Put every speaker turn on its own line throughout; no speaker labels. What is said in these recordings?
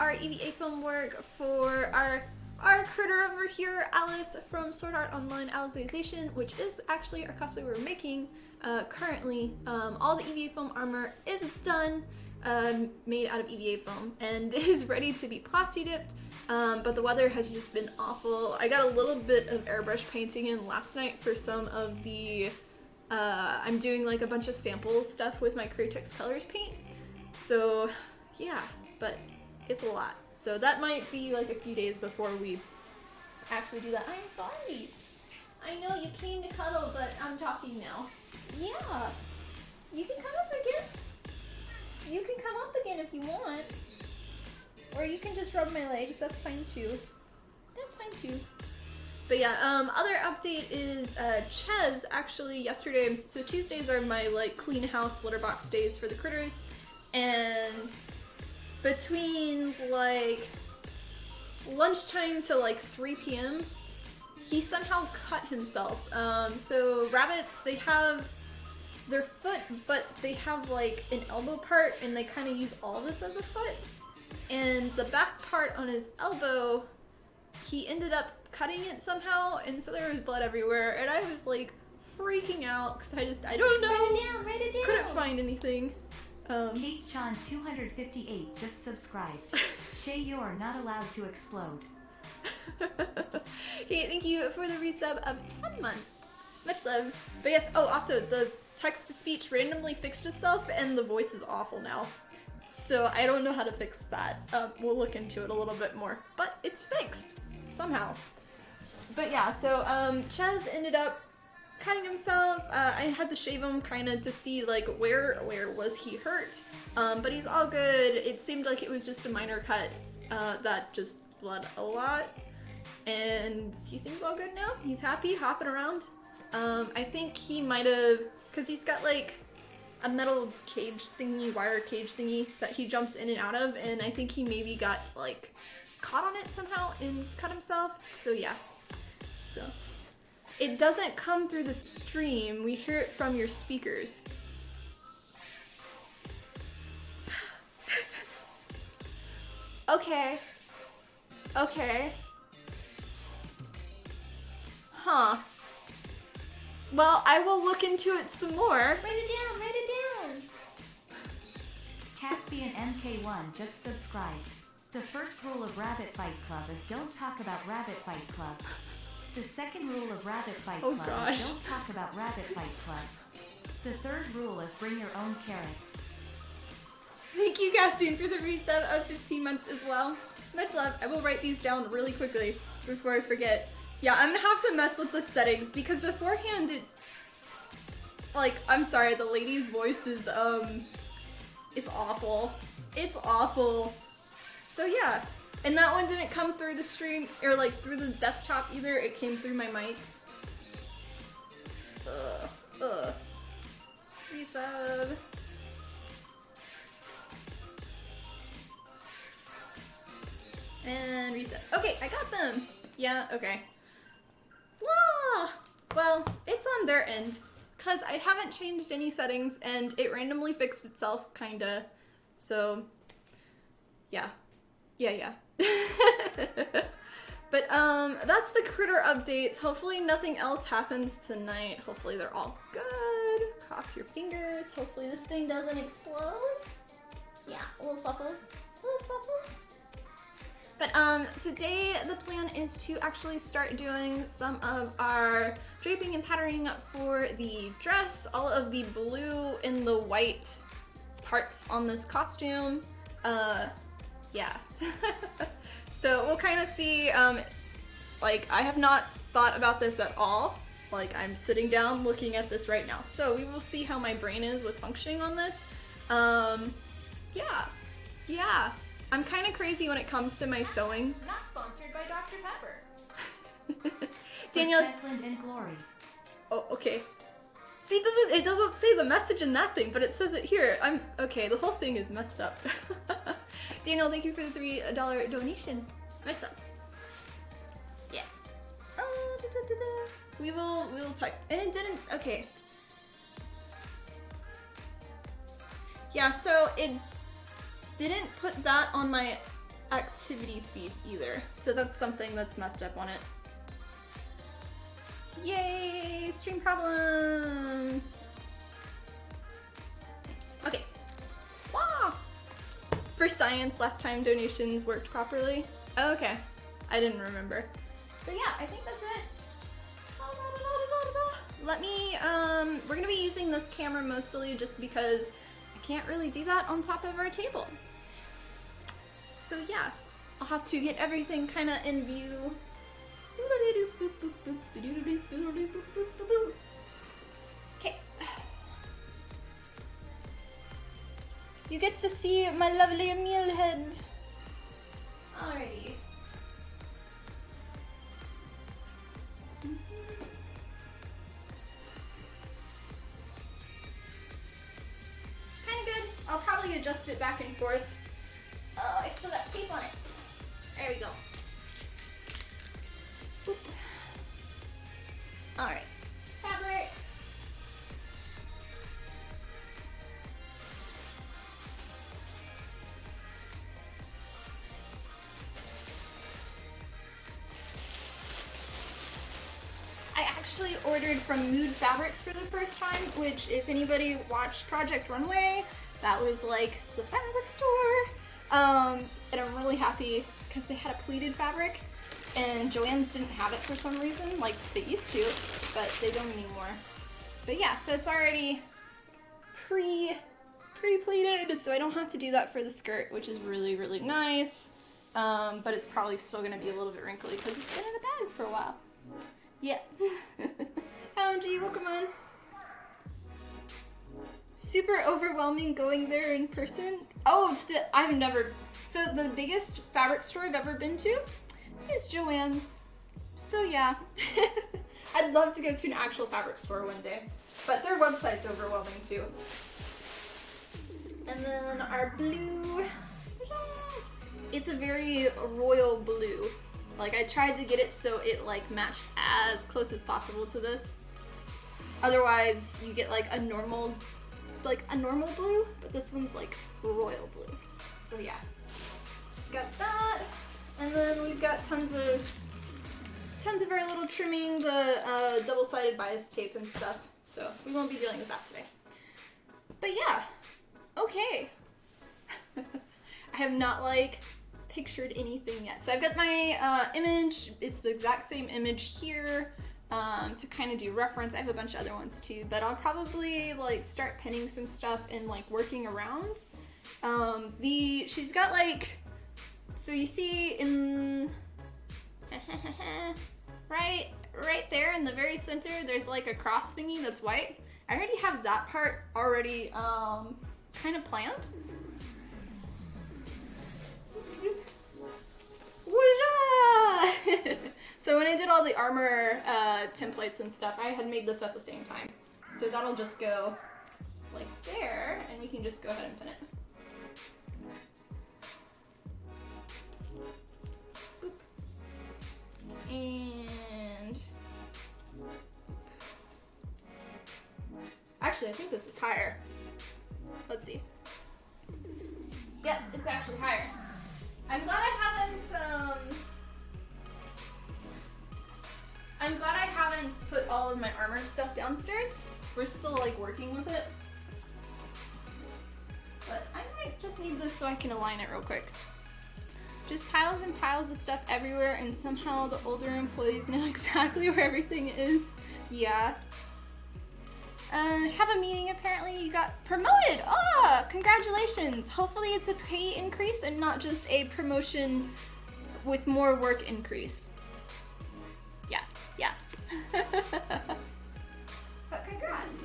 our EVA film work for our critter over here, Alice from Sword Art Online Alicization, which is actually our cosplay we're making currently. All the EVA foam armor is done, made out of EVA foam, and is ready to be plasti dipped. But the weather has just been awful. I got a little bit of airbrush painting in last night for some of the, I'm doing like a bunch of sample stuff with my Createx Colors paint. So yeah, but it's a lot. So that might be like a few days before we actually do that. I'm sorry. I know you came to cuddle, but I'm talking now. Yeah. You can come up again. You can come up again if you want. Or you can just rub my legs. That's fine too. That's fine too. But yeah, other update is Ches actually yesterday. So Tuesdays are my like clean house litter box days for the critters. And between like lunchtime to like 3 p.m. he somehow cut himself. So rabbits, they have their foot, but they have like an elbow part and they kind of use all this as a foot. And the back part on his elbow, he ended up cutting it somehow, and so there was blood everywhere, and I was like freaking out because I don't know.
Write it down.
Couldn't find anything.
Kate Chan 258 just subscribed. Shay, you're not allowed to explode.
Okay, thank you for the resub of 10 months. Much love. But yes, oh, also the text-to-speech randomly fixed itself and the voice is awful now. So I don't know how to fix that. We'll look into it a little bit more, but it's fixed somehow. But yeah, so Ches ended up cutting himself. I had to shave him kind of to see like where was he hurt, but he's all good. It seemed like it was just a minor cut that just bled a lot, and he seems all good now. He's happy hopping around. I think he might have, because he's got like a metal cage thingy, wire cage thingy that he jumps in and out of, and I think he maybe got like caught on it somehow and cut himself. So yeah, so it doesn't come through the stream, we hear it from your speakers. Okay. Okay. Huh. Well, I will look into it some more.
Write it down, write it down! Caspian MK1 just subscribed. The first rule of Rabbit Fight Club is don't talk about Rabbit Fight Club. The second rule of Rabbit Fight Club is don't talk about Rabbit Fight Club. The third rule is bring your own carrots.
Thank you, Caspian, for the resub of 15 months as well. Much love. I will write these down really quickly before I forget. Yeah, I'm gonna have to mess with the settings because beforehand it, like, I'm sorry, the lady's voice is awful. It's awful. So yeah, and that one didn't come through the stream, or like through the desktop either, it came through my mics. Resub. And reset. Okay, I got them! Yeah, okay. Ah, well, it's on their end, because I haven't changed any settings, and it randomly fixed itself, kinda. So, yeah. Yeah. But, that's the critter updates. Hopefully nothing else happens tonight. Hopefully they're all good. Cross your fingers. Hopefully this thing doesn't explode. Yeah, little fuffles. Little fuffles. But today the plan is to actually start doing some of our draping and patterning for the dress, all of the blue and the white parts on this costume. Yeah. So we'll kind of see, like, I have not thought about this at all. Like, I'm sitting down looking at this right now. So we will see how my brain is with functioning on this. Yeah. I'm kind of crazy when it comes to my sewing.
Not sponsored by Dr. Pepper.
Daniel.
And glory.
Oh, okay. See, it doesn't say the message in that thing, but it says it here. Okay, the whole thing is messed up. Daniel, thank you for the $3 donation. Messed up. Yeah. We will type. And it didn't, okay. Yeah, so it didn't put that on my activity feed either. So that's something that's messed up on it. Yay! Stream problems! Okay. Wow! For science, last time donations worked properly. Oh, okay. I didn't remember. But yeah, I think that's it. Let me, we're gonna be using this camera mostly just because I can't really do that on top of our table. So yeah, I'll have to get everything kind of in view. Okay. You get to see my lovely Emil head. Alrighty. Kinda good. I'll probably adjust it back and forth. Oh, I still got tape on it. There we go. Boop. All right. Fabric. I actually ordered from Mood Fabrics for the first time, which if anybody watched Project Runway, that was like the fabric store. And I'm really happy because they had a pleated fabric and Joann's didn't have it for some reason, like they used to, but they don't anymore. But yeah, so it's already pre-pleated, so I don't have to do that for the skirt, which is really, really nice. But it's probably still gonna be a little bit wrinkly because it's been in a bag for a while. Yeah. OMG, welcome on. Super overwhelming going there in person. Oh, I've never, so the biggest fabric store I've ever been to is Joann's. So yeah, I'd love to go to an actual fabric store one day, but their website's overwhelming too. And then our blue, it's a very royal blue. Like I tried to get it so it like matched as close as possible to this. Otherwise you get like a normal blue, but this one's like royal blue. So yeah, got that. And then we've got tons of our little trimming, the double-sided bias tape and stuff. So we won't be dealing with that today. But yeah, okay. I have not like pictured anything yet. So I've got my image. It's the exact same image here. To kind of do reference. I have a bunch of other ones too, but I'll probably like start pinning some stuff and like working around. She's got like, so you see in right there in the very center, there's like a cross thingy that's white. I already have that part already kind of planned. Wooja! So when I did all the armor templates and stuff, I had made this at the same time. So that'll just go like there, and we can just go ahead and pin it. Boop. And actually, I think this is higher. Let's see. Yes, it's actually higher. I'm glad I haven't put all of my armor stuff downstairs. We're still like working with it. But I might just need this so I can align it real quick. Just piles and piles of stuff everywhere, and somehow the older employees know exactly where everything is. Yeah. Have a meeting, apparently you got promoted! Oh, congratulations! Hopefully it's a pay increase and not just a promotion with more work increase. Yeah, yeah. But congrats!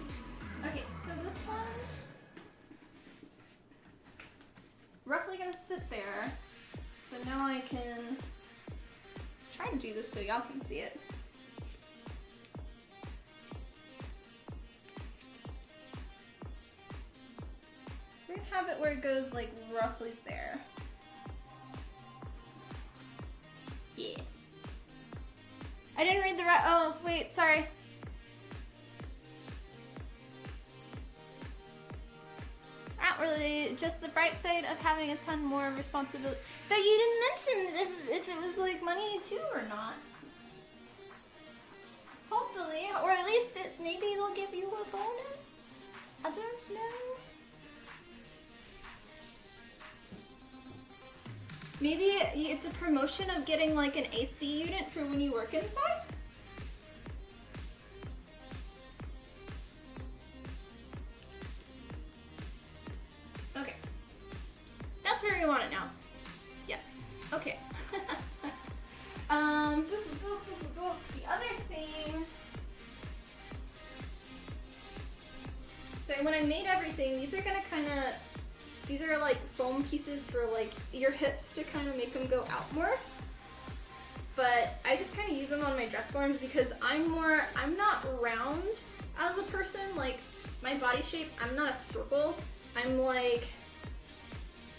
Okay, so this one, roughly gonna sit there. So now I can try to do this so y'all can see it. We're gonna have it where it goes like roughly there. Yeah. I didn't read the oh, wait, sorry. Not really just the bright side of having a ton more responsibility. But you didn't mention if it was like money too or not. Hopefully, or at least maybe they'll give you a bonus. I don't know. Maybe it's a promotion of getting like an AC unit for when you work inside? Okay. That's where we want it now. Yes. Okay. The other thing... So when I made everything, these are gonna kinda... These are like foam pieces for like your hips to kind of make them go out more. But I just kind of use them on my dress forms because I'm not round as a person. Like my body shape, I'm not a circle. I'm like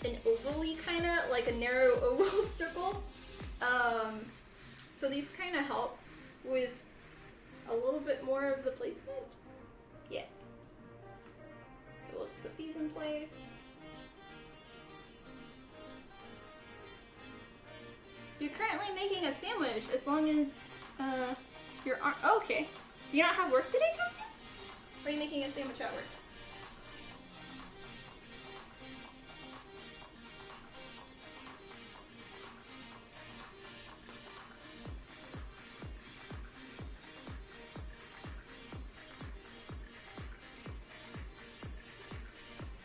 an ovally kind of, like a narrow oval circle. So these kind of help with a little bit more of the placement. Yeah. We'll just put these in place. You're currently making a sandwich as long as your arm. Oh, okay. Do you not have work today, Cassie? Or are you making a sandwich at work?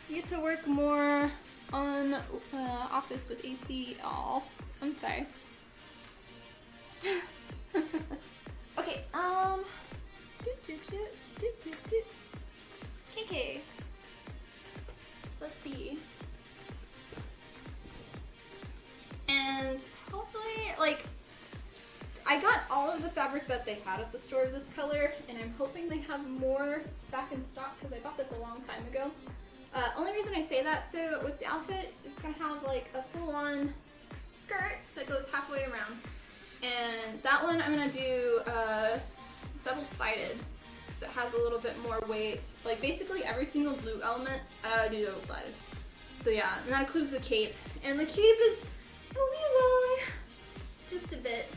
You get to work more on office with AC. Oh, I'm sorry. Okay, Okay. Let's see. And hopefully, like, I got all of the fabric that they had at the store of this color, and I'm hoping they have more back in stock because I bought this a long time ago. Only reason I say that, so with the outfit, it's gonna have like a full-on skirt that goes halfway around. And that one I'm gonna do double-sided, so it has a little bit more weight. Like basically every single blue element, I do double-sided. So yeah, and that includes the cape. And the cape is a wee long, just a bit.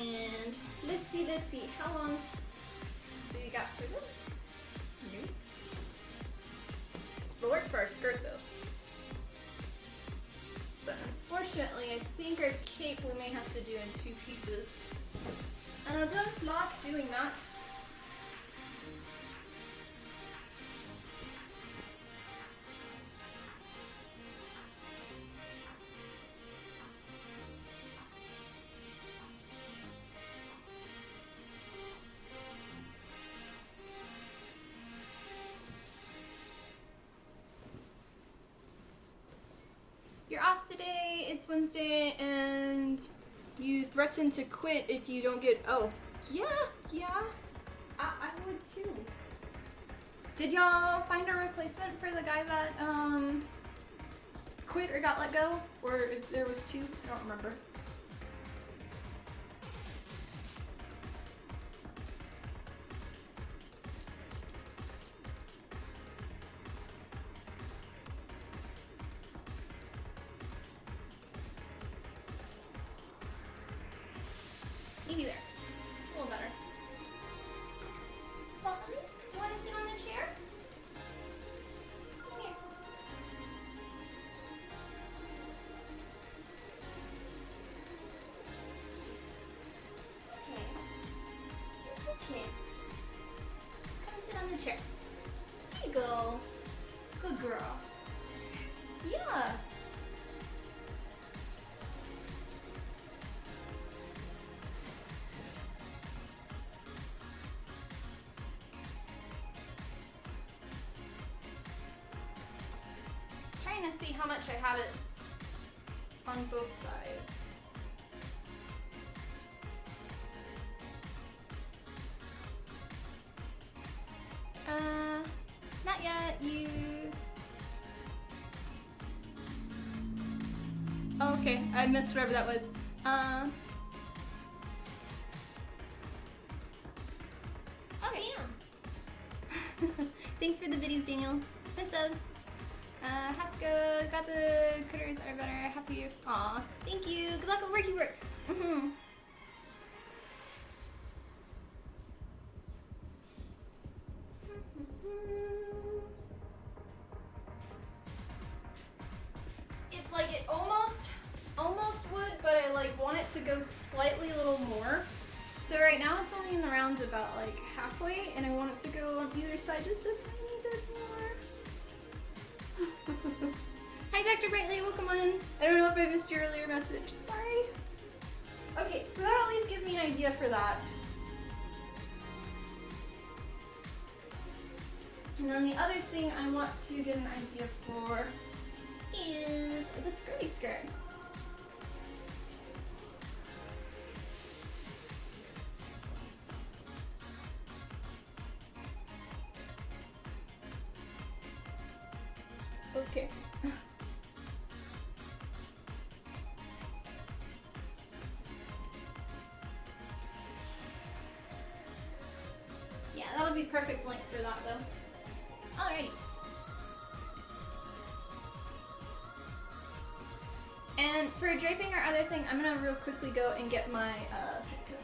And let's see, how long do we got for this? Nope. It'll work for our skirt though. But unfortunately, I think our cape we may have to do in 2 pieces. And I don't like doing that. You're off today, it's Wednesday, and you threaten to quit if you don't get, oh, yeah, I would too. Did y'all find a replacement for the guy that, quit or got let go? Or if there was 2, I don't remember. Maybe there. A little better. Well, please, want to sit on the chair? Come here. It's okay. It's okay. Come sit on the chair. There you go. Good girl. Yeah. Trying to see how much I have it on both sides. Not yet, you... Oh, okay, I missed whatever that was. Okay, yeah. Thanks for the videos, Daniel. Hi, Seb. Hatsuko, got the critters are better. Happy years. Aw, thank you. Good luck with work you work. It's like it almost would, but I like want it to go slightly a little more. So right now it's only in the rounds about like halfway, and I want it to go on either side just a tiny bit more. Hi Dr. Brightly, welcome on. I don't know if I missed your earlier message, sorry. Okay, so that at least gives me an idea for that. And then the other thing I want to get an idea for is the skirty skirt. Okay. Yeah, that'll be perfect length for that though. Alrighty. And for draping our other thing, I'm gonna real quickly go and get my petticoat.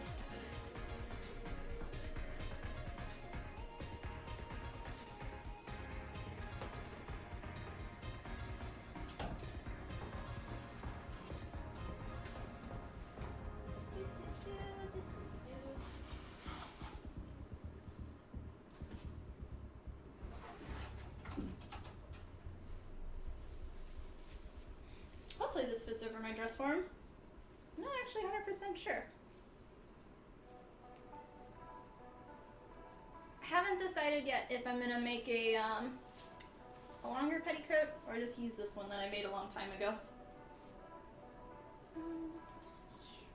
Hopefully this fits over my dress form. I'm not actually 100% sure. I haven't decided yet if I'm gonna make a longer petticoat or just use this one that I made a long time ago.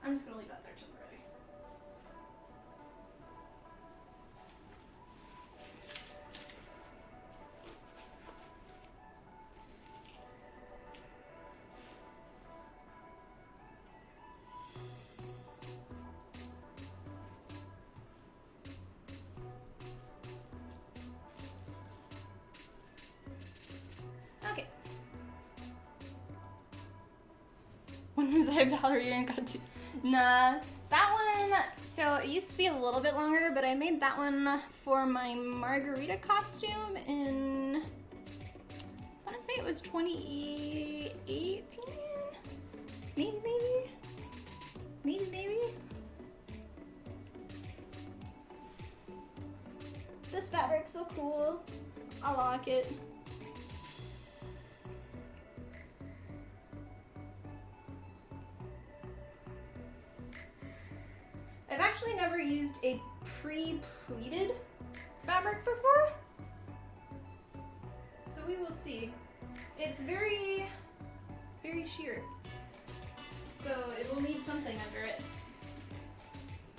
I'm just gonna leave that there till we're ready. Okay. When was I Valerie and got to? Nah, that one, so it used to be a little bit longer, but I made that one for my margarita costume in, I want to say it was 2018? Maybe? This fabric's so cool. I like it. I've actually never used a pre-pleated fabric before, so we will see. It's very, very sheer, so it will need something under it.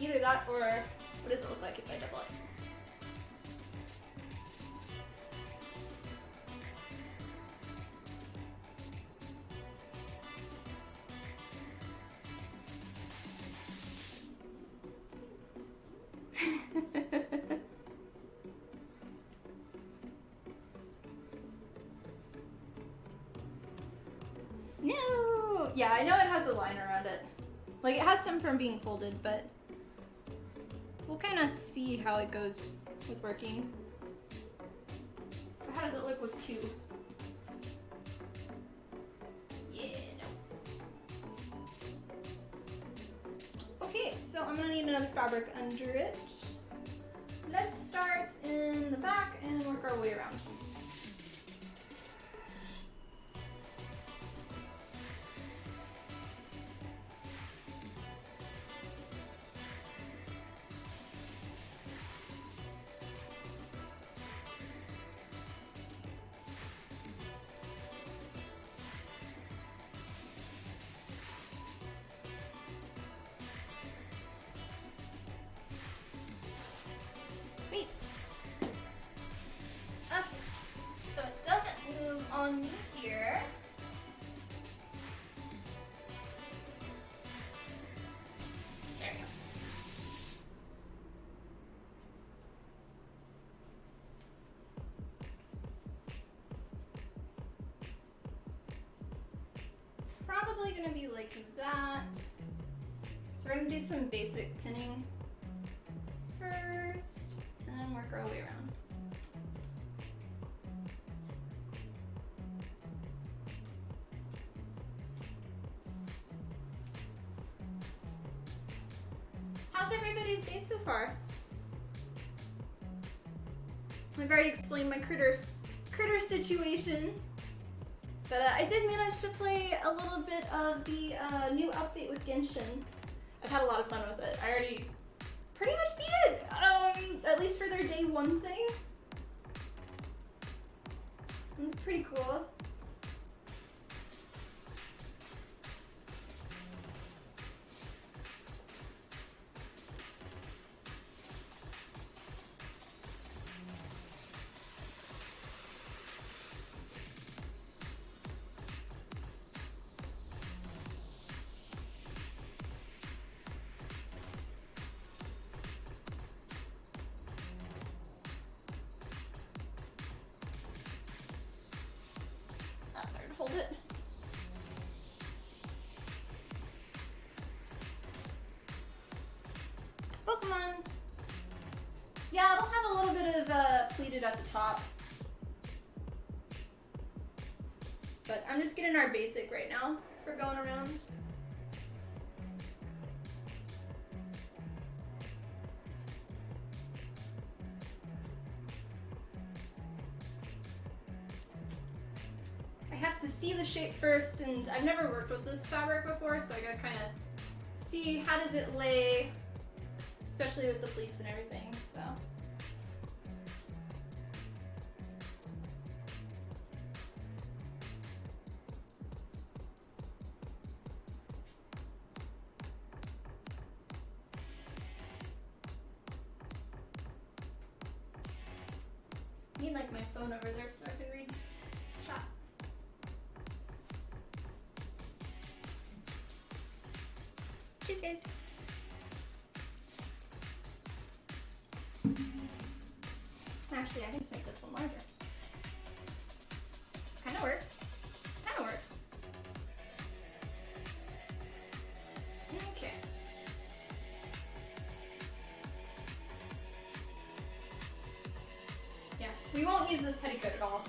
Either that or, what does it look like if I double it? No! Yeah, I know it has a line around it. Like, it has some from being folded, but we'll kind of see how it goes with working. So how does it look with two? Yeah, no. Okay, so I'm gonna need another fabric under it. Let's start in the back and work our way around. Wait. Okay. gonna be like that. So we're gonna do some basic pinning first, and then work our way around. How's everybody's day so far? I've already explained my critter situation, but I did manage to play a little bit of the new update with Genshin. I've had a lot of fun with it. I already pretty much beat it, at least for their day 1 thing. It's pretty cool. Hold it. Pokemon. Yeah, it'll have a little bit of pleated at the top. But I'm just getting our basic right now for going around. I have to see the shape first, and I've never worked with this fabric before, so I gotta kind of see how does it lay, especially with the pleats and everything, so. I need like my phone over there so I can read chat. Cheers, guys. Actually, I can just make this one larger. Kind of works. Kind of works. Okay. Yeah, we won't use this petticoat at all,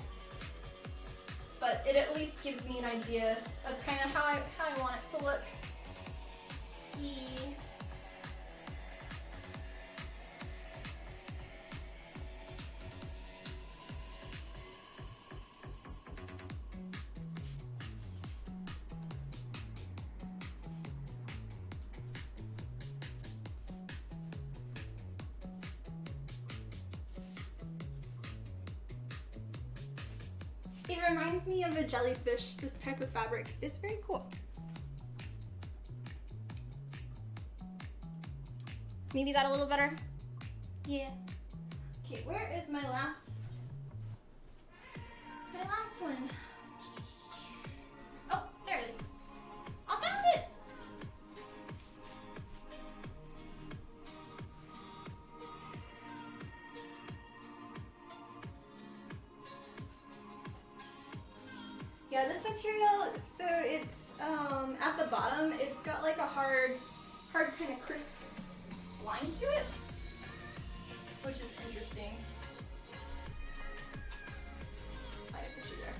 but it at least gives me an idea of kind of how I want it to look. It reminds me of a jellyfish. This type of fabric is very cool. Maybe that a little better? Yeah. Okay, where is my last one? Oh, there it is. I found it! Yeah, this material, so it's at the bottom, it's got like a hard kind of crisp line to it, which is interesting. Might have put you there.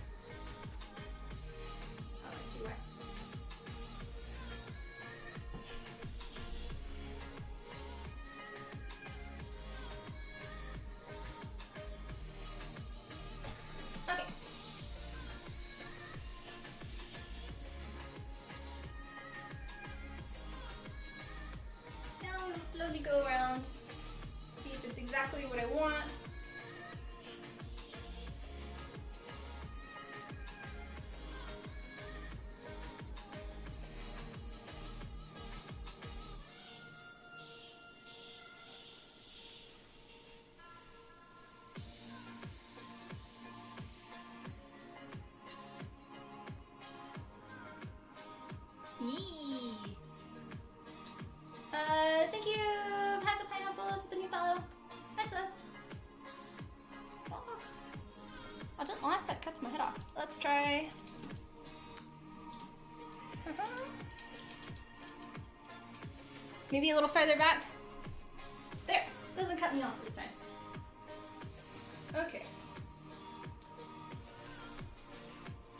Oh, I see where. Okay. Now we'll slowly go around, see if it's exactly what I want. Yee. Thank you, Pat the Pineapple, for the new follow. Nice. Oh, that cuts my head off. Let's try. Maybe a little farther back. There, doesn't cut me off this time. Okay.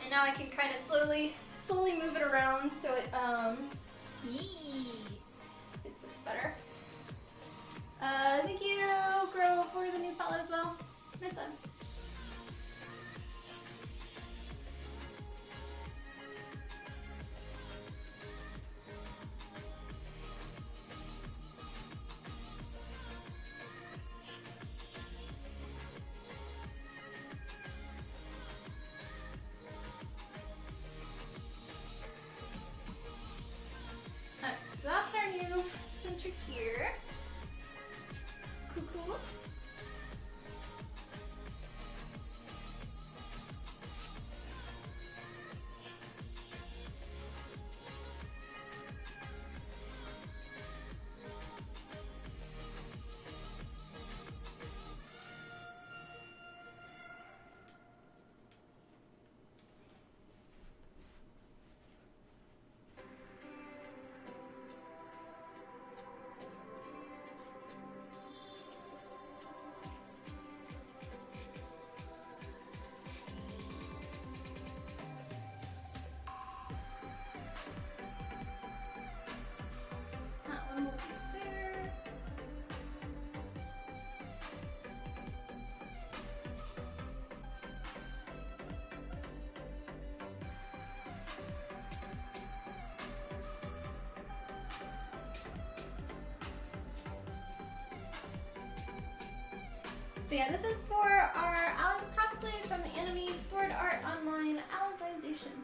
And now I can kind of slowly move it around so it, it sits better. Thank you, Grow, for the new follow as well. Nice one. So that's our new center here. Cool. That one will be there. But yeah, this is for our Alice cosplay from the anime Sword Art Online Alicization.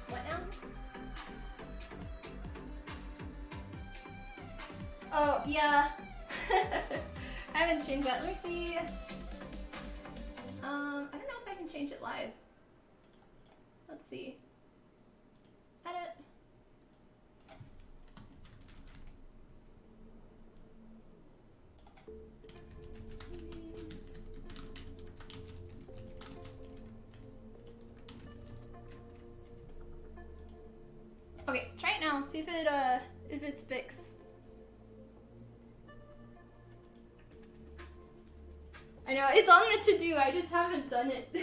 What now? Oh, yeah. I haven't changed that. Let me see. I don't know if I can change it live. Let's see. Edit. Okay, try it now. See if it's fixed. I know it's on the to-do. I just haven't done it.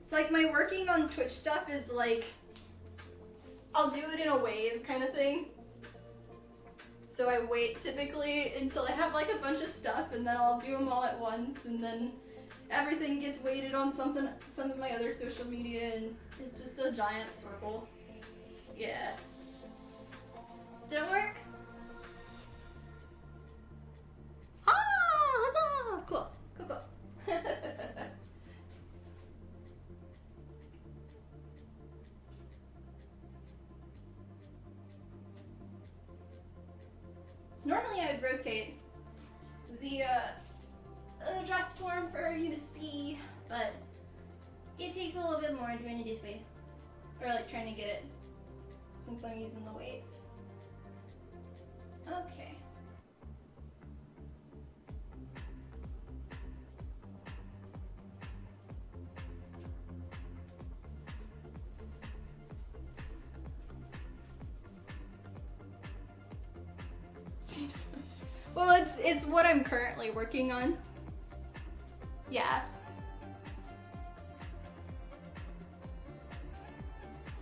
It's like my working on Twitch stuff is like I'll do it in a wave kind of thing. So I wait typically until I have like a bunch of stuff, and then I'll do them all at once, and then everything gets weighted on some of my other social media, and it's just a giant circle. Yeah. Did it work? Ah, huzzah! Cool. Normally I would rotate the dress form for you to see, but it takes a little bit more doing it this way. Or like trying to get it, since I'm using the weights. Okay. Well, it's what I'm currently working on. Yeah.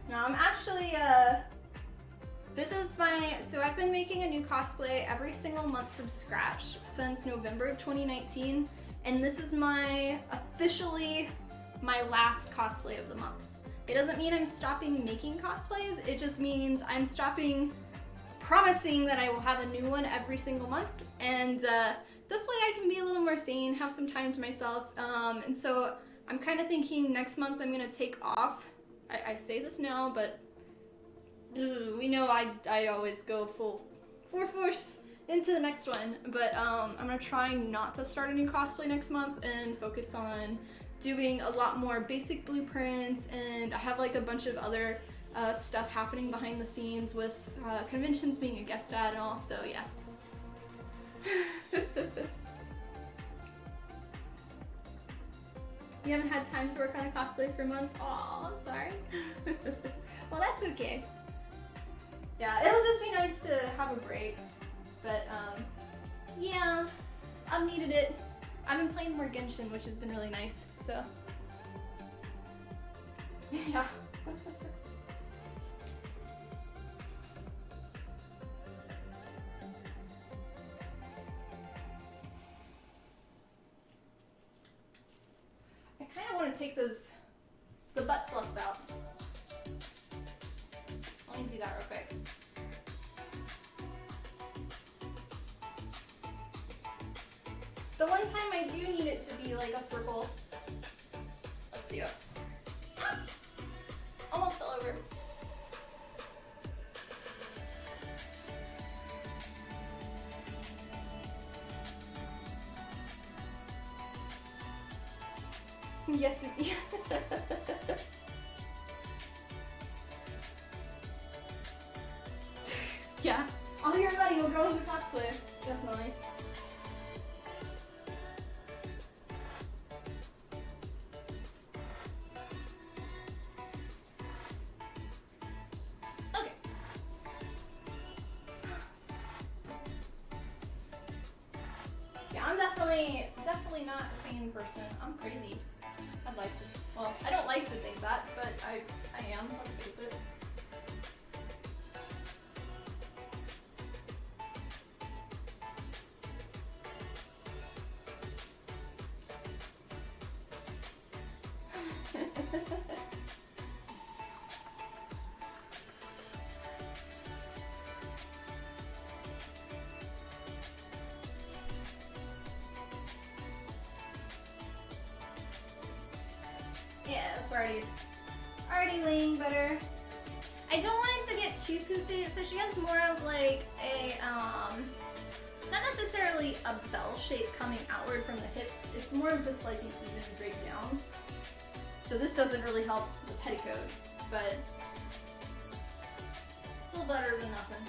No, I'm actually This is so I've been making a new cosplay every single month from scratch since November of 2019, and this is officially my last cosplay of the month. It doesn't mean I'm stopping making cosplays, it just means I'm stopping promising that I will have a new one every single month, and this way I can be a little more sane, have some time to myself, and so I'm kind of thinking next month I'm gonna take off. I say this now, but we know I always go full force into the next one, but I'm gonna try not to start a new cosplay next month and focus on doing a lot more basic blueprints, and I have like a bunch of other stuff happening behind the scenes with conventions being a guest at and all, so yeah. You haven't had time to work on a cosplay for months? Oh, I'm sorry. Well, that's okay. Yeah, it'll just be nice to have a break, but yeah, I've needed it. I've been playing more Genshin, which has been really nice, so yeah. I kind of want to take the butt fluffs out. Let me do that real quick. The one time I do need it to be like a circle. Let's do it. Almost fell over. Yet to be. Yeah. All your money will go to the cosplay. Definitely. Okay. Yeah, I'm definitely not a sane person. I'm crazy. I'd like to, well, I don't like to think that, but I am, let's face it. Yeah, it's already laying better. I don't want it to get too poofy, so she has more of like a, not necessarily a bell shape coming outward from the hips. It's more of just like an even breakdown. So this doesn't really help the petticoat, but still better than nothing.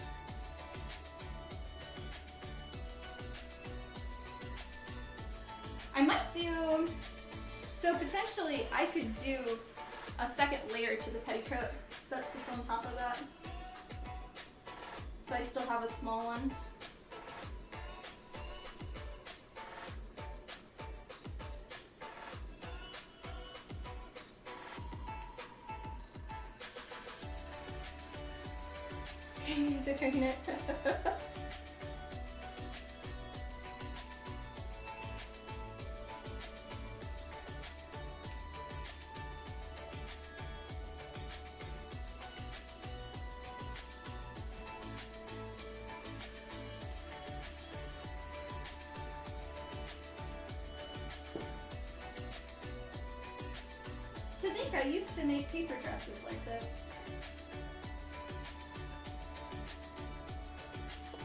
I might do, so potentially I could do a second layer to the petticoat that sits on top of that. So I still have a small one. He's cooking it. To think I used to make paper dresses like this.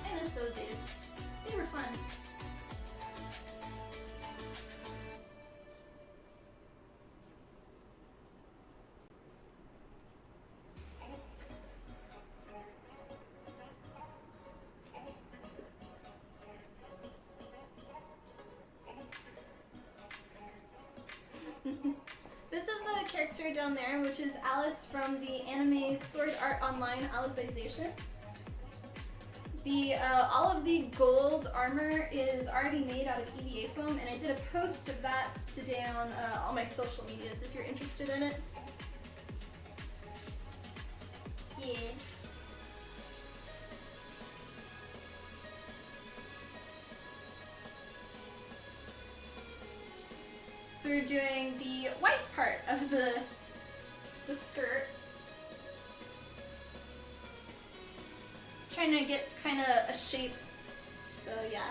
I miss those days. They were fun. This is the character down there, which is Alice from the anime Sword Art Online Alicization. All of the gold armor is already made out of EVA foam, and I did a post of that today on all my social medias if you're interested in it. Yeah. So we're doing the white part of the skirt. Trying to get kind of a shape. So yeah.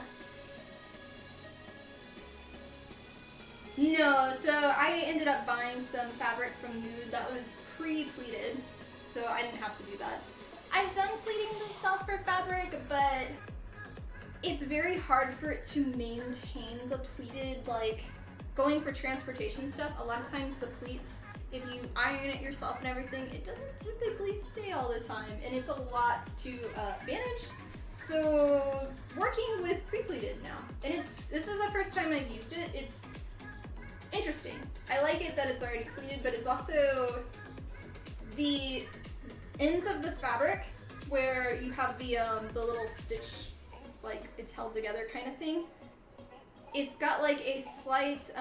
No, so I ended up buying some fabric from Mood that was pre-pleated, so I didn't have to do that. I've done pleating myself for fabric, but it's very hard for it to maintain the pleated, like, going for transportation stuff. A lot of times the pleats, if you iron it yourself and everything, it doesn't typically stay all the time, and it's a lot to manage. So working with pre-pleated now, and this is the first time I've used it. It's interesting. I like it that it's already pleated, but it's also the ends of the fabric where you have the little stitch, like it's held together kind of thing. It's got like a slight,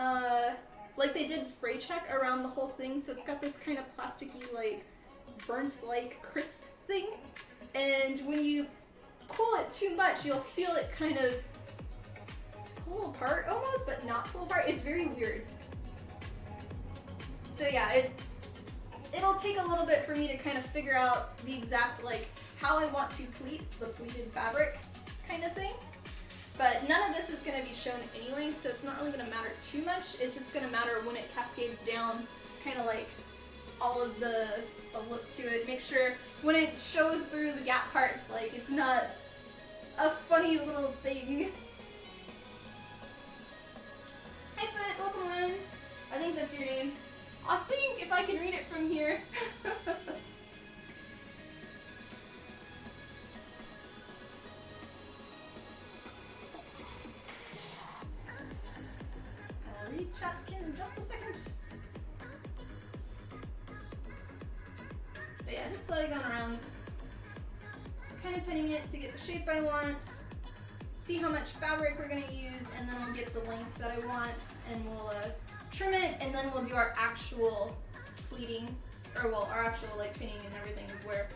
like they did fray check around the whole thing, so it's got this kind of plasticky, like burnt, like crisp thing. And when you cool it too much, you'll feel it kind of pull apart almost, but not pull apart. It's very weird. So yeah, it'll take a little bit for me to kind of figure out the exact, like, how I want to pleat the pleated fabric kind of thing. But none of this is going to be shown anyway, so it's not really going to matter too much. It's just going to matter when it cascades down, kind of like all of the look to it. Make sure when it shows through the gap parts, like, it's not a funny little thing. Hi Foot, welcome on. I think that's your name. I think if I can read it from here. I'll read chat in just a second. But yeah, just slowly going around, kind of pinning it to get the shape I want, see how much fabric we're going to use, and then I'll get the length that I want, and we'll trim it, and then we'll do our actual pleating, or well, our actual like pinning and everything of where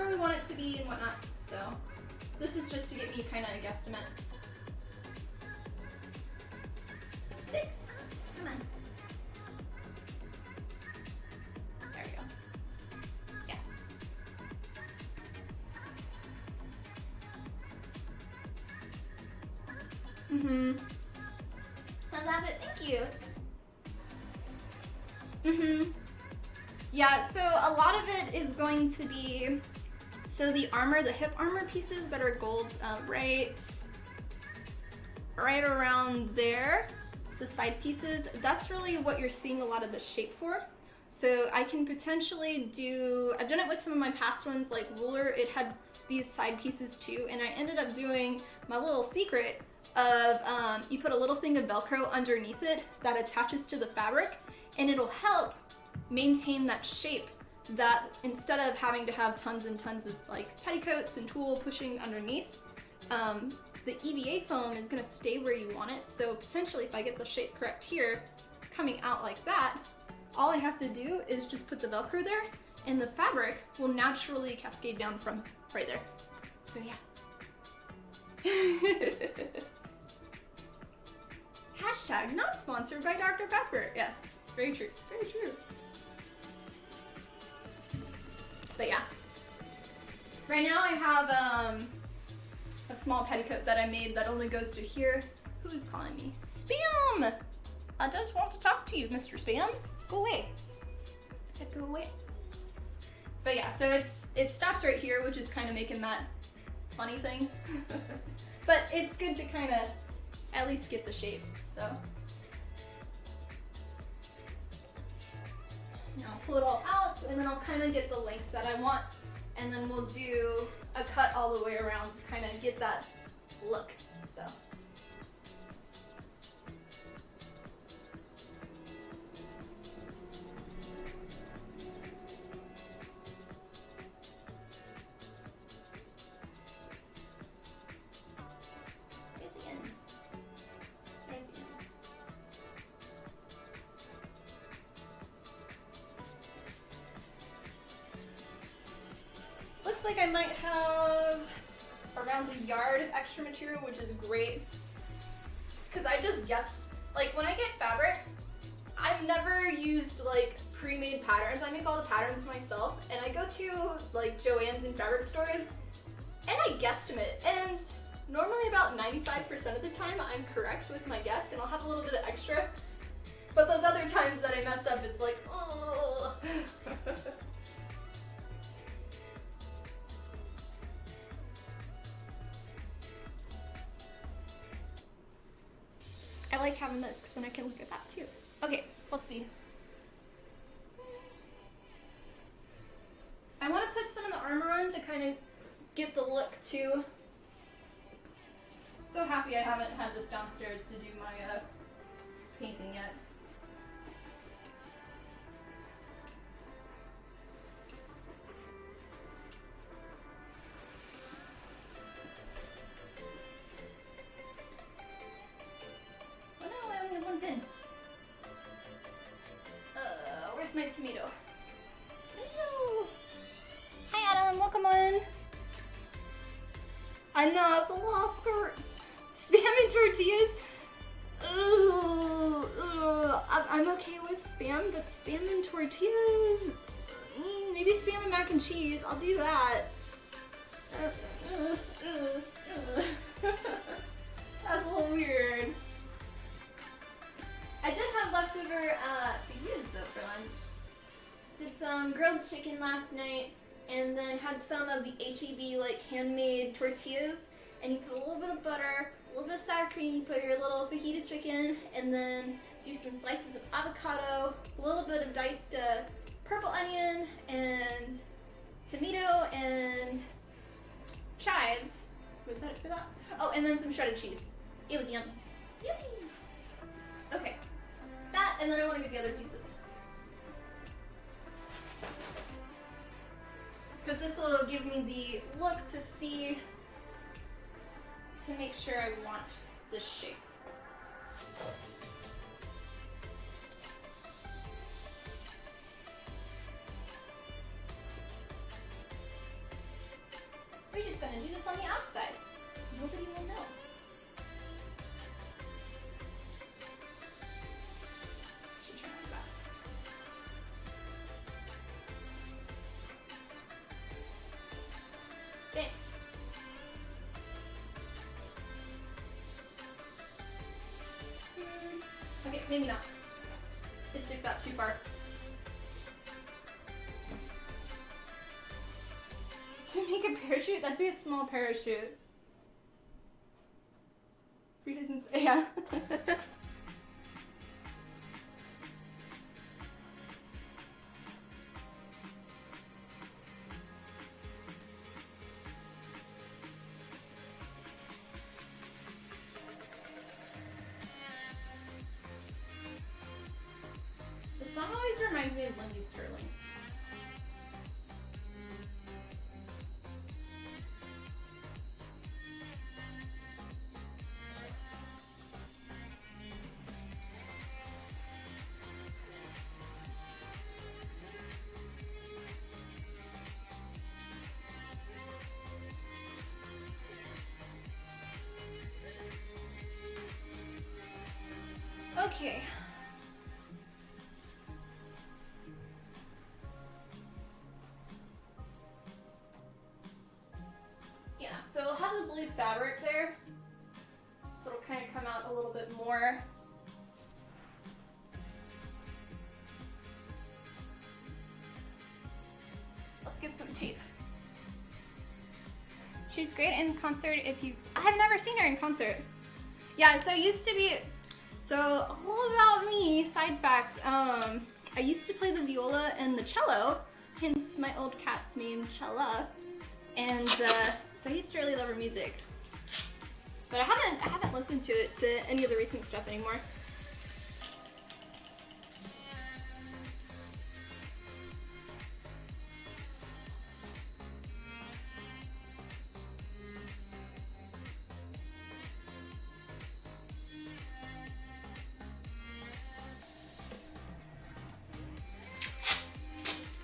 we want it to be and whatnot. So this is just to get me kind of a guesstimate. Stick, come on. There we go. Yeah. I love it. Thank you. Yeah, so a lot of it is going to be, so the armor, the hip armor pieces that are gold, right around there, the side pieces, that's really what you're seeing a lot of the shape for. So I can potentially do, I've done it with some of my past ones, like Ruler, it had these side pieces too, and I ended up doing my little secret of, you put a little thing of Velcro underneath it that attaches to the fabric, and it'll help maintain that shape, that instead of having to have tons and tons of like petticoats and tulle pushing underneath, the EVA foam is going to stay where you want it. So potentially if I get the shape correct here, coming out like that, all I have to do is just put the Velcro there and the fabric will naturally cascade down from right there. So yeah. Hashtag not sponsored by Dr. Pepper. Yes, very true, very true. But yeah, right now I have a small petticoat that I made that only goes to here. Who's calling me? Spam! I don't want to talk to you, Mr. Spam. Go away. I said go away. But yeah, so it stops right here, which is kind of making that funny thing. But it's good to kind of at least get the shape, so. Now I'll pull it all out, and then I'll kind of get the length that I want, and then we'll do a cut all the way around to kind of get that look, so. There's the end. There's the end. Looks like I might have around a yard of extra material, which is great. Because I just guessed, like when I get fabric, I've never used like pre-made patterns. I make all the patterns myself, and I go to like Joann's and fabric stores, and I guesstimate. And normally about 95% of the time I'm correct with my guess, and I'll have a little bit of extra. But those other times that I mess up, it's like, oh. I like having this because then I can look at that too. Okay, let's see. I want to put some of the armor on to kind of get the look too. So happy I haven't had this downstairs to do my painting yet. Oh no, I only have one pin. Where's my tomato? Tomato! Hi Adam, welcome on. I know, it's a lost skirt. Spam and tortillas. I'm okay with spam, but spam and tortillas. Maybe spam and mac and cheese. I'll do that. That's a little weird. I did have leftover fajitas though for lunch. Did some grilled chicken last night, and then had some of the HEB like handmade tortillas. And you put a little bit of butter, a little bit of sour cream, you put your little fajita chicken, and then do some slices of avocado, a little bit of diced purple onion, and tomato, and chives. Was that it for that? Oh, and then some shredded cheese. It was yummy. Yummy! Okay. That, and then I want to get the other pieces. Because this will give me the look to see, to make sure I want this shape. We're just gonna do this on the outside. Nobody will know. Should turn on the back. Stay. Okay, maybe not. It sticks out too far. To make a parachute? That'd be a small parachute. Free doesn't say, yeah. The song always reminds me of Lindsay Sterling. Okay. Yeah, so I'll have the blue fabric there, so it'll kind of come out a little bit more. Let's get some tape. She's great in concert if you... I have never seen her in concert. Yeah, so it used to be... So, a little about me, side fact, I used to play the viola and the cello, hence my old cat's name, Cella, and so I used to really love her music. But I haven't listened to it, to any of the recent stuff anymore.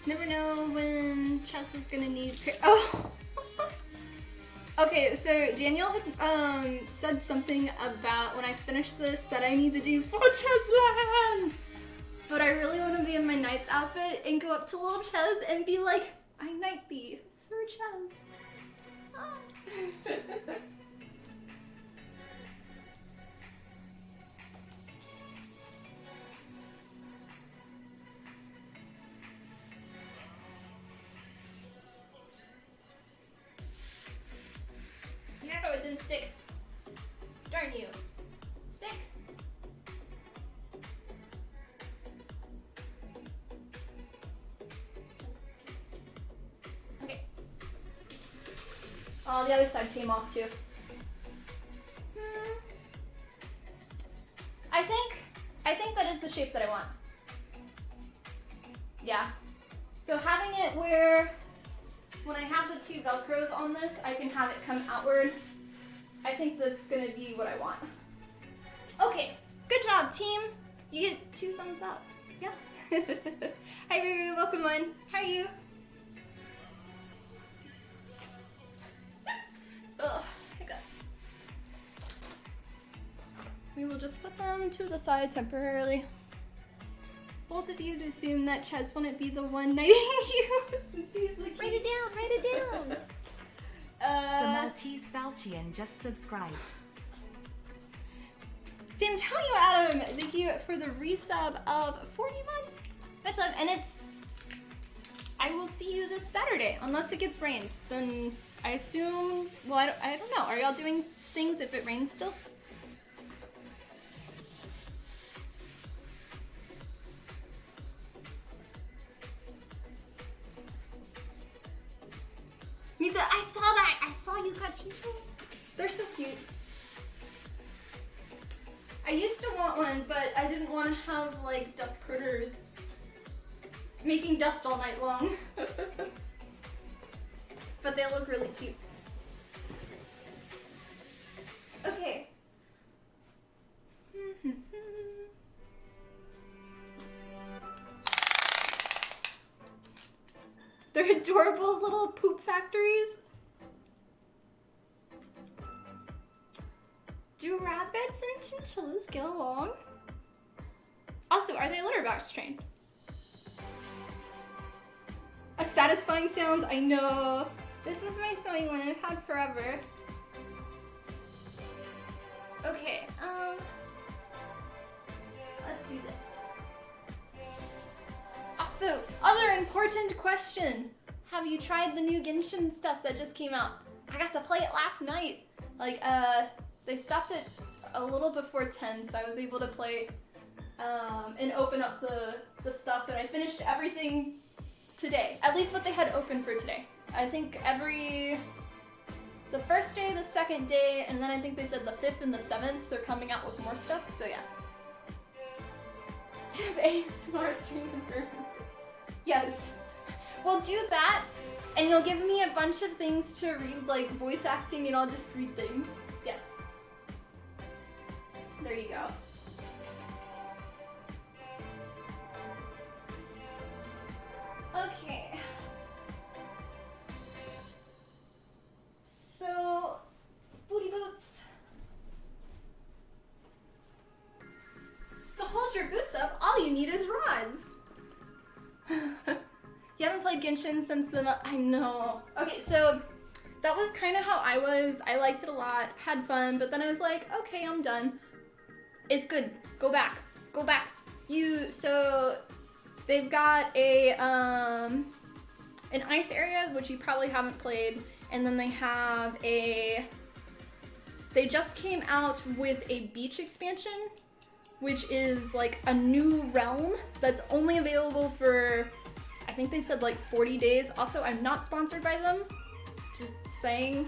Never know when Chess is gonna need. Oh. Okay, so Daniel had said something about when I finish this that I need to do full chess land. But I really want to be in my knight's outfit and go up to little Ches and be like, I knight thee, Sir Ches. Ah. No, it didn't stick. Darn you. Stick. Okay. Oh, the other side came off too. I think that is the shape that I want. Yeah. So having it where when I have the two Velcros on this, I can have it come outward. I think that's gonna be what I want. Okay, good job, team. You get 2 thumbs up. Yeah. Hi, Riri, welcome on. How are you? Ugh, I guess. We will just put them to the side temporarily. Both of you assume that Ches wouldn't be the one knighting you since he's the king. Write it down, write it down.
The Maltese Falchian just subscribed.
Santonio Adam, thank you for the resub of 40 months. Much love, and I will see you this Saturday, unless it gets rained. Then I assume, well, I don't know. Are y'all doing things if it rains still? I saw that! I saw you got chinchillas. They're so cute. I used to want one, but I didn't want to have, like, dust critters making dust all night long. But they look really cute. Okay. They're adorable little poop factories. Do rabbits and chinchillas get along? Also, are they litter box trained? A satisfying sound, I know. This is my sewing one I've had forever. Okay, let's do this. Also, other important question. Have you tried the new Genshin stuff that just came out? I got to play it last night. Like, they stopped it a little before 10, so I was able to play and open up the stuff, and I finished everything today. At least what they had open for today. I think the first day, the second day, and then I think they said the 5th and the 7th, they're coming out with more stuff, so yeah. ASMR stream confirmed. Yes. We'll do that, and you'll give me a bunch of things to read, like voice acting, and I'll just read things. Yes. There you go. Okay. So, booty boots. To hold your boots up, all you need is rods. You haven't played Genshin since the... I know. Okay, so that was kind of how I was. I liked it a lot, had fun, but then I was like, okay, I'm done. It's good. Go back. Go back. So they've got a an ice area, which you probably haven't played, and then they have they just came out with a beach expansion, which is like a new realm that's only available for, I think they said like 40 days. Also, I'm not sponsored by them, just saying.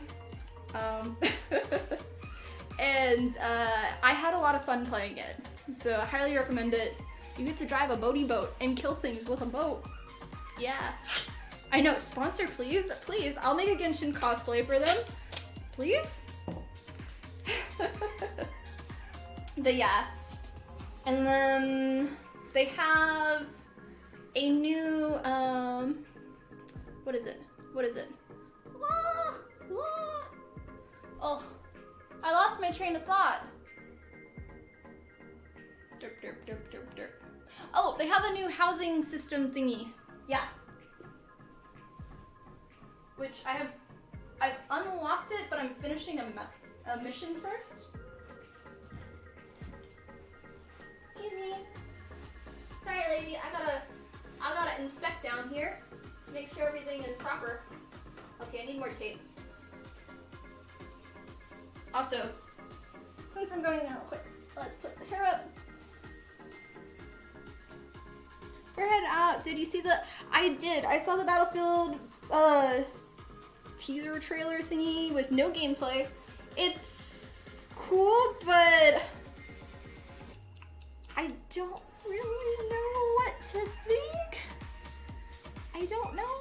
And I had a lot of fun playing it, so I highly recommend it. You get to drive a boaty boat and kill things with a boat. Yeah. I know, sponsor please, please. I'll make a Genshin cosplay for them. Please? But yeah. And then they have a new, what is it? What is it? Oh, I lost my train of thought. Derp, derp, derp, derp, derp. Oh, they have a new housing system thingy. Yeah. Which I've unlocked it, but I'm finishing a mission first. Excuse me. Sorry, lady. I gotta inspect down here. Make sure everything is proper. Okay, I need more tape. Also, since I'm going now, quick, let's put the hair up. Your head out. Did you see the? I did. I saw the Battlefield teaser trailer thingy with no gameplay. It's cool, but I don't really know what to think. I don't know.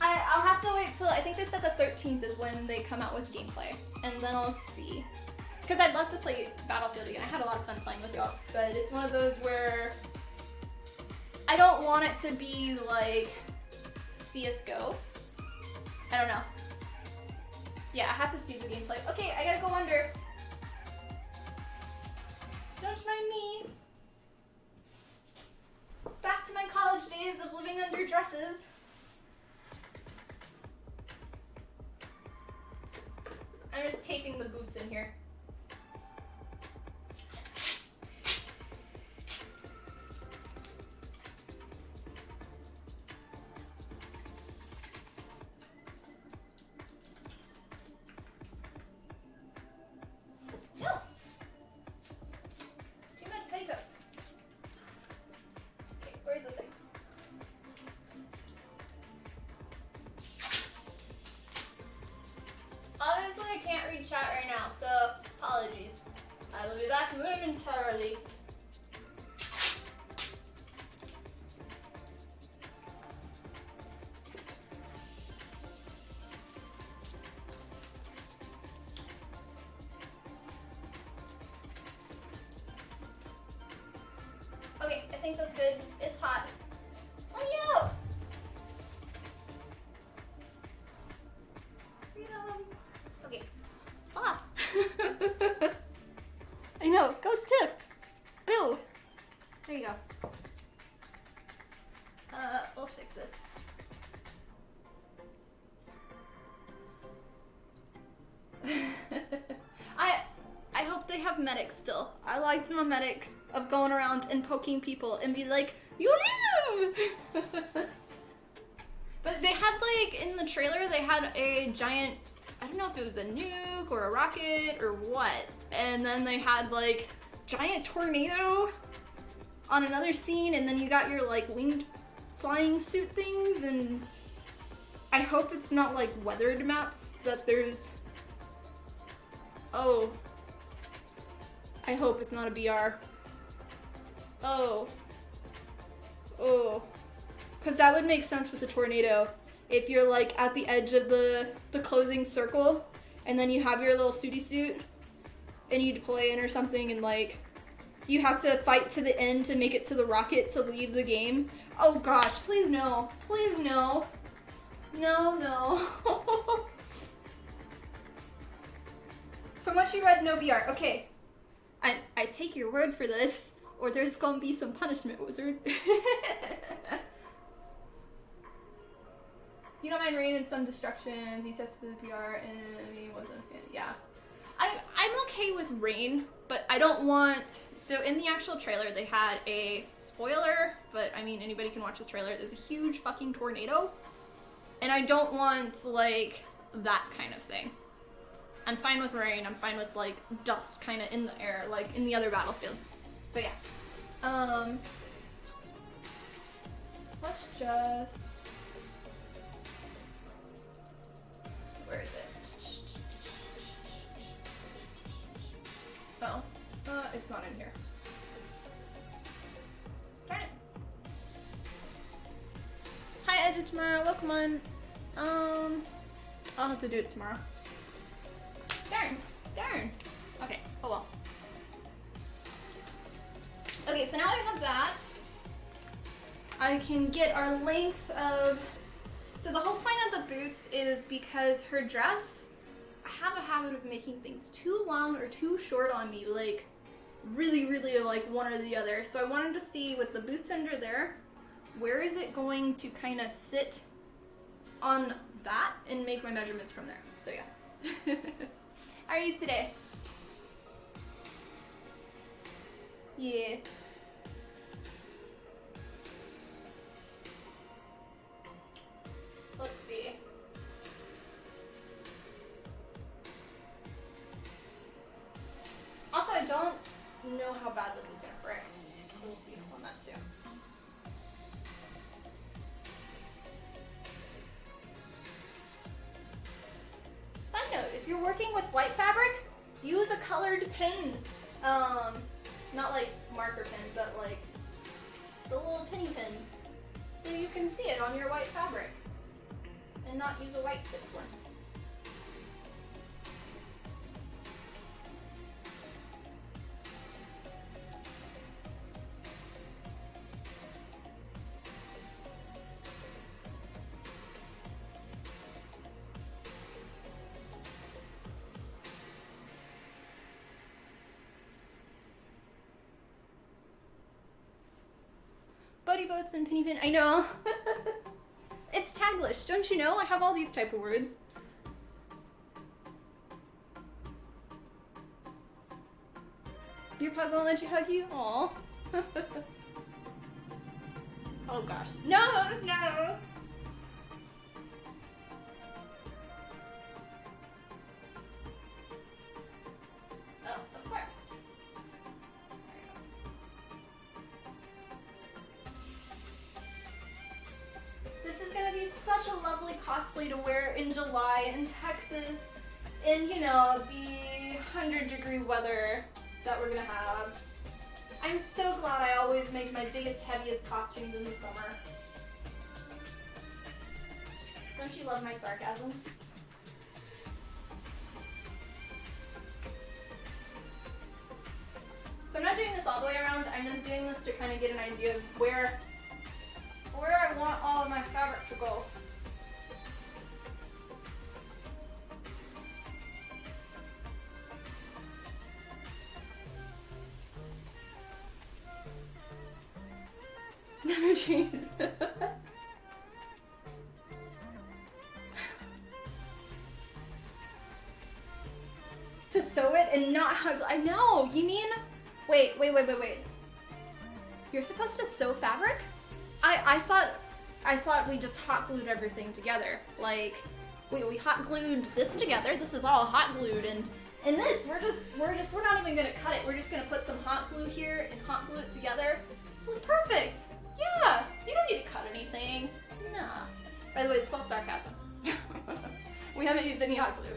I'll have to wait till, I think they said the 13th is when they come out with gameplay, and then I'll see. Because I'd love to play Battlefield again. I had a lot of fun playing with y'all, but it's one of those where I don't want it to be like CSGO. I don't know. Yeah, I have to see the gameplay. Okay, I gotta go under. Don't mind me. Back to my college days of living under dresses. I'm just taping the boots in here. No! Too much petticoat. Okay, where's the thing? Obviously, I can't read chat right now, so apologies. I will be back momentarily. Okay, I think that's good. It's hot. Let me out! Okay. Ah! I know. Ghost tip! Boo! There you go. We'll fix this. I hope they have medics still. I liked my medic of going around and poking people and be like, you live! But they had, like, in the trailer, they had a giant, I don't know if it was a nuke or a rocket or what, and then they had, like, giant tornado on another scene, and then you got your, like, winged flying suit things, and I hope it's not, like, weathered maps that there's... Oh. I hope it's not a BR. Oh. Oh. Because that would make sense with the tornado. If you're like at the edge of the closing circle and then you have your little suity suit and you deploy in or something and like you have to fight to the end to make it to the rocket to leave the game. Oh gosh, please no. Please no. No, no. From what you read, no BR. Okay. I take your word for this, or there's gonna be some punishment, wizard. You don't mind rain and some destructions. He says to the PR, and he wasn't a fan. Yeah. I'm okay with rain, but I don't want... So in the actual trailer, they had a spoiler, but I mean, anybody can watch the trailer. There's a huge fucking tornado, and I don't want, like, that kind of thing. I'm fine with rain. I'm fine with, like, dust kind of in the air, like in the other Battlefields. But yeah. Let's just... Where is it? Oh. It's not in here. Darn it. Hi, Edge tomorrow. Welcome on. I'll have to do it tomorrow. Darn. Darn. Okay. Oh well. Okay, so now I have that. I can get our length of... So the whole point of the boots is because her dress, I have a habit of making things too long or too short on me. Like, really, really like one or the other. So I wanted to see with the boots under there, where is it going to kind of sit on that and make my measurements from there. So yeah. How are you today? Yeah. So let's see. Also, I don't know how bad this is gonna fray, so we'll see on that too. Side note, if you're working with white fabric, use a colored pen. Not like marker pen, but like the little penny pens, so you can see it on your white fabric, and not use a white tipped one. Buddy boats and penny pin. I know. It's Taglish, don't you know? I have all these type of words. Your pug won't let you hug you? Aw. Oh gosh. No, no. Oh, of course. This is gonna be such a lovely cosplay to wear in July in Texas, in, you know, the 100-degree weather that we're gonna have. I'm so glad I always make my biggest, heaviest costumes in the summer. Don't you love my sarcasm? So I'm not doing this all the way around, I'm just doing this to kind of get an idea of where I want all of my fabric to go. Never change. To sew it and not hug. I know. You mean? Wait. You're supposed to sew fabric? I thought we just hot glued everything together. Like we hot glued this together. This is all hot glued, and this we're not even gonna cut it. We're just gonna put some hot glue here and hot glue it together. Well, perfect. Yeah, you don't need to cut anything. Nah. By the way, it's all sarcasm. We haven't used any hot glue.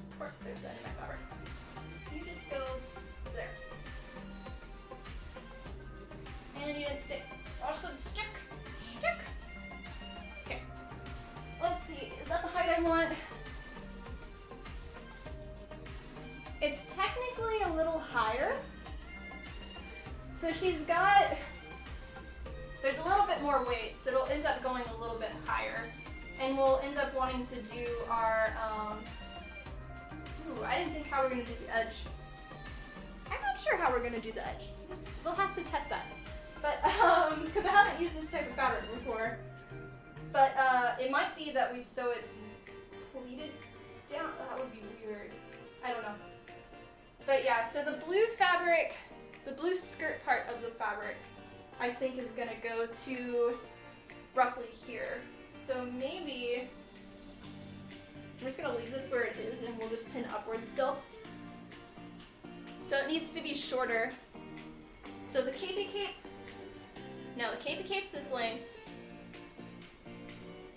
Of course, there's that in my fabric. You just go there. And you didn't stick. Also, stick. Stick. Okay. Let's see. Is that the height I want? It's technically a little higher. So she's got. There's a little bit more weight, so it'll end up going a little bit higher. And we'll end up wanting to do our. Ooh, I didn't think how we're going to do the edge. I'm not sure how we're going to do the edge. We'll have to test that. But, because I haven't used this type of fabric before. But, it might be that we sew it pleated down. That would be weird. I don't know. But yeah, so the blue fabric, the blue skirt part of the fabric, I think is going to go to roughly here. So maybe I'm just going to leave this where it is and we'll just pin upwards still. So it needs to be shorter. So the capey cape, no, the capey cape's this length.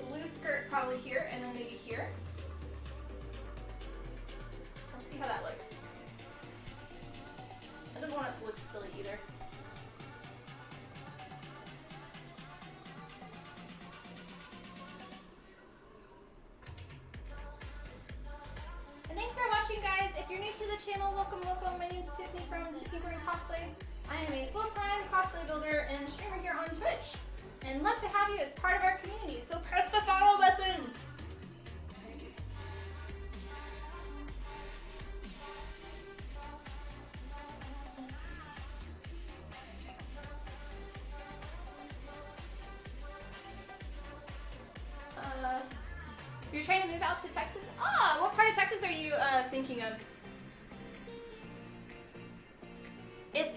Blue skirt probably here and then maybe here. Let's see how that looks. I don't want it to look silly either. And thanks for watching, guys. If you're new to the channel. Welcome, welcome. My name is Tiffany from Tiffany Cosplay. I am a full-time cosplay builder and streamer here on Twitch, and love to have you as part of our community. So press the follow button. You're trying to move out to Texas? Ah, what part of Texas are you thinking of?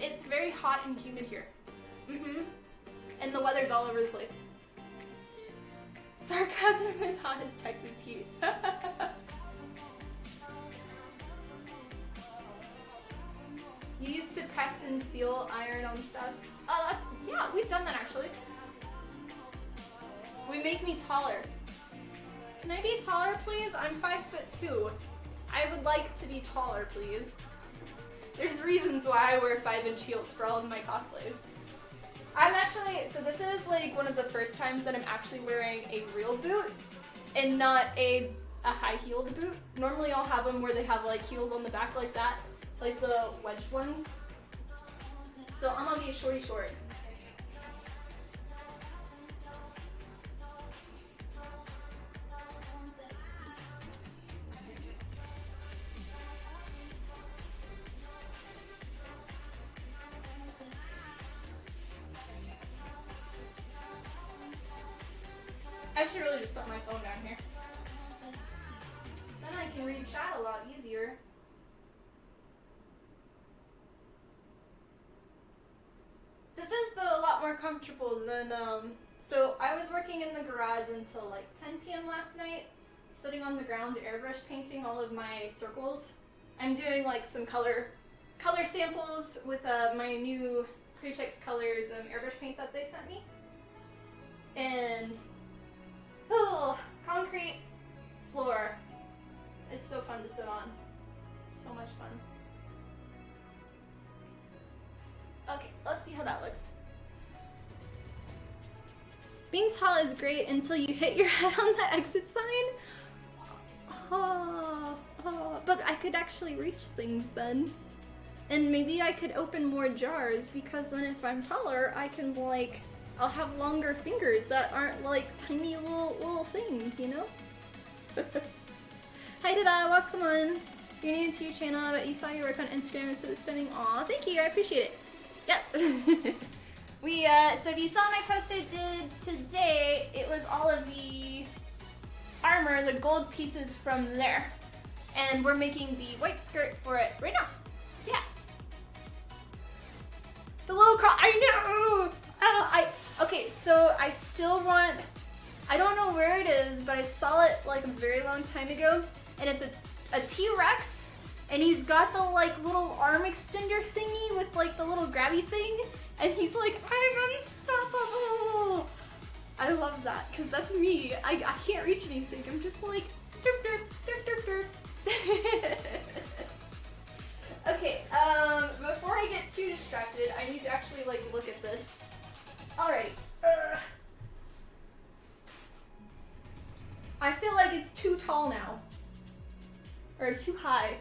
It's very hot and humid here. And the weather's all over the place. Sarcasm is hot as Texas heat. You used to press and seal iron on stuff? Oh, yeah, we've done that actually. We make me taller. Can I be taller, please? I'm 5'2". I would like to be taller, please. There's reasons why I wear 5-inch heels for all of my cosplays. I'm actually, so this is like one of the first times that I'm actually wearing a real boot and not a high-heeled boot. Normally I'll have them where they have like heels on the back like that, like the wedged ones. So I'm gonna be a shorty short. I should really just put my phone down here. Then I can read chat a lot easier. This is a lot more comfortable than, so I was working in the garage until like 10 p.m. last night, sitting on the ground airbrush painting all of my circles. I'm doing like some color samples with my new Createx Colors airbrush paint that they sent me. And oh, concrete floor is so fun to sit on. So much fun. Okay, let's see how that looks. Being tall is great until you hit your head on the exit sign. But I could actually reach things then. And maybe I could open more jars, because then if I'm taller, I can like, I'll have longer fingers that aren't like tiny little things, you know? Hi Dada, welcome on. You're new to your channel, but you saw your work on Instagram and so it's stunning. Aw, thank you, I appreciate it. Yep. So if you saw my post I did today, it was all of the armor, the gold pieces from there. And we're making the white skirt for it right now. So yeah. The little I know! Okay, so I still want, I don't know where it is, but I saw it like a very long time ago, and it's a T-Rex, and he's got the like little arm extender thingy with like the little grabby thing, and he's like, I'm unstoppable! I love that, because that's me. I can't reach anything. I'm just like, derp, derp, derp, derp, derp. Okay, before I get too distracted, I need to actually like look at this. Alrighty. I feel like it's too tall now. Or too high.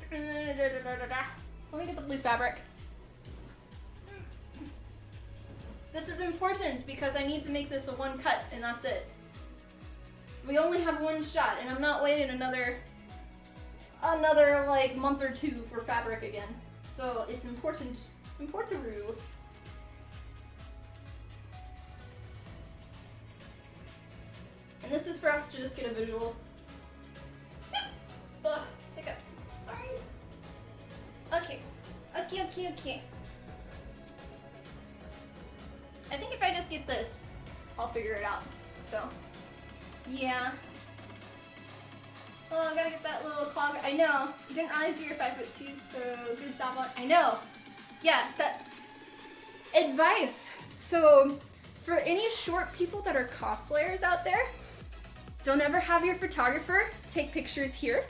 Let me get the blue fabric. This is important because I need to make this a one cut and that's it. We only have one shot and I'm not waiting another like month or two for fabric again. So it's important. And this is for us to just get a visual. Ugh, hiccups. Sorry. Okay. Okay. I think if I just get this, I'll figure it out. So, yeah. Oh, I gotta get that little clog. I know. You didn't realize you were 5'2", so good job on. I know. Yeah, that advice. So, for any short people that are cosplayers out there, don't ever have your photographer take pictures here.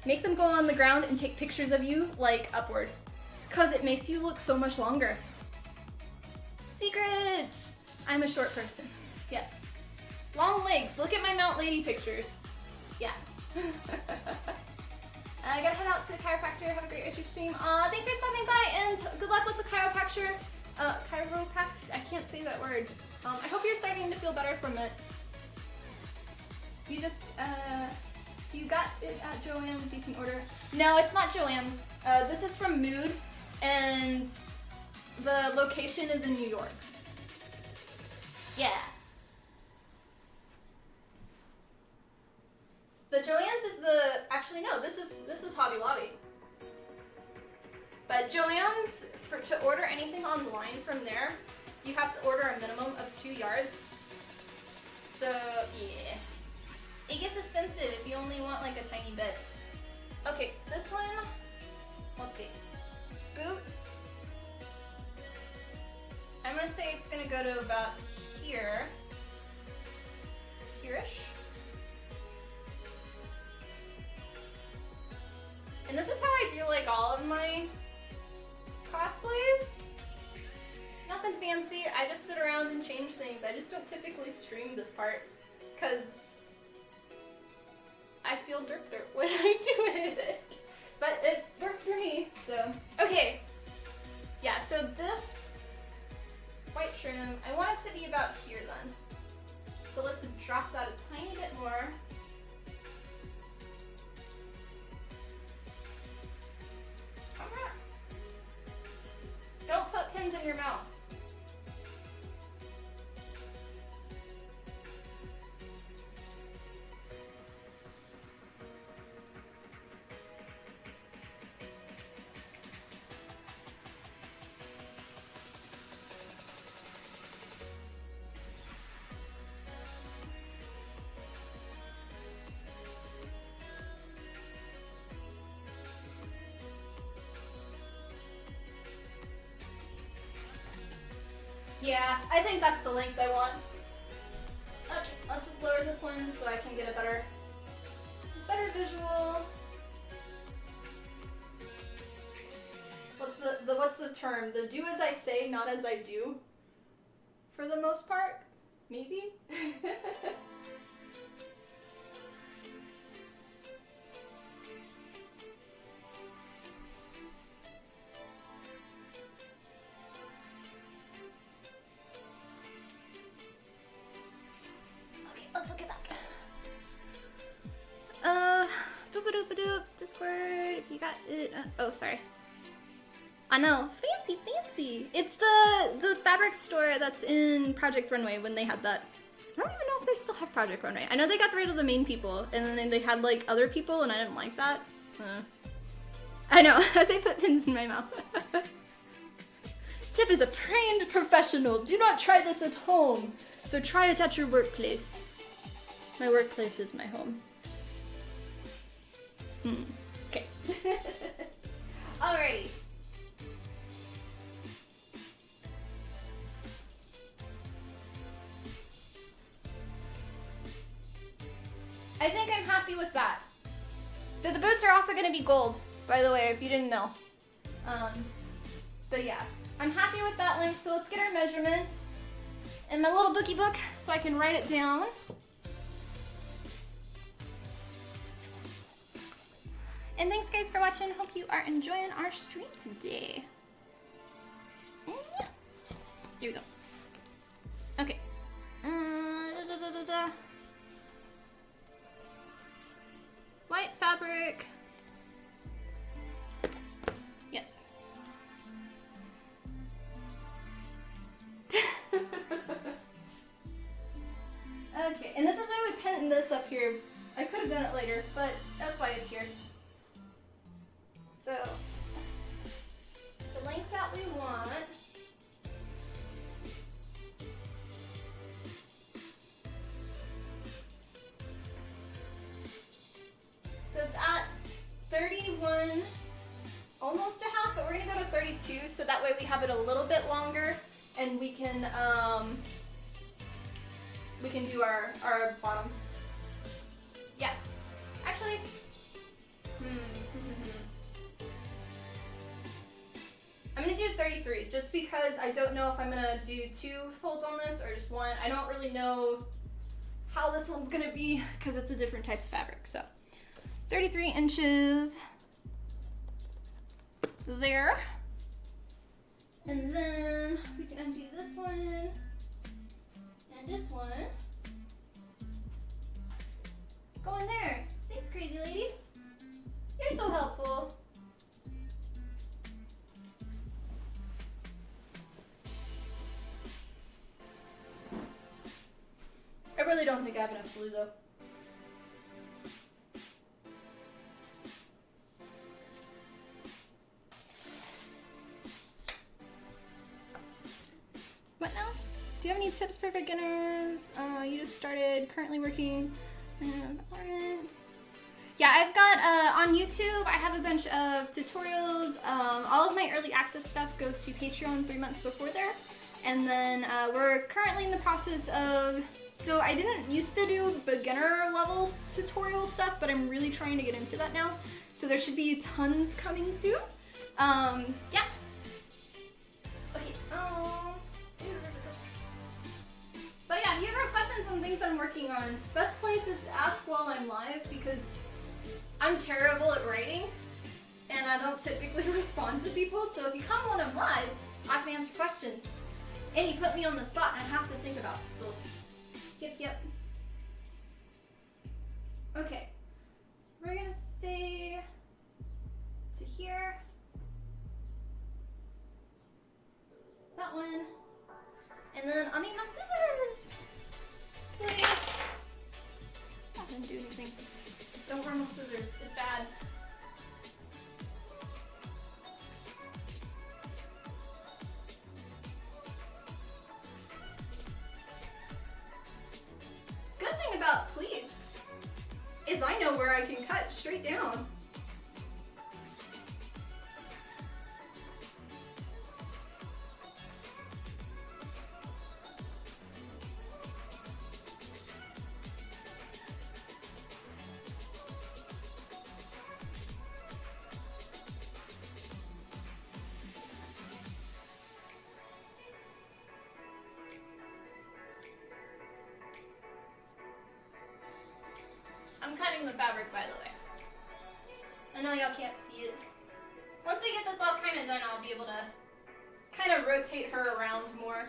Make them go on the ground and take pictures of you, like, upward. Because it makes you look so much longer. Secrets! I'm a short person. Yes. Long legs. Look at my Mount Lady pictures. Yeah. I gotta head out to the chiropractor. Have a great ice stream. Thanks for stopping by and good luck with the chiropractor. Chiropractor? I can't say that word. I hope you're starting to feel better from it. You just, you got it at Joann's, you can order. No, it's not Joann's. This is from Mood, and the location is in New York. Yeah. The Joann's is the, actually no, this is Hobby Lobby. But Joann's, to order anything online from there, you have to order a minimum of 2 yards. So, yeah. It gets expensive if you only want like a tiny bit. Okay, this one, let's see. Boot. I'm gonna say it's gonna go to about here. Here-ish. And this is how I do like all of my cosplays. Nothing fancy, I just sit around and change things. I just don't typically stream this part, because I feel derp when I do it. But it works for me, so. Okay, yeah, so this white trim, I want it to be about here then. So let's drop that a tiny bit more. Don't put pins in your mouth. Yeah, I think that's the length I want. Okay, let's just lower this one so I can get a better visual. What's the term? The do as I say, not as I do. For the most part, maybe. Let's look at that. Doop-a-doop-a-doop, Discord, if you got it. Oh, sorry. I know, fancy. It's the fabric store that's in Project Runway when they had that. I don't even know if they still have Project Runway. I know they got rid of the main people, and then they had like other people, and I didn't like that. I know, as I put pins in my mouth. Tiff is a trained professional. Do not try this at home. So try it at your workplace. My workplace is my home. Okay. Alrighty. I think I'm happy with that. So the boots are also going to be gold, by the way, if you didn't know. But yeah, I'm happy with that length. So let's get our measurement in my little bookie book so I can write it down. And thanks guys for watching. Hope you are enjoying our stream today. Here we go. Okay. White fabric. Yes. Okay, and this is why we pinned this up here. I could have done it later, but that's why it's here. So, the length that we want. So it's at 31, almost a half, but we're gonna go to 32, so that way we have it a little bit longer, and we can do our bottom. Yeah, actually, I'm gonna do 33, just because I don't know if I'm gonna do 2 folds on this or just 1. I don't really know how this one's gonna be, because it's a different type of fabric, so. 33 inches there. And then we can undo this one and this one. Go in there. Thanks, crazy lady. You're so helpful. I really don't think I have enough glue though. What now? Do you have any tips for beginners? You just started, currently working. Yeah, I've got on YouTube, I have a bunch of tutorials. All of my early access stuff goes to Patreon 3 months before there. And then we're currently in the process of, so I didn't used to do beginner level tutorial stuff, but I'm really trying to get into that now. So there should be tons coming soon. Yeah. Okay. But yeah, if you ever have questions on things I'm working on, best place is to ask while I'm live because I'm terrible at writing and I don't typically respond to people. So if you come when I'm live, I can answer questions. And you put me on the spot and I have to think about stuff. Yep. Okay. We're gonna say to here. That one. And then I'll need my scissors. Okay. That didn't do anything. Don't burn my scissors. It's bad. Good thing about pleats is I know where I can cut straight down. I'm cutting the fabric, by the way. I know y'all can't see it. Once we get this all kind of done, I'll be able to kind of rotate her around more.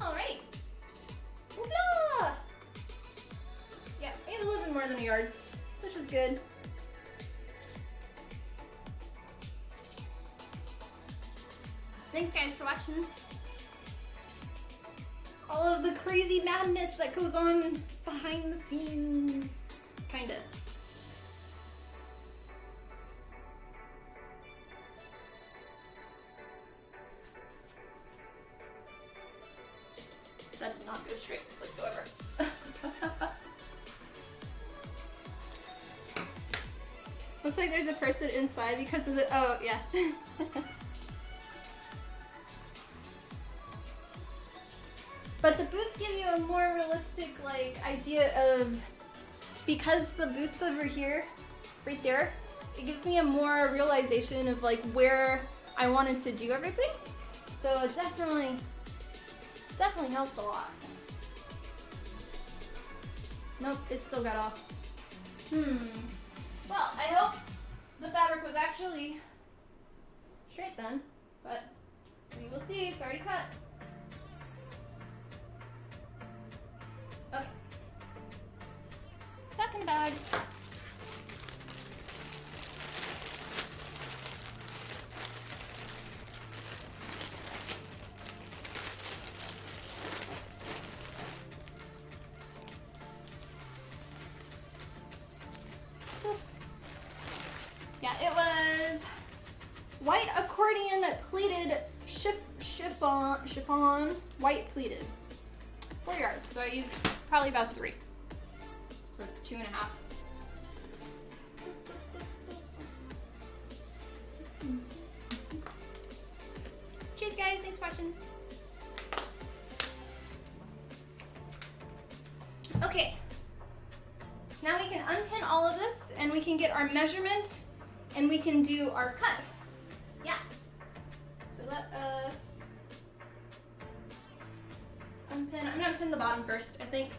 Alright. Hoopla! Yeah, I ate a little bit more than a yard, which is good. Thanks guys for watching. All of the crazy madness that goes on behind the scenes. Kinda. That did not go straight whatsoever. Looks like there's a person inside because of the, oh yeah. But the boots give you a more realistic like idea of, because the boots over here, right there, it gives me a more realization of like where I wanted to do everything. So it definitely helped a lot. Nope, it still got off. Well, I hope the fabric was actually straight then, but we will see. It's already cut. Okay. Back in the bag. Yeah, it was white accordion pleated chiffon, white pleated. 4 yards, so I used probably about 3. for 2.5. Cheers guys, thanks for watching. Okay, now we can unpin all of this and we can get our measurement and we can do our cut. Yeah, so let us unpin. I'm gonna pin the bottom first, I think.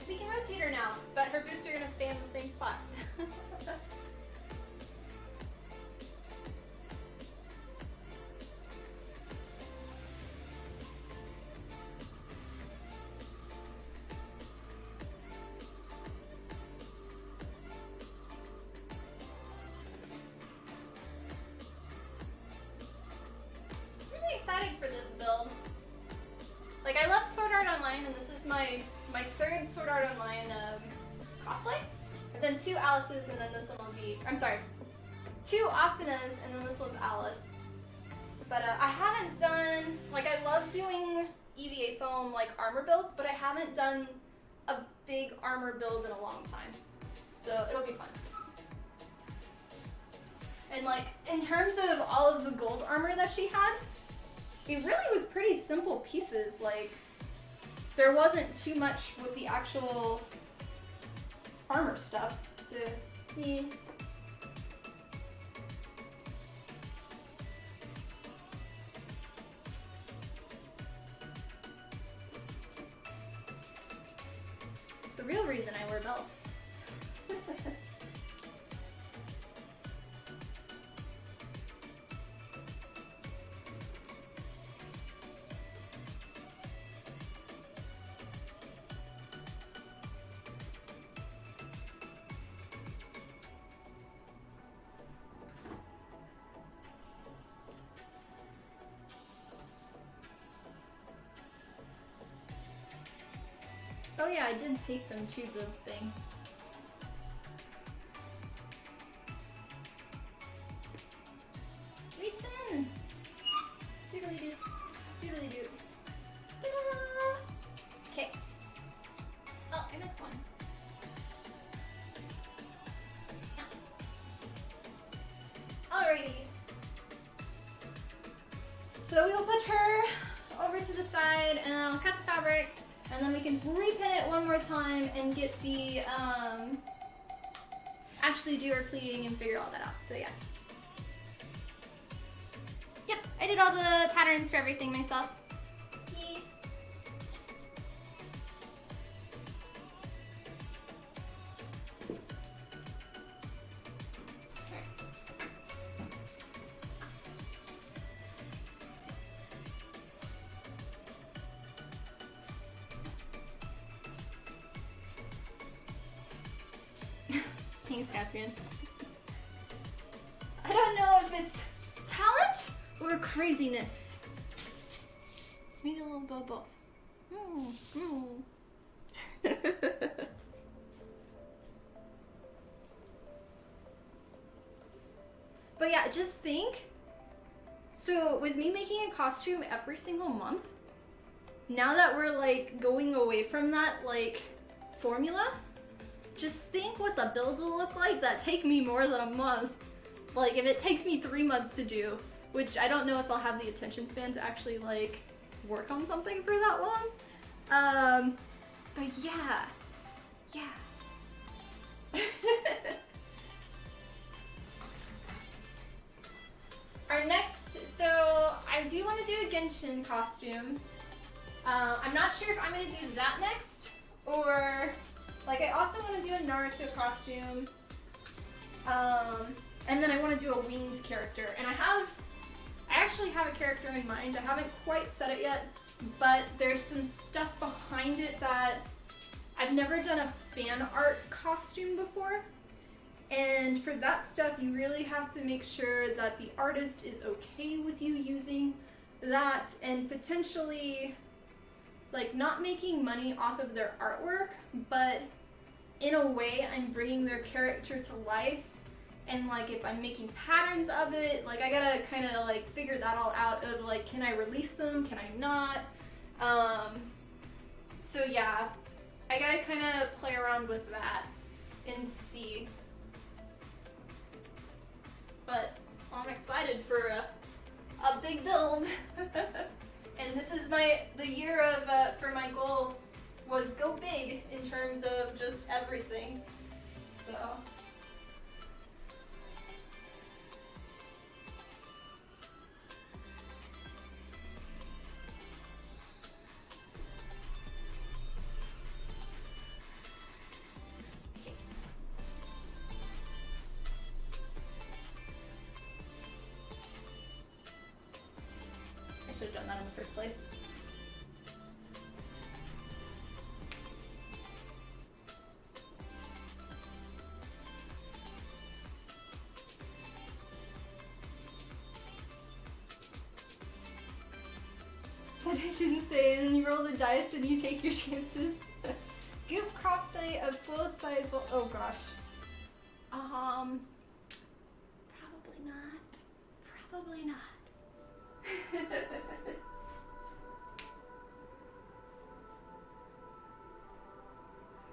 We can rotate her now, but her boots are gonna stay in the same spot. Really excited for this build. Like, I love Sword Art Online, and this is my third Sword Art Online cosplay. I've done 2 Alices, and then this one will be, I'm sorry, 2 Asunas, and then this one's Alice. But I haven't done, like, I love doing EVA foam, like, armor builds, but I haven't done a big armor build in a long time. So it'll be fun. And, like, in terms of all of the gold armor that she had, it really was pretty simple pieces. Like, there wasn't too much with the actual armor stuff. So, yeah. The real reason I wear belts. Oh yeah, I did take them to the thing. Respin! Doodly doo. Doodly doo. Okay. Oh, I missed one. Yeah. Alrighty. So we will put her over to the side and I'll cut the fabric. And then we can repin it one more time and get the, actually do our pleating and figure all that out. So yeah. Yep, I did all the patterns for everything myself. Yeah. Thanks, Caspian. I don't know if it's talent or craziness. Maybe a little bit of both. But yeah, just think. So with me making a costume every single month, now that we're like going away from that like formula, just think what the builds will look like that take me more than a month. Like, if it takes me 3 months to do, which I don't know if I'll have the attention span to actually, like, work on something for that long. But yeah. Yeah. Our next, so I do want to do a Genshin costume. I'm not sure if I'm going to do that next, or... Like, I also want to do a Naruto costume, and then I want to do a winged character. And I actually have a character in mind. I haven't quite said it yet, but there's some stuff behind it that I've never done a fan art costume before. And for that stuff, you really have to make sure that the artist is okay with you using that, and potentially like not making money off of their artwork, but in a way I'm bringing their character to life. And like if I'm making patterns of it, like I gotta kind of like figure that all out of like, can I release them, can I not? So yeah, I gotta kind of play around with that and see. But I'm excited for a big build. And this is the year of, for my goal was go big in terms of just everything. So. I should have done that in the first place. But I shouldn't say it, and you roll the dice and you take your chances. Goop crossbody of full size, well, oh gosh. Probably not. Probably not.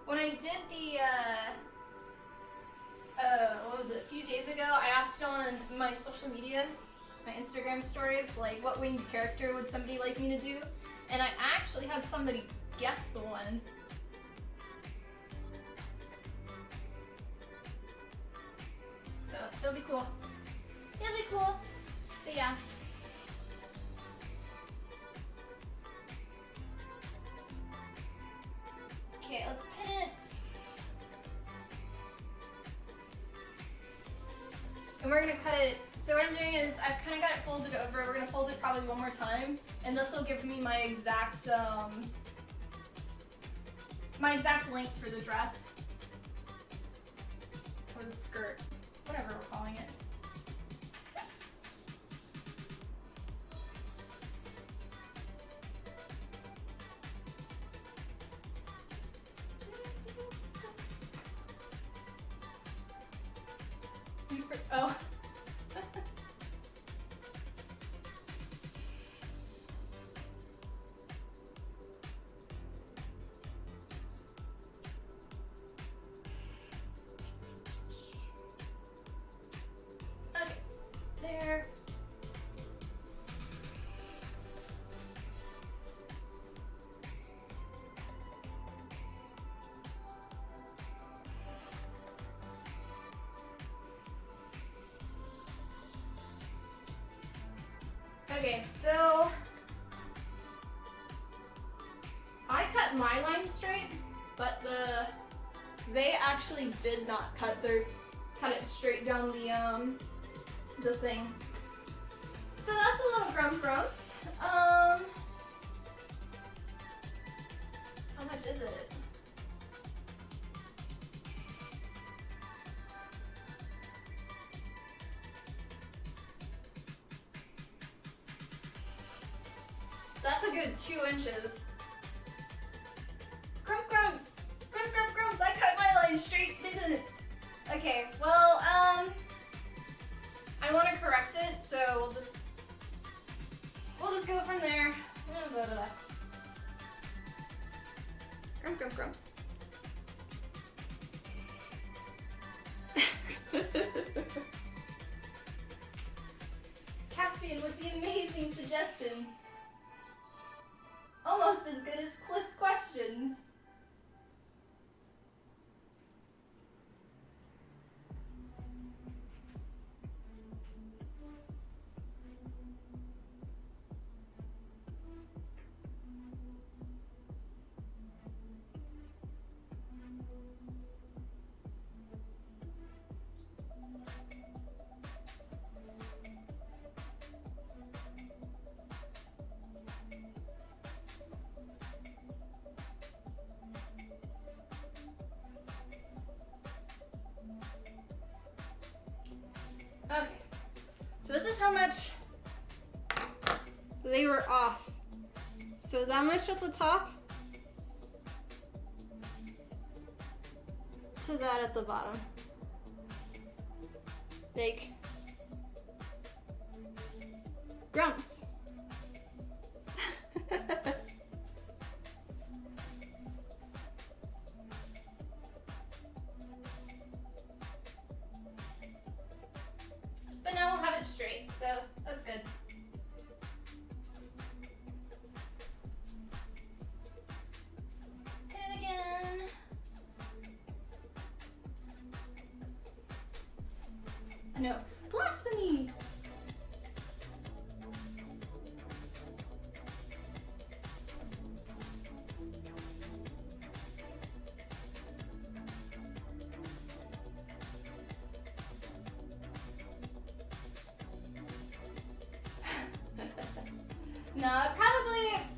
When I did the, what was it, a few days ago, I asked on my social media, my Instagram stories, like, what winged character would somebody like me to do? And I actually had somebody guess the one. So, it'll be cool. It'll be cool. But yeah. Okay, let's pin it. And we're gonna cut it. So what I'm doing is I've kind of got it folded over. We're gonna fold it probably one more time, and this will give me my exact length for the dress or the skirt, whatever we're calling it. Oh. Okay, there. Okay, so I cut my line straight, but they actually did not cut it straight down the thing. So that's a little gross. How much is it? That's a good 2 inches. Grumps! Grumps! I cut my line straight, didn't it? Okay, well, I want to correct it, so we'll just go from there. Grumps. Caspian with the amazing suggestions. Almost as good as Cliff's questions. they were off. So that much at the top to that at the bottom. Like, grumps.
But now we'll have it straight, so that's good. Hit it again.
I know. Blasphemy! No,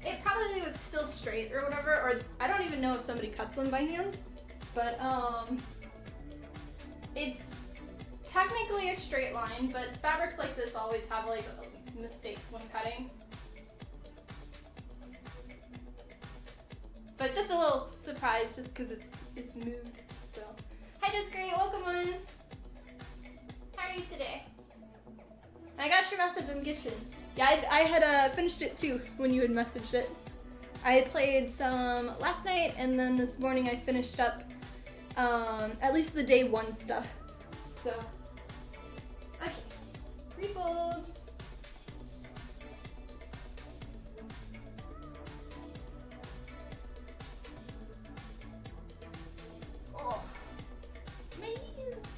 it probably was still straight or whatever, or I don't even know if somebody cuts them by hand, but it's technically a straight line, but fabrics like this always have like mistakes when cutting. But just a little surprise just because it's moved, so. Hi Just Great, welcome on. How are you today? I got your message on Gitchin. Yeah, I had finished it too when you had messaged it. I played some last night, and then this morning I finished up at least the day one stuff. So, okay, refold. Oh, my knees.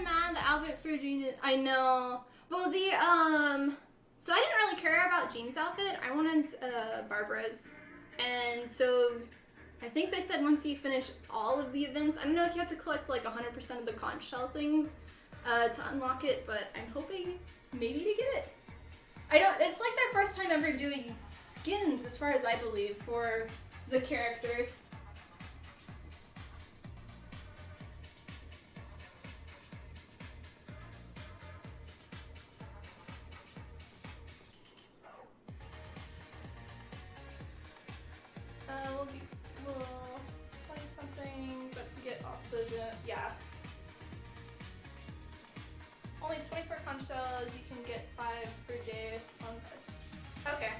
Mad the outfit for Jean. I know. Well, so I didn't really care about Jean's outfit. I wanted Barbara's, and so I think they said once you finish all of the events, I don't know if you have to collect like 100% of the conch shell things to unlock it, but I'm hoping maybe to get it. I don't. It's like their first time ever doing skins, as far as I believe, for the characters. We'll 20 something, but to get off the, yeah. Only 24 conch shells, you can get 5 per day on fish. Okay.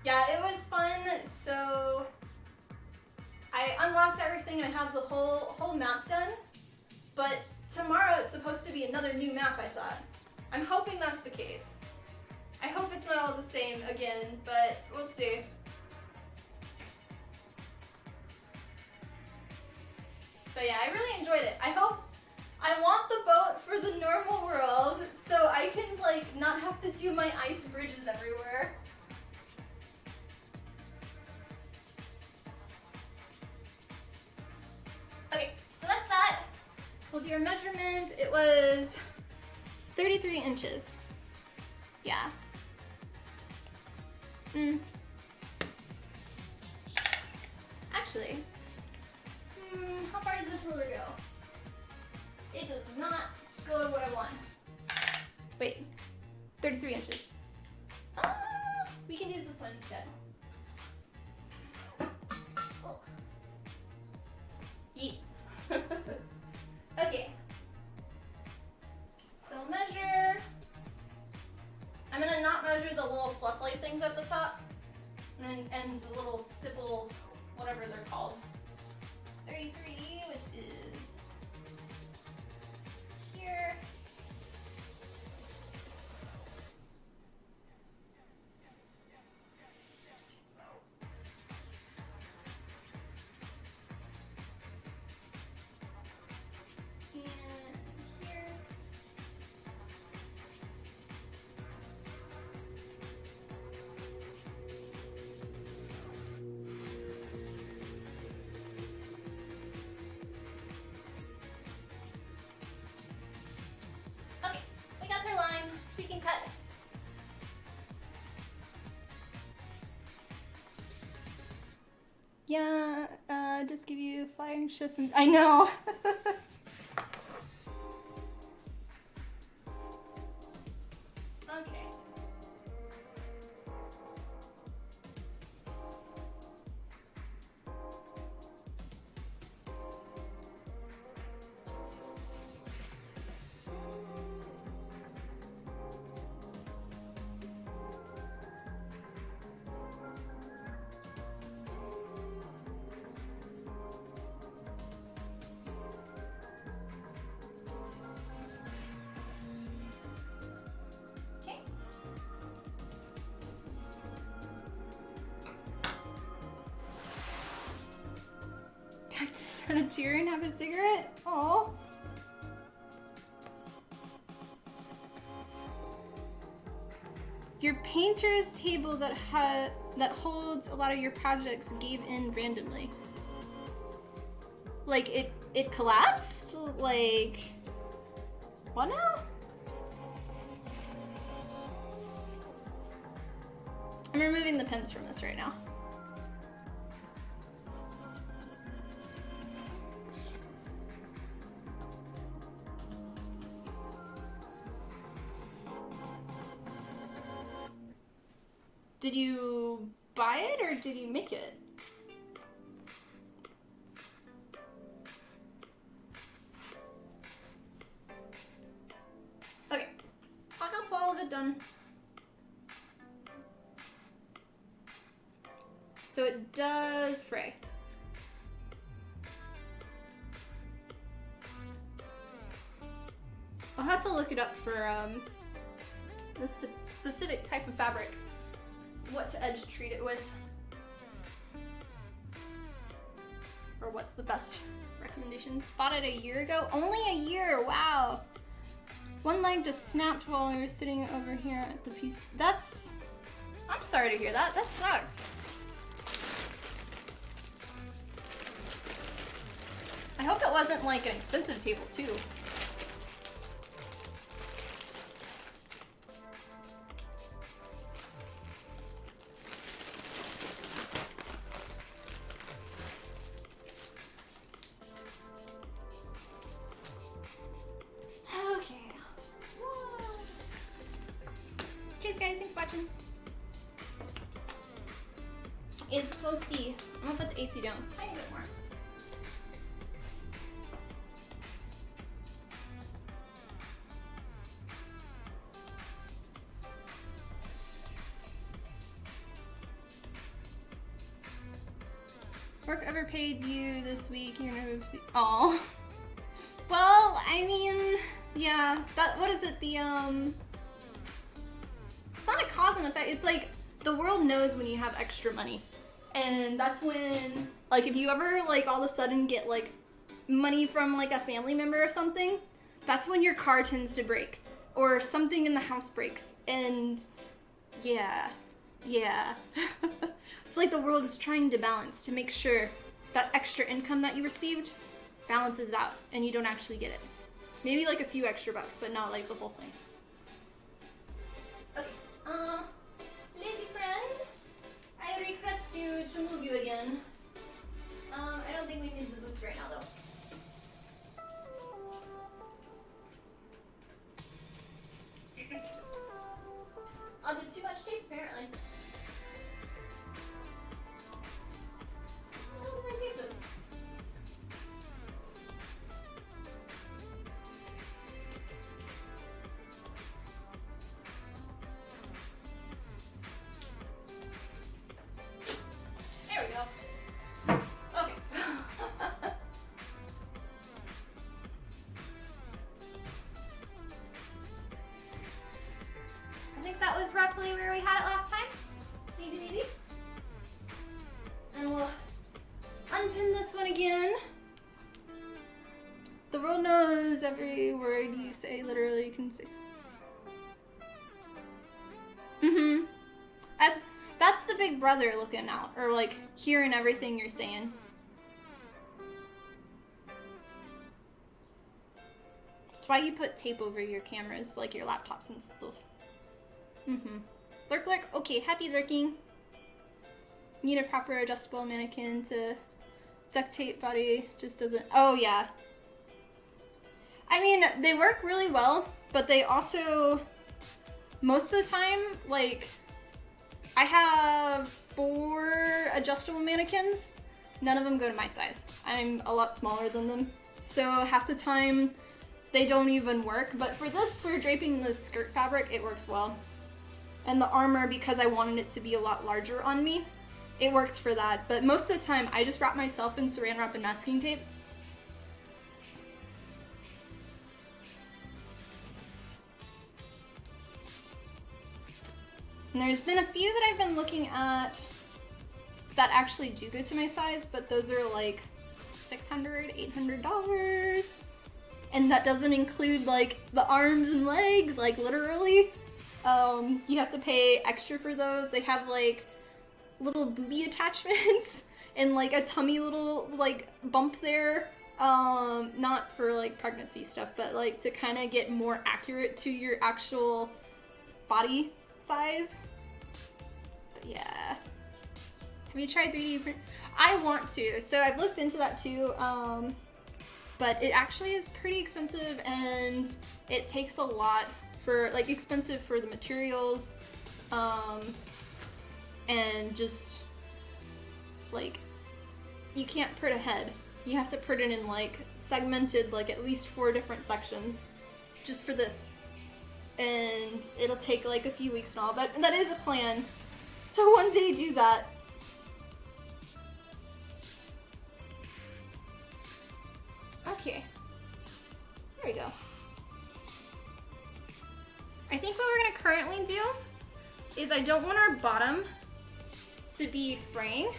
Yeah, it was fun, so I unlocked everything and I have the whole map done, but tomorrow it's supposed to be another new map, I thought. I'm hoping that's the case. I hope it's not all the same again, but we'll see. But yeah, I really enjoyed it. I want the boat for the normal world, so I can like not have to do my ice bridges everywhere. Okay, so that's that. We'll do your measurement. It was 33 inches. Yeah. Actually, how far does this ruler go? It does not go to what I want. Wait, 33 inches. We can use this one instead. Oh. Yeet. Okay. So measure. I'm gonna not measure the little fluffy things at the top, and the little stipple, whatever they're called. 33, which is here. Yeah, just give you flying ship and I know. Okay. Have to set a tear and have a cigarette? Aww. Your painter's table that holds a lot of your projects gave in randomly. Like it collapsed? Like what now? I'm removing the pens from this right now. Did you buy it or did you make it? Okay, pocket's all of it done. So it does fray. I'll have to look it up for this specific type of fabric. What to edge treat it with. Or what's the best recommendations? Bought it a year ago? Only a year, wow. One leg just snapped while I was sitting over here at the piece. That's, I'm sorry to hear that, that sucks. I hope it wasn't like an expensive table too. It's toasty. I'm gonna put the AC down a tiny bit more. Work ever paid you this week? You're gonna oh. Well, I mean, yeah. That what is it? The it's not a cause and effect. It's like the world knows when you have extra money. And that's when, like, if you ever, like, all of a sudden get, like, money from, like, a family member or something, that's when your car tends to break. Or something in the house breaks. And, yeah. Yeah. It's like the world is trying to balance to make sure that extra income that you received balances out and you don't actually get it. Maybe, like, a few extra bucks, but not, like, the whole thing. Okay, lazy friend. I request you to move you again. I don't think we need the boots right now though. I'll do too much tape apparently. How did I tape this? There we go. Okay. I think that was roughly where we had it last time. Maybe. And we'll unpin this one again. The world knows every word you say literally can say so. Mm-hmm. That's the big brother looking out, or like hearing everything you're saying. That's why you put tape over your cameras, like your laptops and stuff. Mm-hmm. Lurk. Okay, happy lurking. Need a proper adjustable mannequin to duct tape body, just doesn't, oh yeah. I mean, they work really well, but they also, most of the time, like, I have 4 adjustable mannequins. None of them go to my size. I'm a lot smaller than them. So half the time, they don't even work. But for this, for draping the skirt fabric, it works well. And the armor, because I wanted it to be a lot larger on me, it worked for that. But most of the time, I just wrap myself in saran wrap and masking tape. And there's been a few that I've been looking at that actually do go to my size, but those are like $600, $800. And that doesn't include like the arms and legs, like literally. You have to pay extra for those. They have like little booby attachments and like a tummy little like bump there. Not for like pregnancy stuff, but like to kind of get more accurate to your actual body size. But yeah. Have you tried 3D print? I want to. So I've looked into that too. But it actually is pretty expensive and it takes a lot for, like, expensive for the materials. And just, like, you can't print ahead. You have to print it in, like, segmented, like, at least 4 different sections just for this. And it'll take, like, a few weeks and all. But that is a plan. So one day do that. Okay. There we go. I think what we're gonna currently do is I don't want our bottom to be fraying.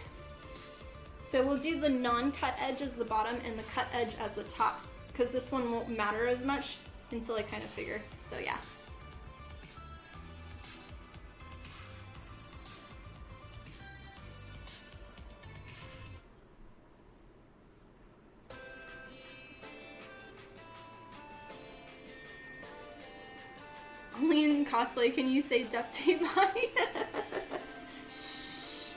So we'll do the non-cut edge as the bottom and the cut edge as the top, because this one won't matter as much until I kind of figure. So yeah. Only in cosplay can you say duct tape body. Shh.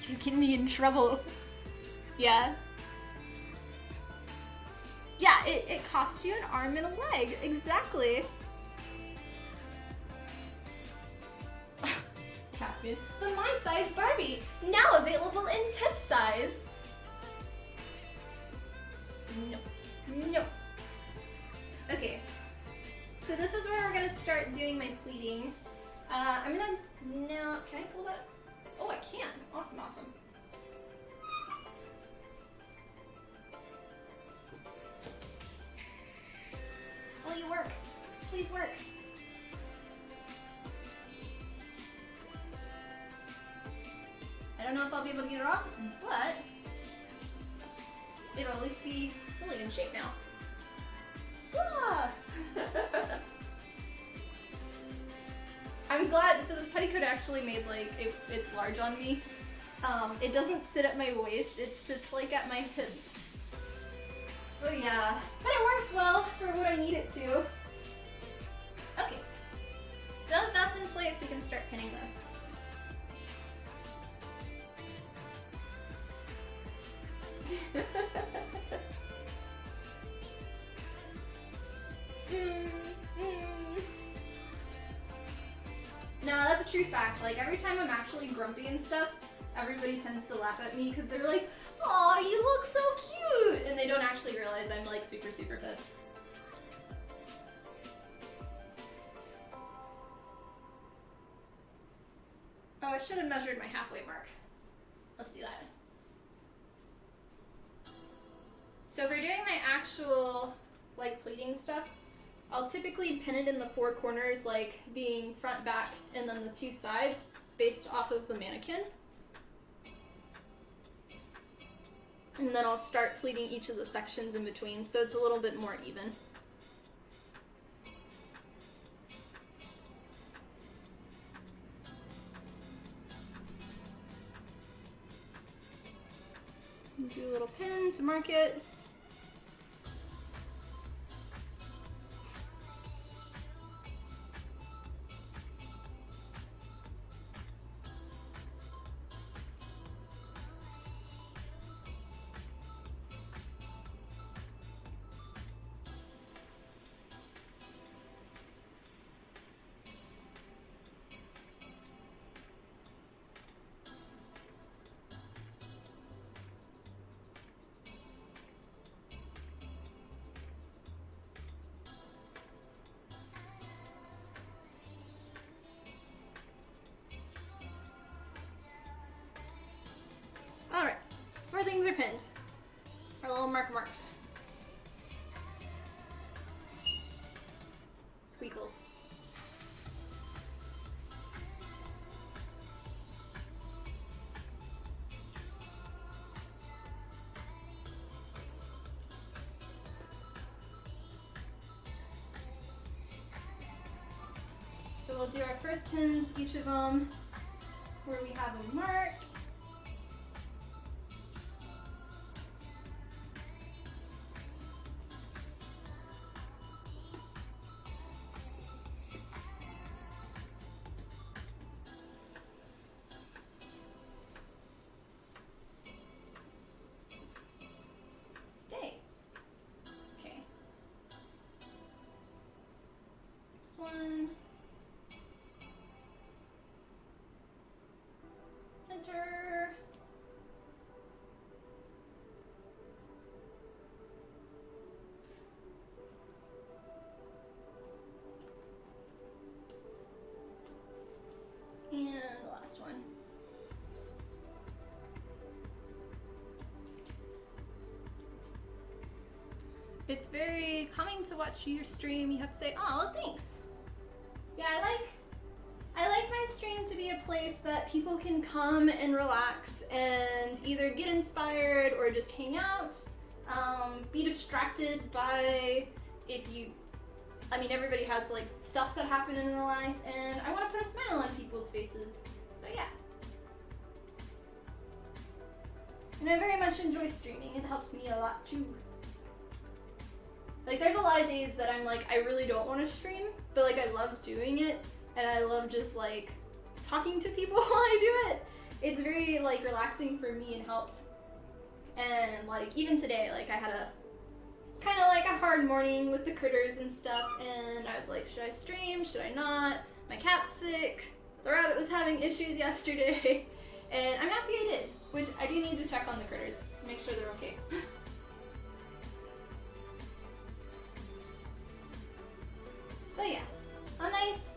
You're getting me in trouble. Yeah. Yeah, it costs you an arm and a leg. Exactly. Caspian. The My Size Barbie. Now available in tip size. No. No. Okay. So this is where we're gonna start doing my pleating. I'm gonna, now, can I pull that? Oh, I can. Awesome, awesome. Will you work? Please work. I don't know if I'll be able to get it off, but it'll at least be fully in shape now. Ah! I'm glad, so this petticoat actually made, like, it's large on me. It doesn't sit at my waist, it sits like at my hips. So yeah, but it works well for what I need it to. Okay, so now that that's in place, we can start pinning this. No, that's a true fact. Like, every time I'm actually grumpy and stuff, everybody tends to laugh at me because they're like, "Aw, you look so cute!" And they don't actually realize I'm, like, super, super pissed. Oh, I should have measured my halfway mark. Let's do that. So if we're doing my actual, like, pleating stuff, I'll typically pin it in the 4 corners, like being front, back, and then the 2 sides based off of the mannequin. And then I'll start pleating each of the sections in between, so it's a little bit more even. Do a little pin to mark it. pinned. Our little marks. Squeakles. So we'll do our first pins, each of them, where we have them marked. Stay. Okay. This one. Center. And the last one. It's very calming to watch your stream. You have to say, oh, well, thanks. Yeah, I like my stream to be a place that people can come and relax and either get inspired or just hang out, be distracted by everybody has like stuff that happened in their life, and I want to put a smile on people's faces. So yeah. And I very much enjoy streaming. It helps me a lot too. Like there's a lot of days that I'm like, I really don't want to stream, but like I love doing it. And I love just like talking to people while I do it. It's very like relaxing for me and helps. And like even today, like I had a kind of like a hard morning with the critters and stuff, and I was like, should I stream? Should I not? My cat's sick. The rabbit was having issues yesterday. And I'm happy I did, which I do need to check on the critters, make sure they're okay. But yeah, a nice,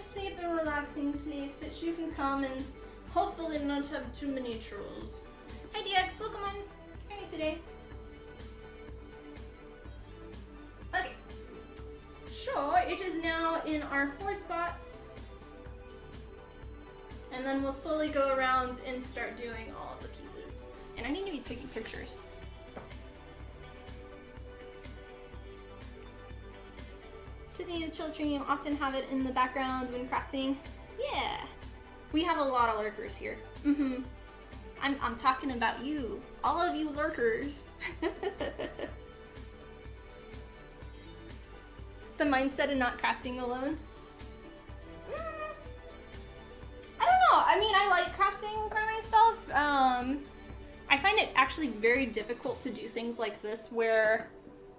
safe and relaxing place that you can come and hopefully not have too many trolls. Hi DX, welcome on. How are you today? Okay, so it is now in our 4 spots. And then we'll slowly go around and start doing all of the pieces. And I need to be taking pictures. Tiffany the Chill Stream often have it in the background when crafting. Yeah. We have a lot of lurkers here. I'm talking about you. All of you lurkers. The mindset of not crafting alone. I don't know. I mean, I like crafting by myself. I find it actually very difficult to do things like this where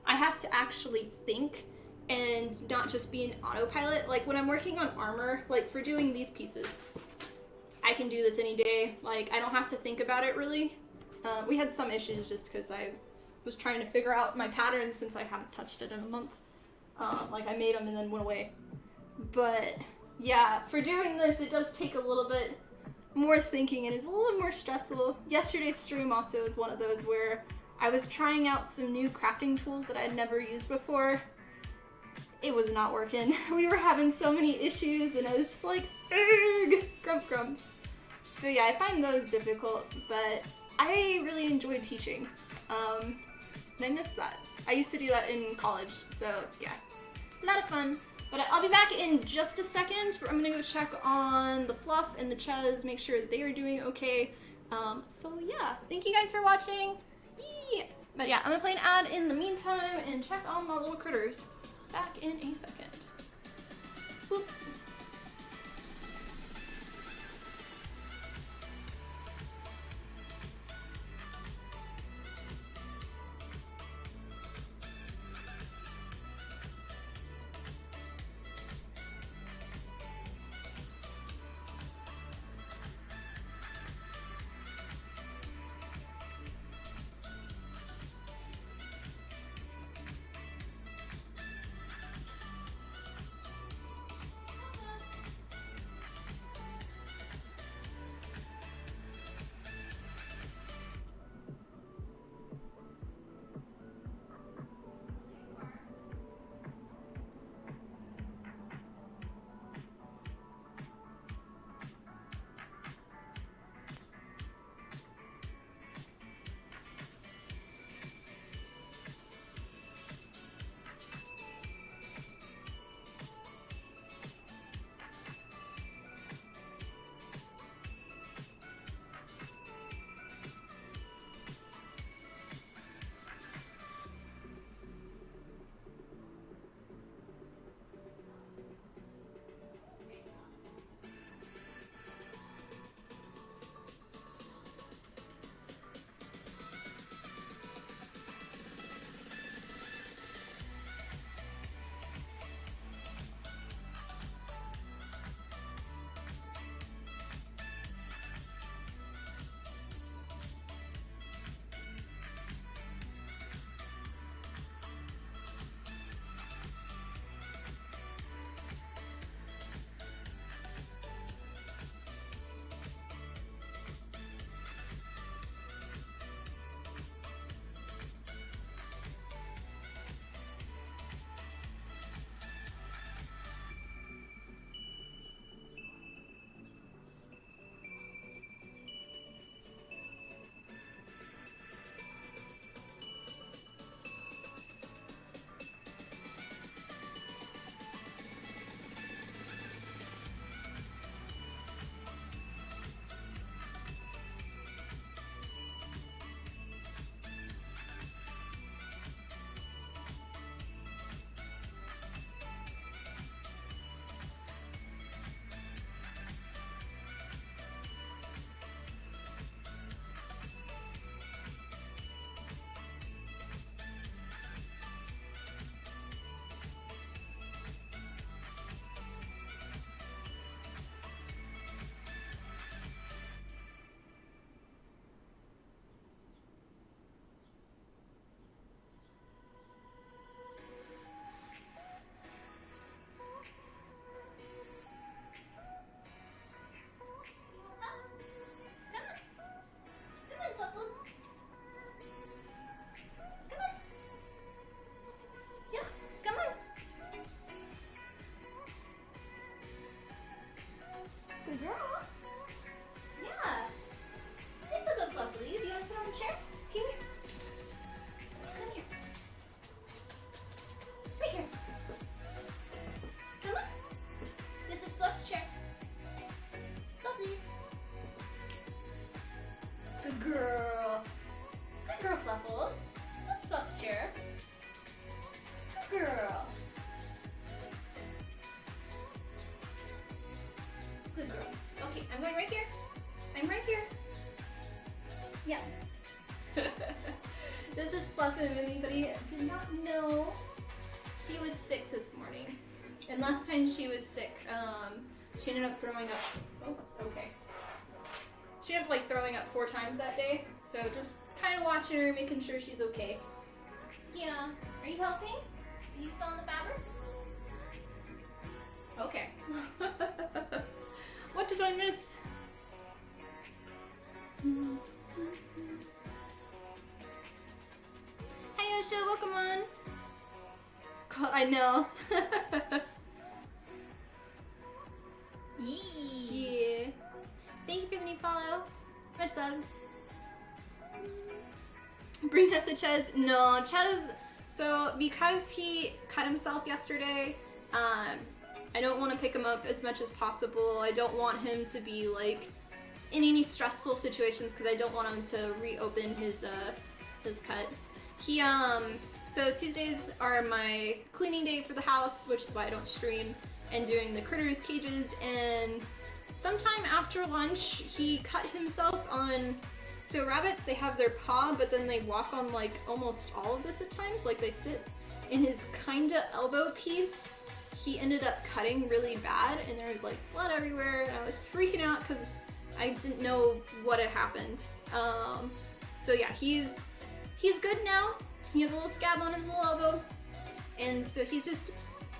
I have to actually think and not just be an autopilot. Like when I'm working on armor, like for doing these pieces, I can do this any day. Like I don't have to think about it really. We had some issues just because I was trying to figure out my patterns since I haven't touched it in a month. Like I made them and then went away. But yeah, for doing this, it does take a little bit more thinking and it's a little more stressful. Yesterday's stream also is one of those where I was trying out some new crafting tools that I had never used before. It was not working. We were having so many issues and I was just like, ugh, grumps. So yeah, I find those difficult, but I really enjoyed teaching. And I miss that. I used to do that in college, so yeah, a lot of fun. But I'll be back in just a second. I'm gonna go check on the fluff and the chuz, make sure that they are doing okay. So yeah, thank you guys for watching. Yeah. But yeah, I'm gonna play an ad in the meantime and check on my little critters. Back in a second. Boop. Yeah. This is Fluff, if anybody did not know. She was sick this morning. And last time she was sick, she ended up throwing up. Oh, okay. She ended up like throwing up 4 times that day. So just kind of watching her, making sure she's okay.
Yeah. Are you helping? Are you still in the fabric?
Okay. What did I miss? Hi Osha, welcome on. God, I know. Yeah. Thank you for the new follow. Much love. Bring us a Ches. No, Ches. So because he cut himself yesterday, I don't want to pick him up as much as possible. I don't want him to be like in any stressful situations because I don't want him to reopen his cut. He so Tuesdays are my cleaning day for the house, which is why I don't stream, and doing the critters cages, and sometime after lunch he cut himself on. So rabbits, they have their paw, but then they walk on like almost all of this at times, like they sit in his kinda elbow piece. He ended up cutting really bad and there was like blood everywhere and I was freaking out because I didn't know what had happened. So yeah, he's good now. He has a little scab on his little elbow, and so he's just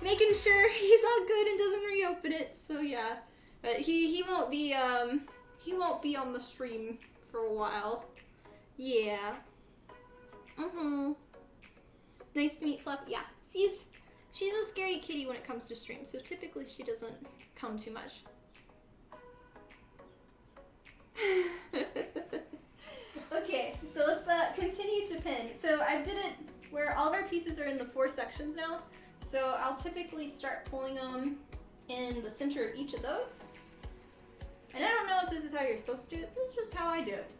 making sure he's all good and doesn't reopen it. So yeah, but he won't be on the stream for a while. Yeah. Nice to meet Fluff. Yeah, she's a scaredy kitty when it comes to stream, so typically she doesn't come too much. Okay, so let's continue to pin. So I did it where all of our pieces are in the 4 sections now. So I'll typically start pulling them in the center of each of those. And I don't know if this is how you're supposed to do it, this is just how I do it.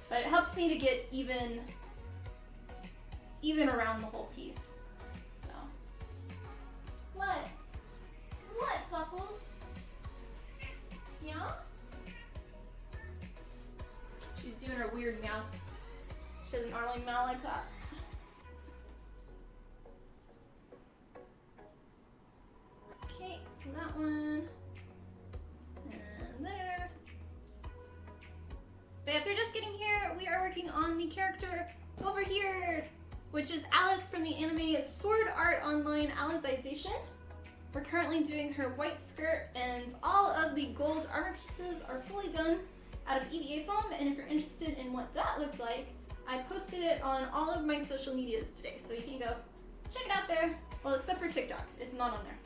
But it helps me to get even around the whole piece. So. What? What, Puffles? Yeah? She's doing her weird meow. She doesn't normally meow like that. Okay, that one. And there. But if you're just getting here, we are working on the character over here, which is Alice from the anime Sword Art Online Alicization. We're currently doing her white skirt, and all of the gold armor pieces are fully done out of EVA foam, and if you're interested in what that looks like, I posted it on all of my social medias today, so you can go check it out there. Well, except for TikTok, it's not on there.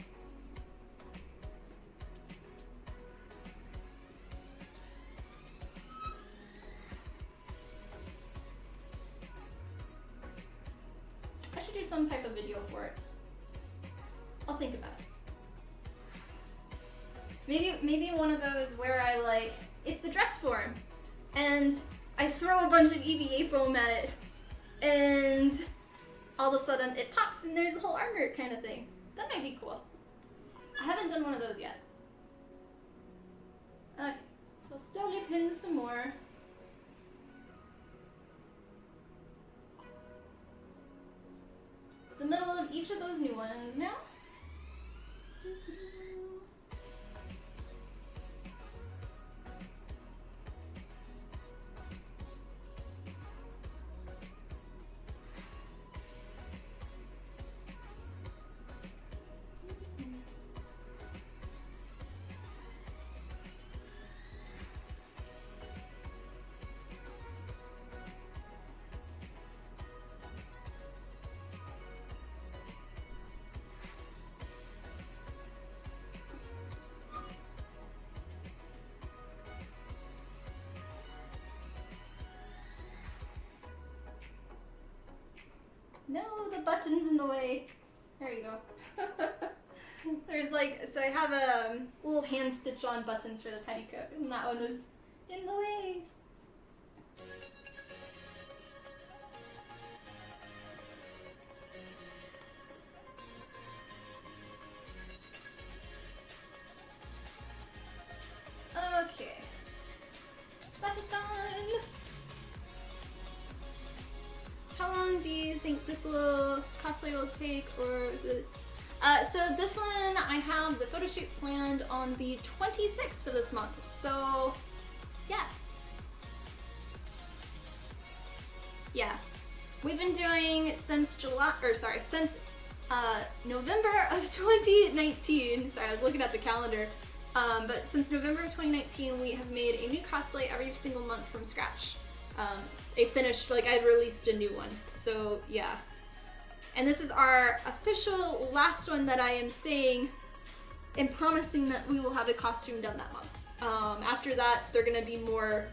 I should do some type of video for it. I'll think about it. Maybe one of those where I like, it's the dress form, and I throw a bunch of EVA foam at it, and all of a sudden it pops and there's the whole armor kind of thing. That might be cool. I haven't done one of those yet. Okay, so slowly pin some more. The middle of each of those new ones now. No, the button's in the way. There you go. There's like, so I have a little hand stitch on buttons for the petticoat, and that one was in the way. it'll take, or is it? So this one, I have the photo shoot planned on the 26th of this month. So, yeah. Yeah. We've been doing since November of 2019. Sorry, I was looking at the calendar. But since November of 2019, we have made a new cosplay every single month from scratch. I released a new one. So, yeah. And this is our official last one that I am saying and promising that we will have a costume done that month. After that, they're gonna be more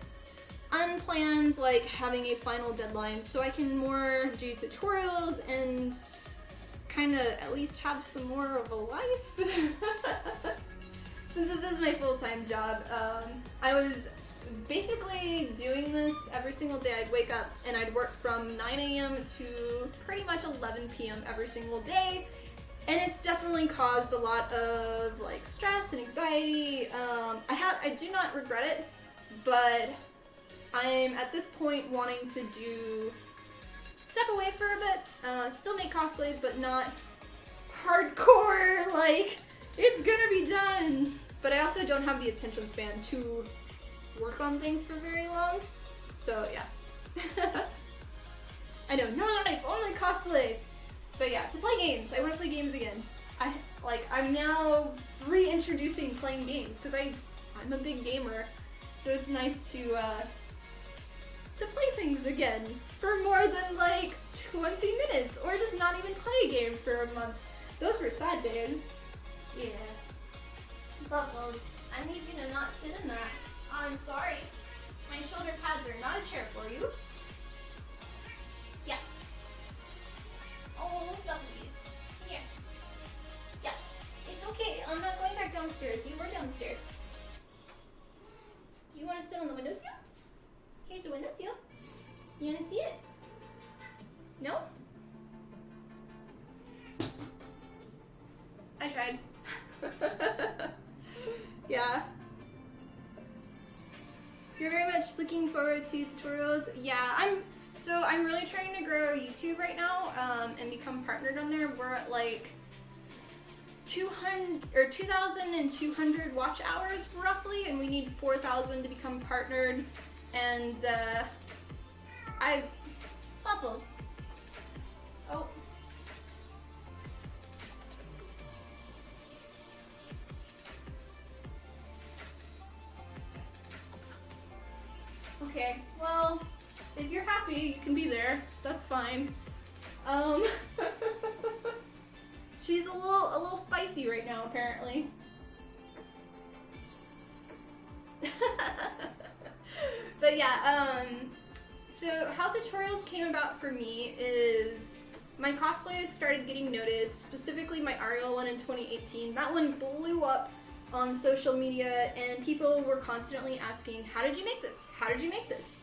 unplanned, like having a final deadline, so I can more do tutorials and kind of at least have some more of a life. Since this is my full-time job, I was basically doing this every single day. I'd wake up and I'd work from 9 a.m. to pretty much 11 p.m. every single day, and it's definitely caused a lot of like stress and anxiety. I do not regret it, but I'm at this point wanting to step away for a bit, still make cosplays, but not hardcore, like, it's gonna be done. But I also don't have the attention span to work on things for very long, so yeah. I know, no life, only cosplay. But yeah, to play games. I want to play games again. I'm now reintroducing playing games, because I'm a big gamer, so it's nice to play things again for more than like 20 minutes, or just not even play a game for a month. Those were sad days.
Yeah. Bubbles, I need you to not sit in that. I'm sorry. My shoulder pads are not a chair for you. Yeah. Oh, lovelies. Here. Yeah. It's okay. I'm not going back downstairs. You were downstairs. You want to sit on the windowsill? Here's the windowsill. You want to see it? No?
I tried. Yeah. You're very much looking forward to tutorials. Yeah, I'm really trying to grow YouTube right now, and become partnered on there. We're at like 2,200 watch hours roughly, and we need 4,000 to become partnered. And
Bubbles.
Oh. Okay, well, if you're happy, you can be there. That's fine. She's a little spicy right now, apparently. But yeah, so how tutorials came about for me is my cosplays started getting noticed, specifically my Ariel one in 2018. That one blew up on social media, and people were constantly asking, how did you make this? How did you make this?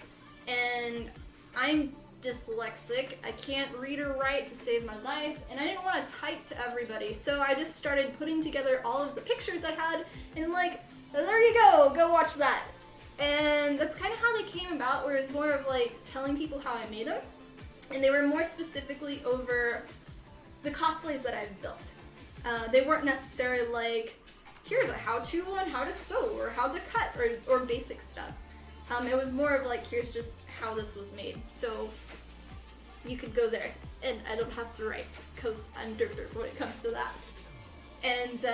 And I'm dyslexic. I can't read or write to save my life, and I didn't want to type to everybody, so I just started putting together all of the pictures I had, and like, there you go watch that. And that's kind of how they came about, where it's more of like telling people how I made them, and they were more specifically over the cosplays that I've built. They weren't necessarily like, here's a how-to on how to sew or how to cut or basic stuff. It was more of like, here's just how this was made. So you could go there, and I don't have to write because I'm dirt when it comes to that. And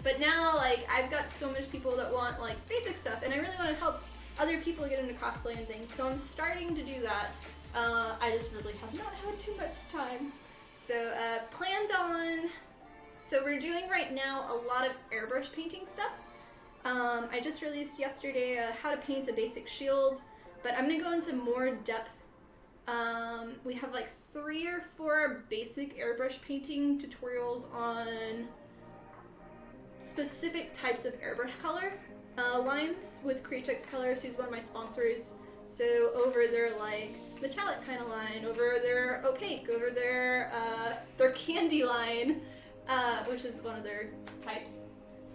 but now, like, I've got so much people that want like basic stuff, and I really want to help other people get into cosplay and things. So I'm starting to do that. I just really have not had too much time. So planned on. So we're doing right now a lot of airbrush painting stuff. I just released yesterday how to paint a basic shield, but I'm gonna go into more depth. We have like 3 or 4 basic airbrush painting tutorials on specific types of airbrush color lines with Createx Colors, who's one of my sponsors. So over their like metallic kind of line, over their opaque, over their candy line, which is one of their types,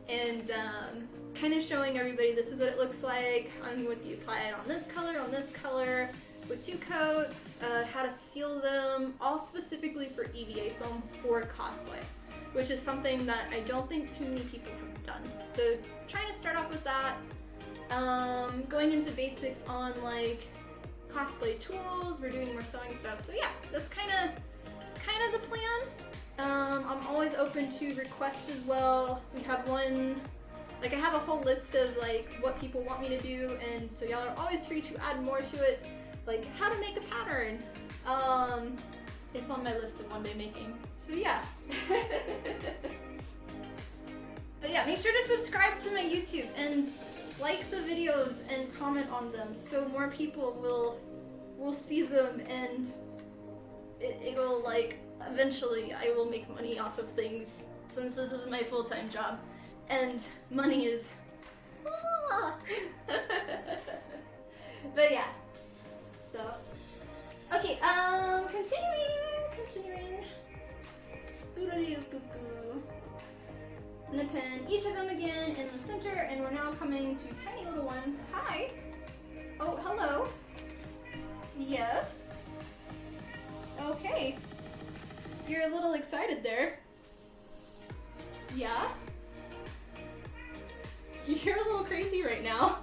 and kind of showing everybody this is what it looks like. If you apply it on this color, with 2 coats, how to seal them, all specifically for EVA foam for cosplay, which is something that I don't think too many people have done. So trying to start off with that, going into basics on like cosplay tools, we're doing more sewing stuff. So yeah, that's kind of the plan. I'm always open to requests as well. We have one, like I have a whole list of like what people want me to do, and so y'all are always free to add more to it, like how to make a pattern. It's on my list of one day making. So yeah. But yeah, make sure to subscribe to my YouTube and like the videos and comment on them so more people will see them, and it will like eventually I will make money off of things since this is my full-time job and money is but yeah, so okay, continuing boo-boo. I'm gonna pin each of them again in the center, and we're now coming to tiny little ones. Hi. Oh, hello. Yes. Okay. You're a little excited there. Yeah? You're a little crazy right now.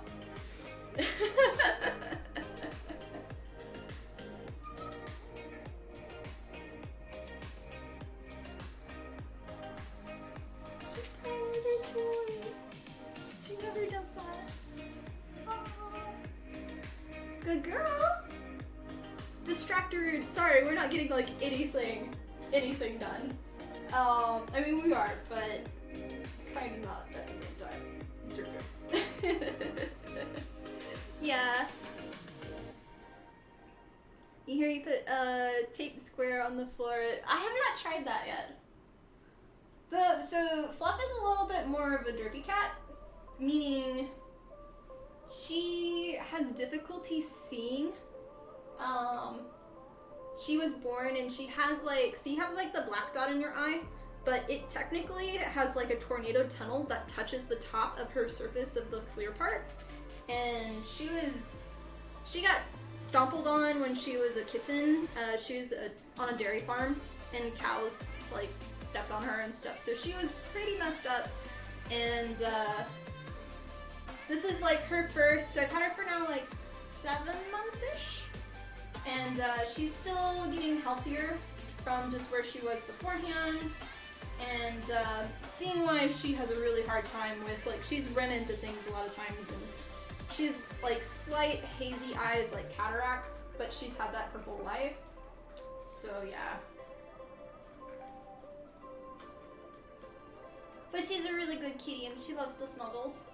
She never does that. Aww. Good girl. Distracted. Sorry, we're not getting like anything done. I mean we are, but kind of not at the same time. Yeah. You hear you put tape square on the floor. I have not tried that yet. So Fluff is a little bit more of a derpy cat, meaning she has difficulty seeing. She was born and she has like, so you have like the black dot in your eye, but it technically has like a tornado tunnel that touches the top of her surface of the clear part. And she got stompled on when she was a kitten. She was on a dairy farm and cows like stepped on her and stuff. So she was pretty messed up. And this is like her first, so I've had her for now like 7 months-ish. And she's still getting healthier from just where she was beforehand. And scene-wise, she has a really hard time with, like, she's run into things a lot of times. And she's, like, slight hazy eyes, like cataracts, but she's had that her whole life. So, yeah. But she's a really good kitty, and she loves the snuggles.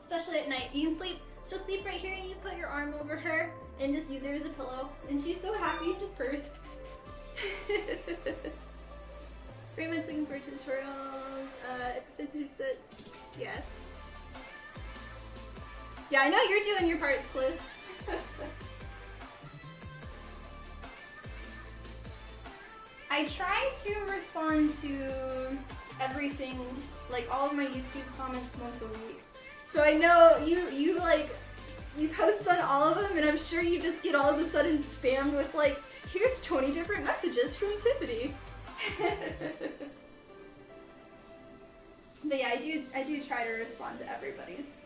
Especially at night. You can sleep, she'll sleep right here, and you put your arm over her, and just use her as a pillow. And she's so happy, just purrs. Very much looking forward to tutorials. If this sits, yeah. Yeah, I know you're doing your part, Cliff. I try to respond to everything, like all of my YouTube comments once a week. So I know you post on all of them, and I'm sure you just get all of a sudden spammed with like, here's 20 different messages from Tiffany. But yeah, I do try to respond to everybody's.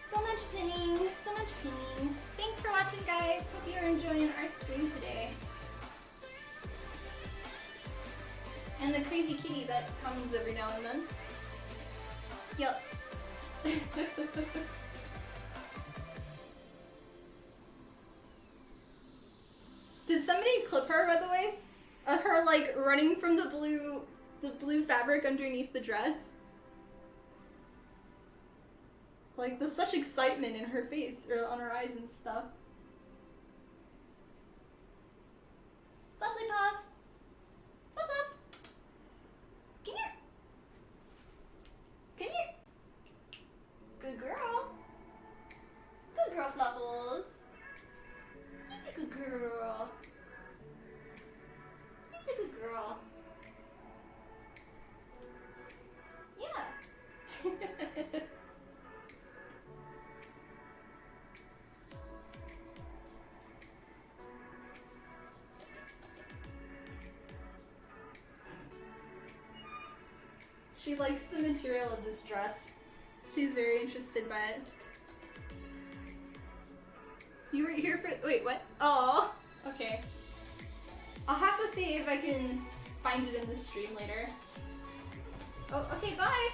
So much pinning. Thanks for watching, guys. Hope you're enjoying our stream today. And the crazy kitty that comes every now and then. Yup. Did somebody clip her, by the way? Of her like running from the blue fabric underneath the dress? Like, there's such excitement in her face, or on her eyes and stuff. She likes the material of this dress. She's very interested by it. You were here for- wait, what? Oh, okay. I'll have to see if I can find it in the stream later. Oh, okay, bye!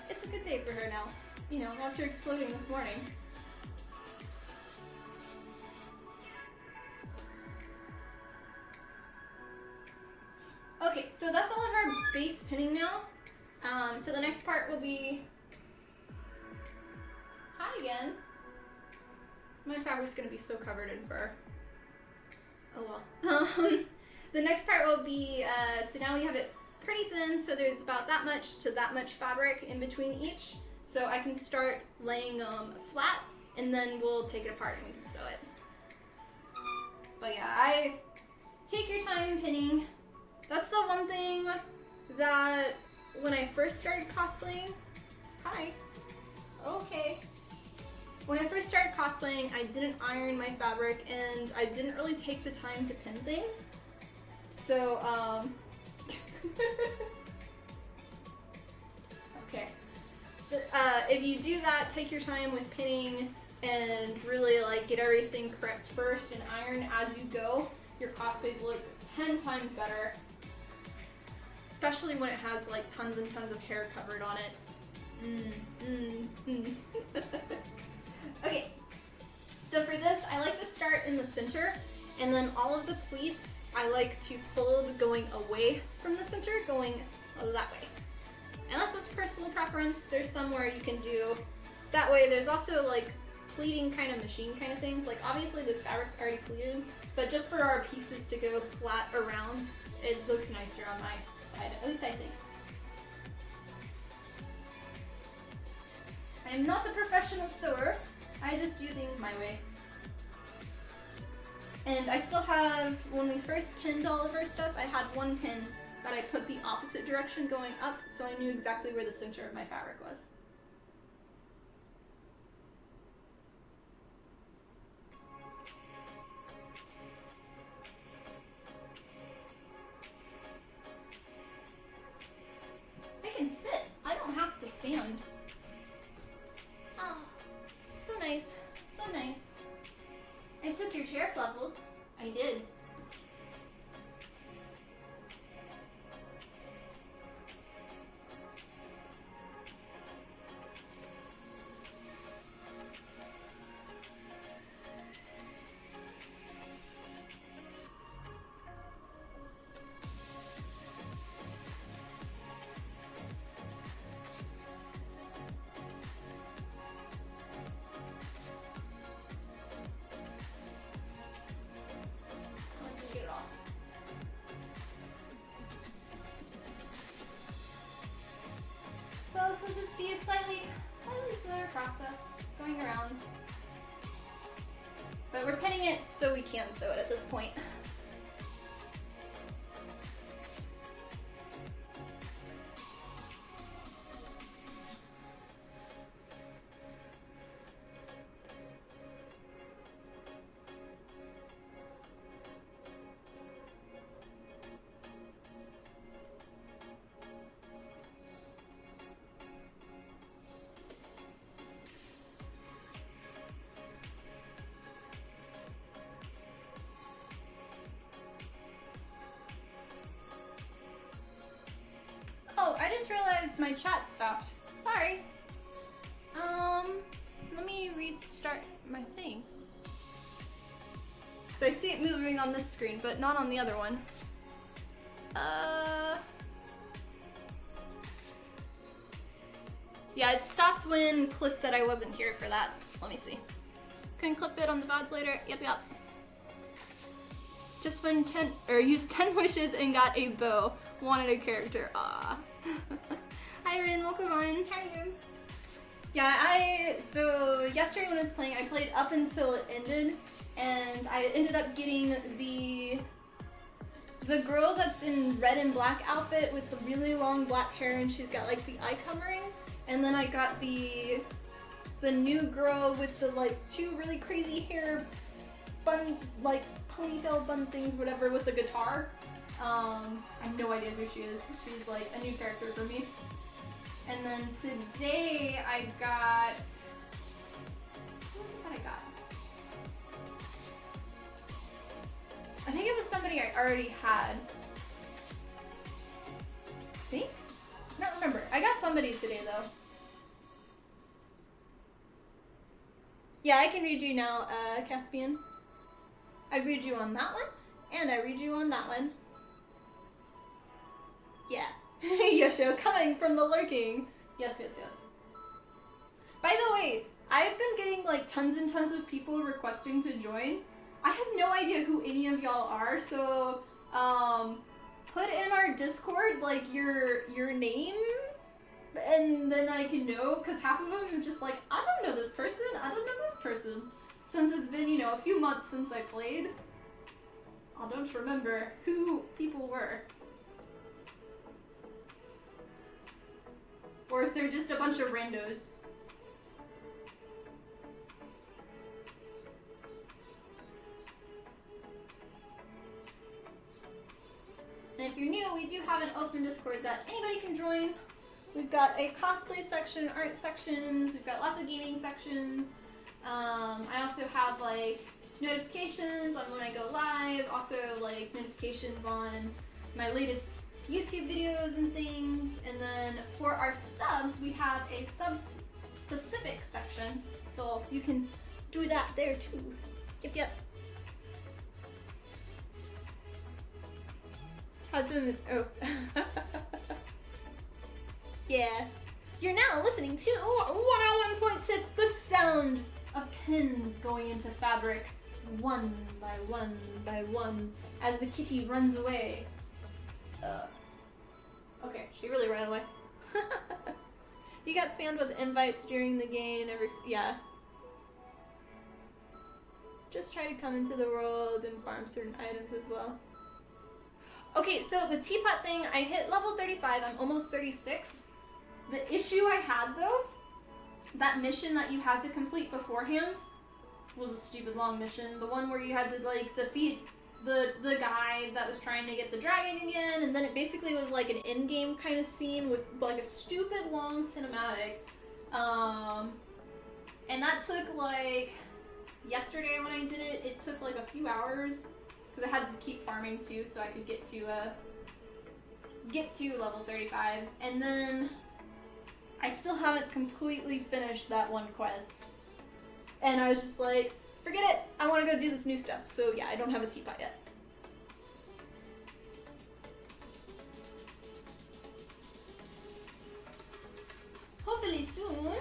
It's a good day for her now. You know, after exploding this morning. Okay, so that's all of our base pinning now. So the next part will be... Hi again. My fabric's gonna be so covered in fur. Oh well. The next part will be, so now we have it pretty thin, so there's about that much to that much fabric in between each. So I can start laying flat, and then we'll take it apart and we can sew it. But yeah, take your time pinning. That's the one thing that when I first started cosplaying, hi, okay. When I first started cosplaying, I didn't iron my fabric and I didn't really take the time to pin things. So, okay. If you do that, take your time with pinning and really like get everything correct first and iron as you go. Your cosplays look 10 times better. Especially when it has like tons and tons of hair covered on it. Okay, so for this, I like to start in the center, and then all of the pleats I like to fold going away from the center, going that way. And that's just personal preference. There's some where you can do that way. There's also like pleating kind of machine kind of things. Like obviously this fabric's already pleated, but just for our pieces to go flat around, it looks nicer on my side, at least I think. I am not a professional sewer. I just do things my way. And I still have, when we first pinned all of our stuff, I had one pin that I put the opposite direction going up, so I knew exactly where the center of my fabric was. I can sit. I don't have to stand. Oh, so nice. So nice. I took your chair, Fluffles. I did. This will just be a slightly slower process going around. But we're pinning it so we can sew it at this point. Oh, I just realized my chat stopped. Sorry. Let me restart my thing. So I see it moving on this screen, but not on the other one. Yeah, it stopped when Cliff said I wasn't here for that. Let me see. Can clip it on the VODs later. Yep. Just when used 10 wishes and got a bow. Wanted a character. Ah. Hi Rin, welcome on. How are you? Yeah, so yesterday when I was playing, I played up until it ended, and I ended up getting the girl that's in red and black outfit with the really long black hair, and she's got like the eye covering, and then I got the new girl with the like two really crazy hair bun, like ponytail bun things, whatever, with the guitar. I have no idea who she is. She's like a new character for me. And then today I got... Who was it that I got? I think it was somebody I already had. See? I don't remember. I got somebody today though. Yeah, I can read you now, Caspian. I read you on that one, and I read you on that one. Yeah. Yosho, coming from the lurking. Yes, yes, yes. By the way, I've been getting like tons and tons of people requesting to join. I have no idea who any of y'all are, so put in our Discord like your name, and then I can know, because half of them are just like, I don't know this person, I don't know this person. Since it's been, you know, a few months since I played, I don't remember who people were. Or if they're just a bunch of randos. And if you're new, we do have an open Discord that anybody can join. We've got a cosplay section, art sections, we've got lots of gaming sections. I also have like notifications on when I go live, also like notifications on my latest YouTube videos and things. And then for our subs, we have a sub-specific section, so you can do that there too. Yep, yep. Hudson, oh. Yeah. You're now listening to 101.6, the sound of pins going into fabric, one by one by one, as the kitty runs away. Okay, she really ran away. You got spammed with invites during the game, yeah. Just try to come into the world and farm certain items as well. Okay, so the teapot thing, I hit level 35, I'm almost 36. The issue I had though, that mission that you had to complete beforehand was a stupid long mission. The one where you had to like defeat the guy that was trying to get the dragon again, and then it basically was like an in-game kind of scene with like a stupid long cinematic. And that took like, yesterday when I did it, it took like a few hours, because I had to keep farming too, so I could get to level 35. And then I still haven't completely finished that one quest. And I was just like, forget it, I want to go do this new stuff. So yeah, I don't have a teapot yet. Hopefully soon.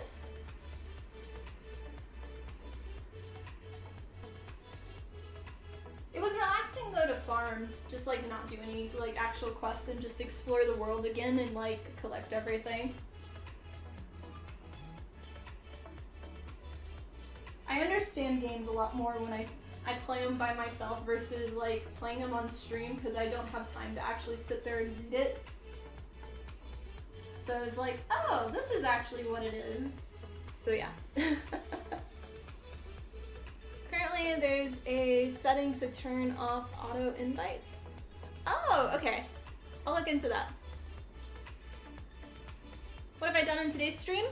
It was relaxing though to farm, just like not do any like actual quests and just explore the world again and like collect everything. I understand games a lot more when I play them by myself versus like playing them on stream, because I don't have time to actually sit there and read it. So it's like, oh, this is actually what it is. So yeah. Apparently there's a setting to turn off auto invites. Oh, okay. I'll look into that. What have I done in today's stream?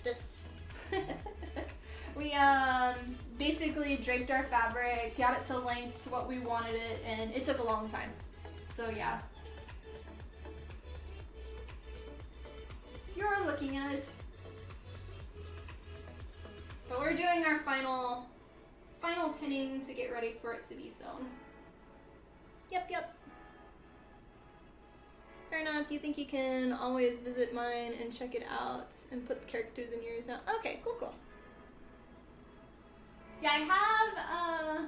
This. We basically draped our fabric, got it to length to what we wanted it, and it took a long time. So yeah. You're looking at it. But we're doing our final pinning to get ready for it to be sewn. Yep, yep. Fair enough, you think you can always visit mine and check it out and put the characters in yours now. Okay, cool, cool. Yeah, I have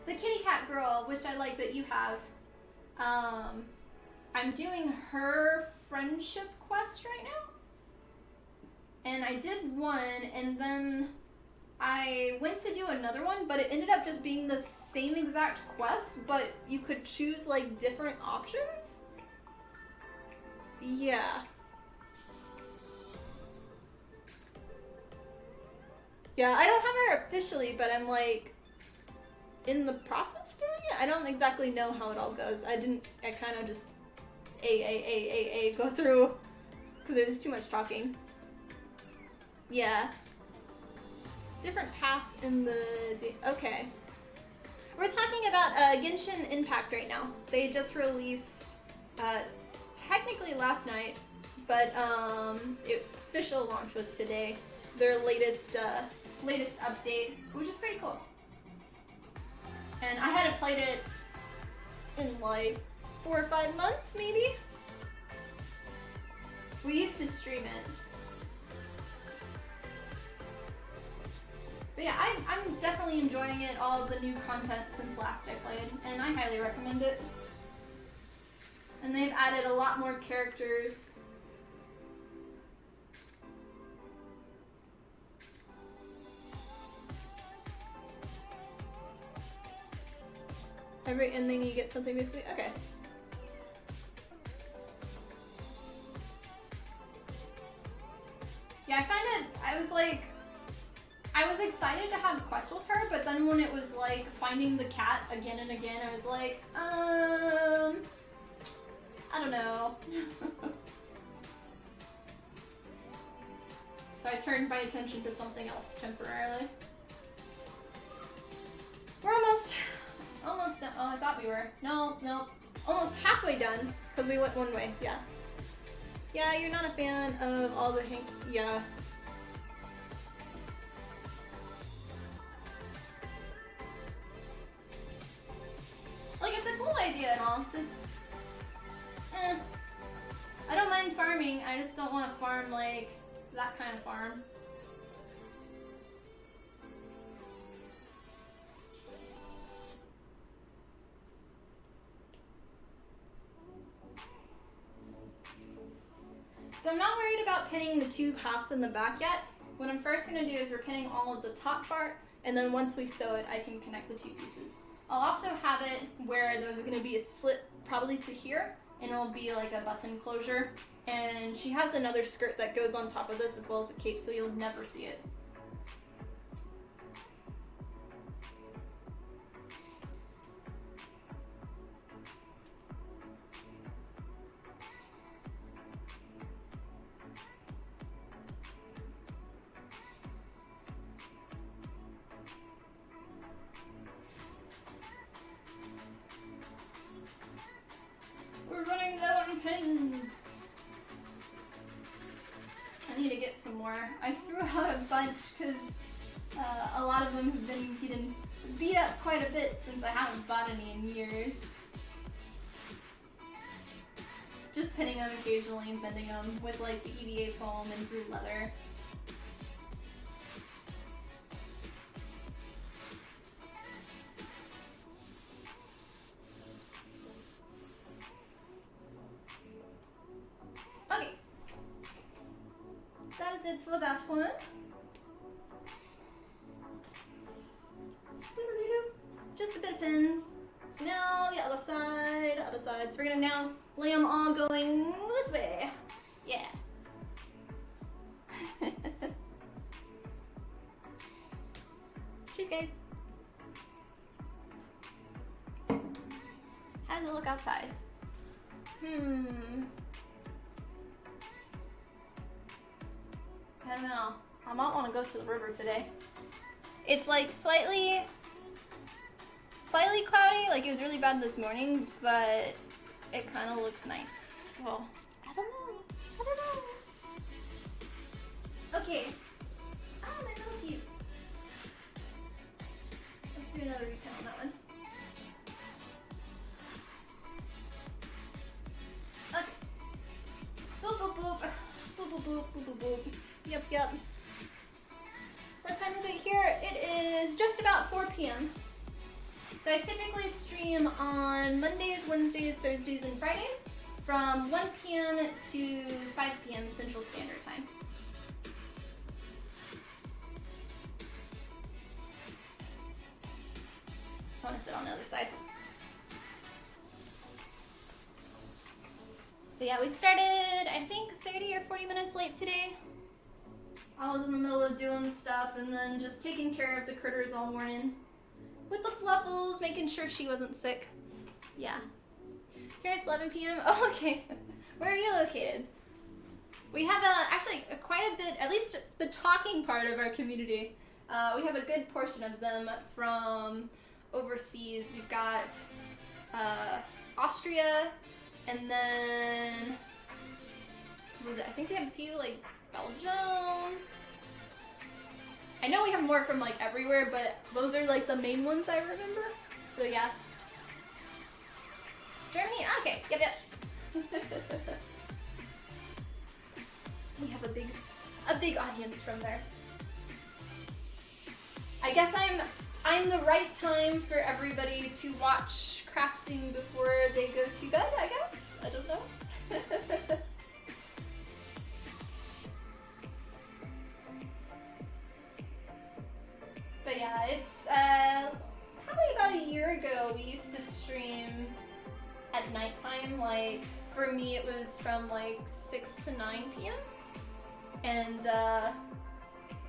the kitty cat girl, which I like that you have. I'm doing her friendship quest right now. And I did one, and then I went to do another one, but it ended up just being the same exact quest, but you could choose like different options. Yeah. Yeah, I don't have her officially, but I'm like, in the process doing it. I don't exactly know how it all goes. I kind of just go through because there's too much talking. Yeah. Different paths in the... Okay. We're talking about Genshin Impact right now. They just released, technically last night, but official launch was today. Their latest update, which is pretty cool. And I hadn't played it in like 4 or 5 months, maybe? We used to stream it. But yeah, I'm definitely enjoying it, all the new content since last I played, and I highly recommend it. And they've added a lot more characters. And then you get something basically. Okay. Yeah, I was excited to have a quest with her, but then when it was like finding the cat again and again, I was like, I don't know. So I turned my attention to something else temporarily. We're almost done. Oh, I thought we were. No, almost halfway done, because we went one way, yeah. Yeah, you're not a fan of all the yeah. Like, it's a cool idea and all, just, I don't mind farming, I just don't want to farm, like, that kind of farm. So I'm not worried about pinning the 2 halves in the back yet. What I'm first going to do is we're pinning all of the top part, and then once we sew it, I can connect the 2 pieces. I'll also have it where there's going to be a slit probably to here, and it'll be like a button closure. And she has another skirt that goes on top of this as well as a cape, so you'll never see it. We're running low on pins. I need to get some more. I threw out a bunch because a lot of them have been getting beat up quite a bit since I haven't bought any in years. Just pinning them occasionally and bending them with like the EVA foam and through leather. Okay. That is it for that one. Just a bit of pins. So now the other side, So we're gonna now lay them all going this way. Yeah. Cheers, guys. How does it look outside? I don't know. I might want to go to the river today. It's like slightly cloudy, like it was really bad this morning, but it kind of looks nice. So, I don't know. Okay. Oh, my little piece. Let's do another recount on that one. Okay. Boop, boop, boop. Boop, boop, boop, boop, boop, boop. Yep. What time is it here? It is just about 4 p.m. So I typically stream on Mondays, Wednesdays, Thursdays, and Fridays from 1 p.m. to 5 p.m. Central Standard Time. I want to sit on the other side. But yeah, we started, I think, 30 or 40 minutes late today. I was in the middle of doing stuff and then just taking care of the critters all morning. with the fluffles, making sure she wasn't sick. Yeah. Here it's 11 p.m. Oh, okay. Where are you located? We have actually quite a bit, at least the talking part of our community. We have a good portion of them from overseas. We've got Austria, and then what was it? I think we have a few like Belgium. I know we have more from like everywhere, but those are like the main ones I remember. So yeah. Germany? Okay, yep. We have a big audience from there. I guess I'm the right time for everybody to watch crafting before they go to bed, I guess? I don't know. But yeah, it's probably about a year ago we used to stream at nighttime. Like, for me it was from like 6 to 9 p.m. And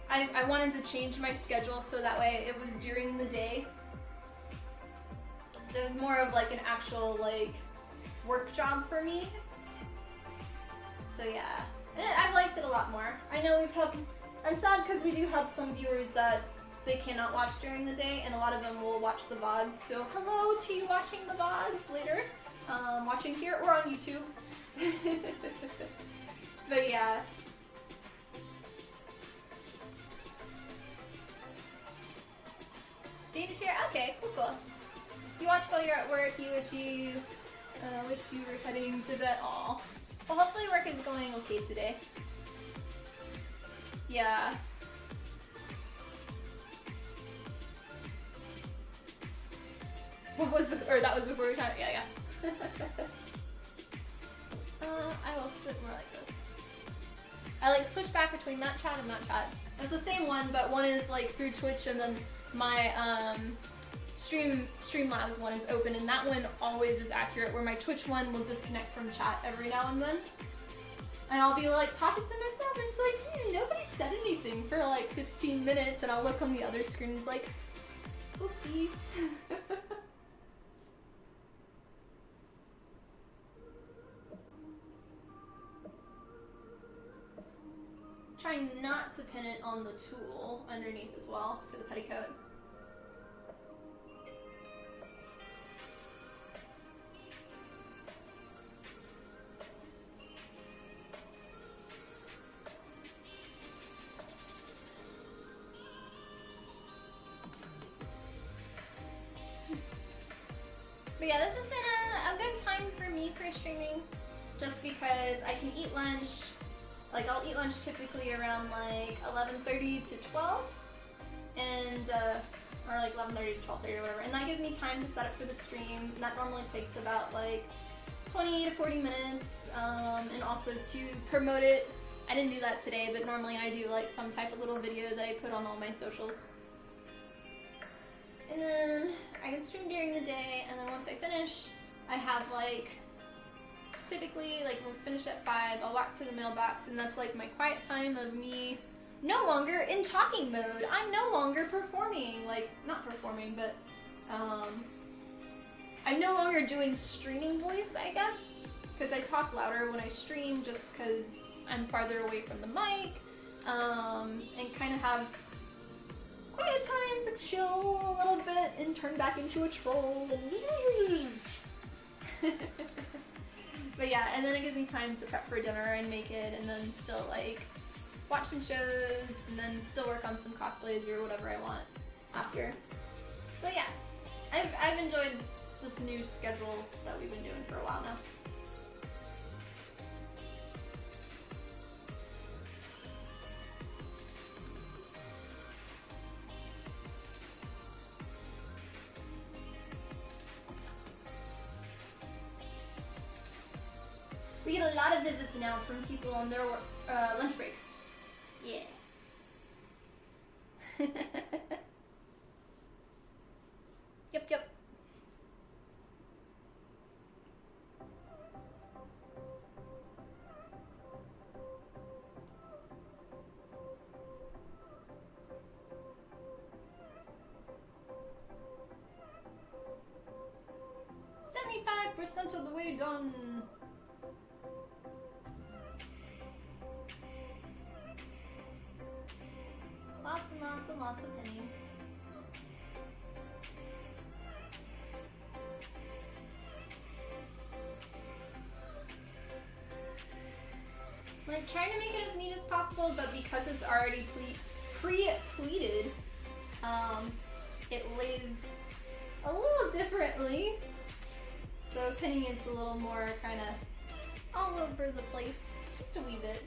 I wanted to change my schedule so that way it was during the day. So it was more of like an actual like work job for me. So yeah, and I've liked it a lot more. I know I'm sad because we do have some viewers that they cannot watch during the day, and a lot of them will watch the VODs. So hello to you watching the VODs later, watching here or on YouTube. But yeah. Data share? Okay, cool. You watch while you're at work, you wish you were heading to bed. Aw. Well, hopefully work is going okay today. Yeah. What was that was before your time? Yeah. I will sit more like this. I like switch back between that chat and that chat. It's the same one, but one is like through Twitch, and then my Streamlabs one is open, and that one always is accurate, where my Twitch one will disconnect from chat every now and then. And I'll be like talking to myself, and it's like, nobody said anything for like 15 minutes, and I'll look on the other screen and it's like, oopsie. Trying not to pin it on the tool underneath as well for the petticoat. But yeah, this has been a good time for me for streaming, just because I can eat lunch. Like, I'll eat lunch typically around like 11:30 to 12, and or like 11:30 to 12:30 or whatever, and that gives me time to set up for the stream. And that normally takes about like 20 to 40 minutes, and also to promote it. I didn't do that today, but normally I do like some type of little video that I put on all my socials. And then I can stream during the day, and then once I finish, I have like, typically, like, we'll finish at 5, I'll walk to the mailbox, and that's like my quiet time of me no longer in talking mode. I'm no longer performing, like, not performing, but I'm no longer doing streaming voice, I guess, because I talk louder when I stream just because I'm farther away from the mic, and kind of have quiet time to chill a little bit and turn back into a troll. But yeah, and then it gives me time to prep for dinner and make it, and then still like watch some shows, and then still work on some cosplays or whatever I want after. So yeah, I've enjoyed this new schedule that we've been doing for a while now. We get a lot of visits now from people on their lunch breaks. Yeah. Yep. 50% of the way done. Lots and lots and lots of pinning. Like, trying to make it as neat as possible, but because it's already pre-pleated, it lays a little differently. So pinning it's a little more kind of all over the place, just a wee bit.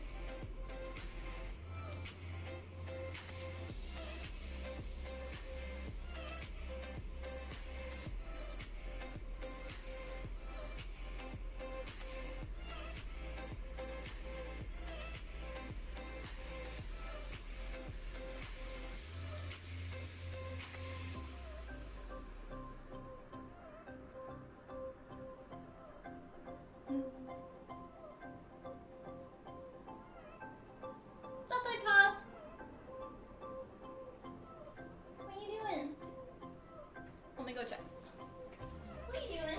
Go check. What are you doing?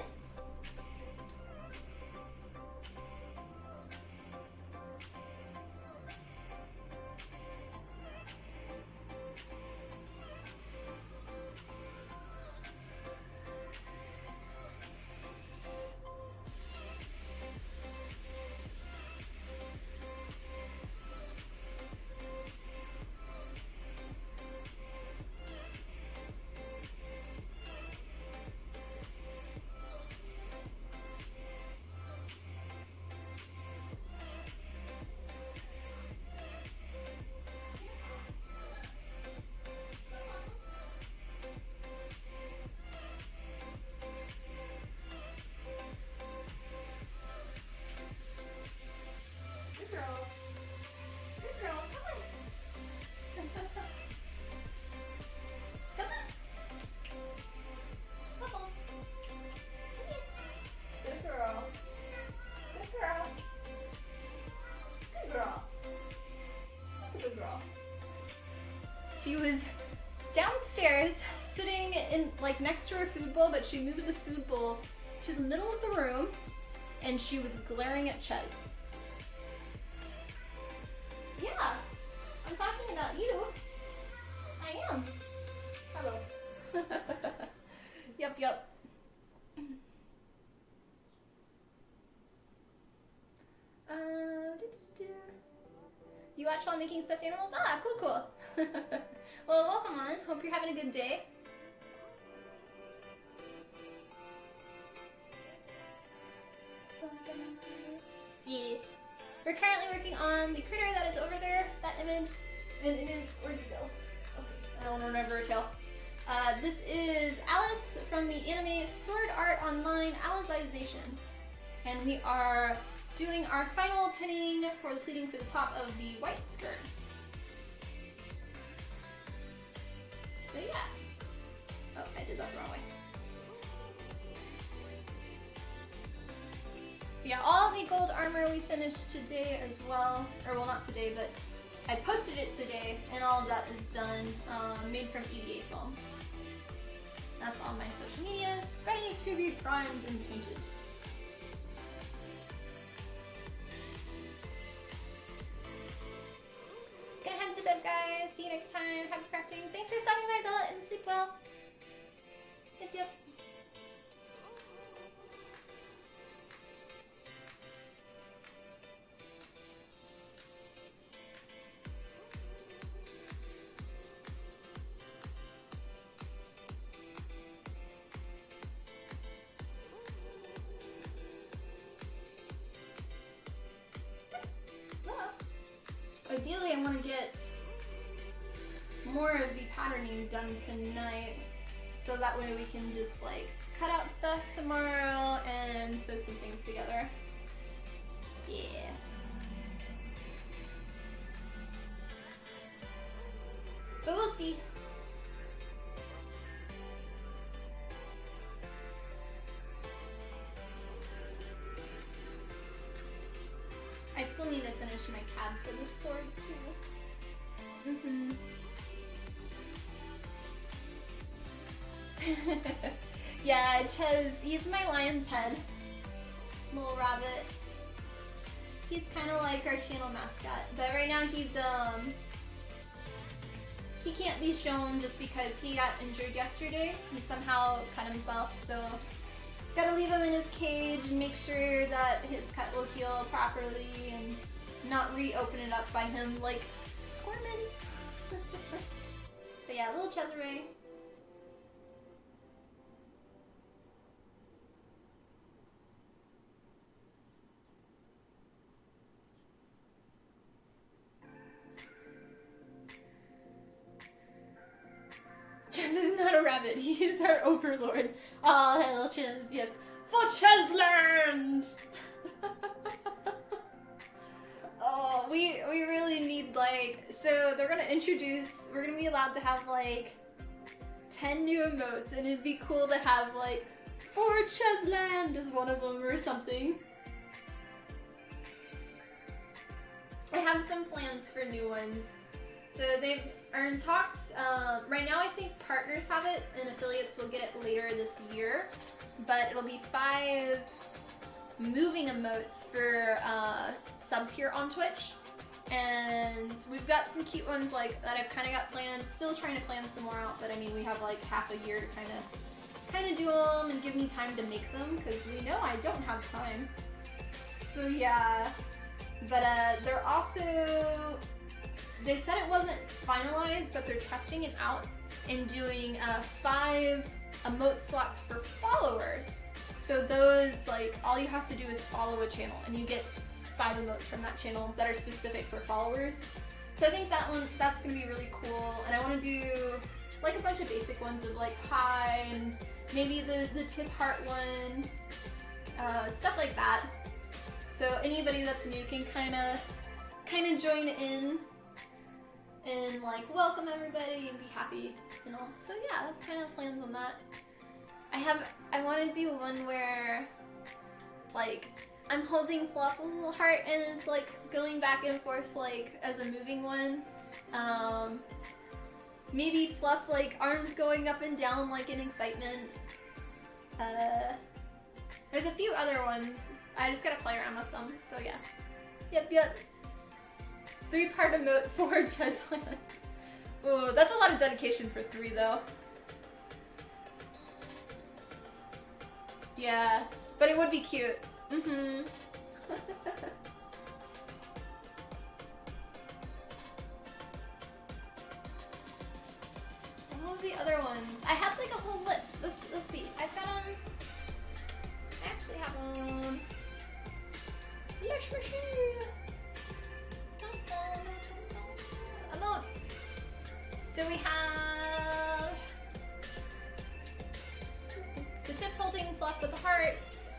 She was downstairs sitting in like next to her food bowl, but she moved the food bowl to the middle of the room and she was glaring at Ches. Yeah, I'm talking about you. I am. Hello. Yep. You watch while making stuffed animals? Ah, cool. Well, welcome on. Hope you're having a good day. Yeah. We're currently working on the critter that is over there, that image. And it is, where'd you go? Okay, I don't remember her tail. This is Alice from the anime Sword Art Online Alicization. And we are doing our final pinning for the pleating for the top of the white skirt. So yeah. Oh, I did that the wrong way. Yeah, all the gold armor we finished today as well. Or well, not today, but I posted it today, and all of that is done, made from EVA foam. That's on my social medias, ready to be primed and painted. Gonna head to bed, guys. See you next time. Happy crafting. Thanks for stopping by, Bella, and sleep well. Yep. Ideally, I want to get more of the patterning done tonight, so that way we can just like cut out stuff tomorrow and sew some things together. Yeah. But we'll see. I still need to finish my cab for the sword too. Yeah, Ches, he's my lion's head.
little rabbit. He's kind of like our channel mascot, but right now he can't be shown just because he got injured yesterday. He somehow cut himself, so gotta leave him in his cage and make sure that his cut will heal properly and not reopen it up by him like squirming. But yeah, little Cesare. Ches is not a rabbit, he is our overlord. Oh, hello Ches, yes. For Chesland! Oh, we really need like, so they're gonna we're gonna be allowed to have like 10 new emotes, and it'd be cool to have like, for Chesland as one of them or something. I have some plans for new ones. So they are in talks. Right now I think partners have it and affiliates will get it later this year. But it'll be 5 moving emotes for subs here on Twitch. And we've got some cute ones like that I've kind of got planned. Still trying to plan some more out, but I mean we have like half a year to kind of do them and give me time to make them because we know I don't have time. So yeah, but they're also. They said it wasn't finalized, but they're testing it out and doing 5 emote slots for followers. So those, like, all you have to do is follow a channel and you get 5 emotes from that channel that are specific for followers. So I think that's gonna be really cool. And I wanna do like a bunch of basic ones of like hi and maybe the tip heart one, stuff like that. So anybody that's new can kind of join in and like welcome everybody and be happy and all. So yeah, that's kind of plans on that. I want to do one where like I'm holding Fluff a little heart and it's like going back and forth like as a moving one. Maybe Fluff like arms going up and down like in excitement. There's a few other ones. I just gotta play around with them. So yeah. Yep. 3-part emote for Chesland. Ooh, that's a lot of dedication for 3 though. Yeah, but it would be cute. Mm-hmm. What was the other ones? I had like a whole list. Let's see. I've got them. I actually have them. Let's see. Emotes. So we have the tip holding Fluff with the hearts.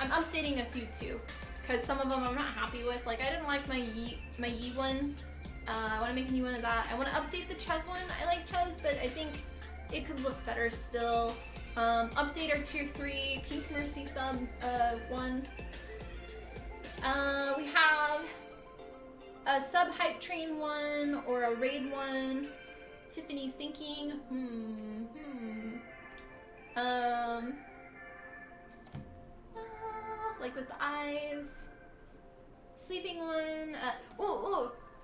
I'm updating a few too, because some of them I'm not happy with. Like I didn't like my Yi one. I want to make a new one of that. I want to update the Ches one. I like Ches, but I think it could look better still. Update our tier 3 Pink Mercy sub 1. We have a sub hype train one or a raid one. Tiffany thinking. Like with the eyes. Sleeping one.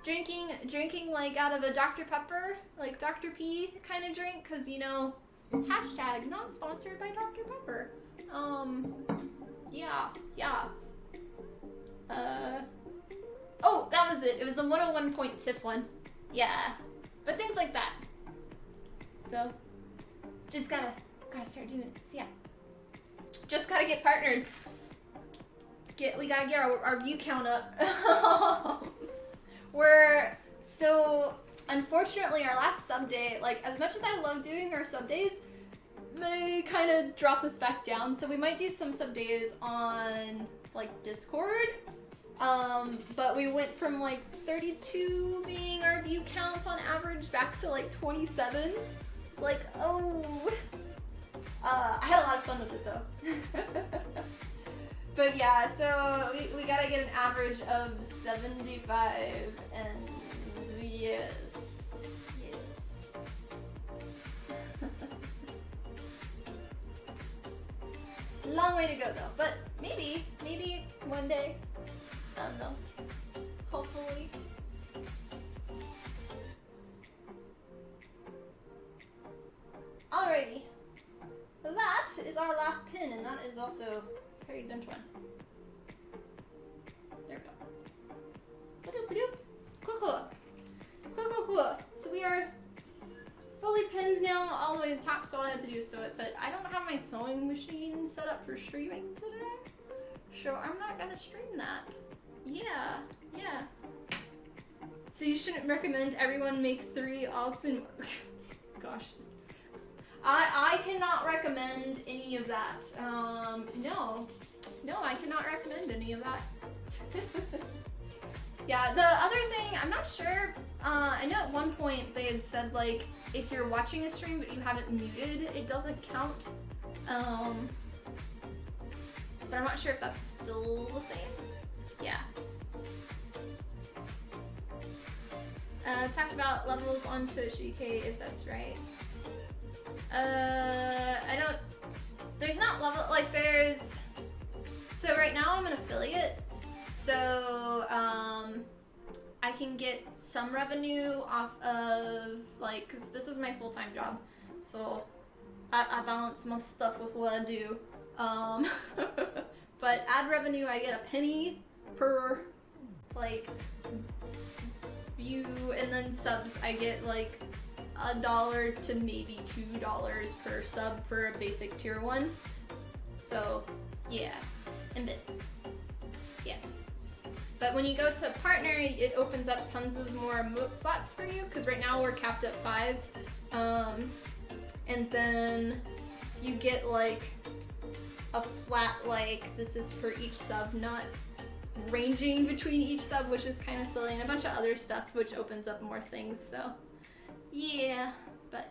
Drinking like out of a Dr. Pepper, like Dr. P kind of drink, cause you know, hashtag not sponsored by Dr. Pepper. Yeah. Oh, that was it. It was the 101 point Tiff one. Yeah, but things like that. So, just gotta start doing it. So yeah, just gotta get partnered. We gotta get our view count up. So unfortunately our last sub day, like as much as I love doing our sub days, they kind of drop us back down. So we might do some sub days on like Discord. But we went from like 32 being our view count on average back to like 27. It's like, oh. I had a lot of fun with it though. But yeah, so we gotta get an average of 75 and yes. Long way to go though, but
maybe one day. I don't know. Hopefully. Alrighty. So that is our last pin, and that is also a very dense one. There we go. Cool. So we are fully pinned now all the way to the top, so all I have to do is sew it, but I don't have my sewing machine set up for streaming today, so I'm not gonna stream that. Yeah. So you shouldn't recommend everyone make 3 alts and gosh. I cannot recommend any of that. No, I cannot recommend any of that. Yeah, the other thing, I'm not sure, I know at one point they had said, like, if you're watching a stream but you haven't muted, it doesn't count. But I'm not sure if that's still the same. Yeah. Talked about levels on Toshike, if that's right. There's not level, like so right now I'm an affiliate, so, I can get some revenue off of, like, cause this is my full-time job, so I balance most stuff with what I do, but ad revenue, I get a penny per, like, view, and then subs, I get, like, $1 to maybe $2 per sub for a basic tier 1. So, yeah. And bits. Yeah. But when you go to partner, it opens up tons of more emote slots for you, because right now we're capped at 5. And then you get, like, a flat, like, this is for each sub, not ranging between each sub, which is kind of silly, and a bunch of other stuff, which opens up more things, so. Yeah, but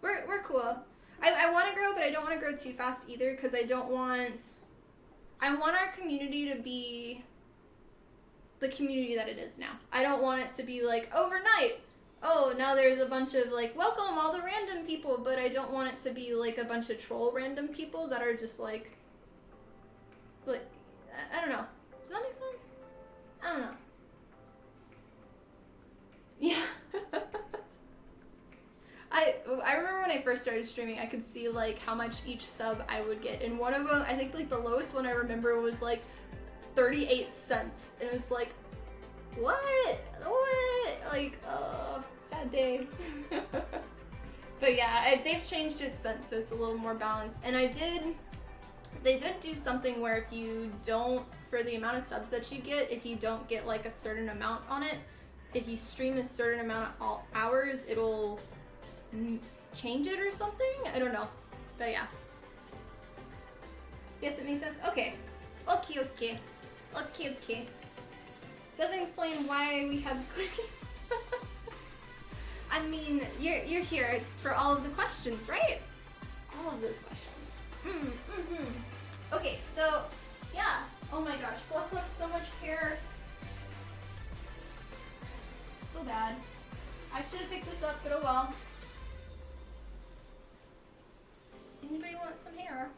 we're cool. I want to grow, but I don't want to grow too fast either, because I want our community to be the community that it is now. I don't want it to be like overnight. Oh, now there's a bunch of like, welcome all the random people, but I don't want it to be like a bunch of troll random people that are just like I don't know. Does that make sense? I don't know. Yeah. I remember when I first started streaming, I could see like how much each sub I would get, and one of them, I think like the lowest one I remember was like 38 cents, and it was like, what? Like, sad day. But yeah, they've changed it since, so it's a little more balanced, and they did do something where if you don't, for the amount of subs that you get, if you don't get like a certain amount on it, if you stream a certain amount of hours, it'll change it or something? I don't know. But yeah. Yes, it makes sense? Okay. Okay. Doesn't explain why we have clicking. I mean, you're here for all of the questions, right? All of those questions. Okay, so, yeah. Oh my gosh, Fluff looks so much hair. So bad. I should have picked this up, but oh well. Anybody want some hair?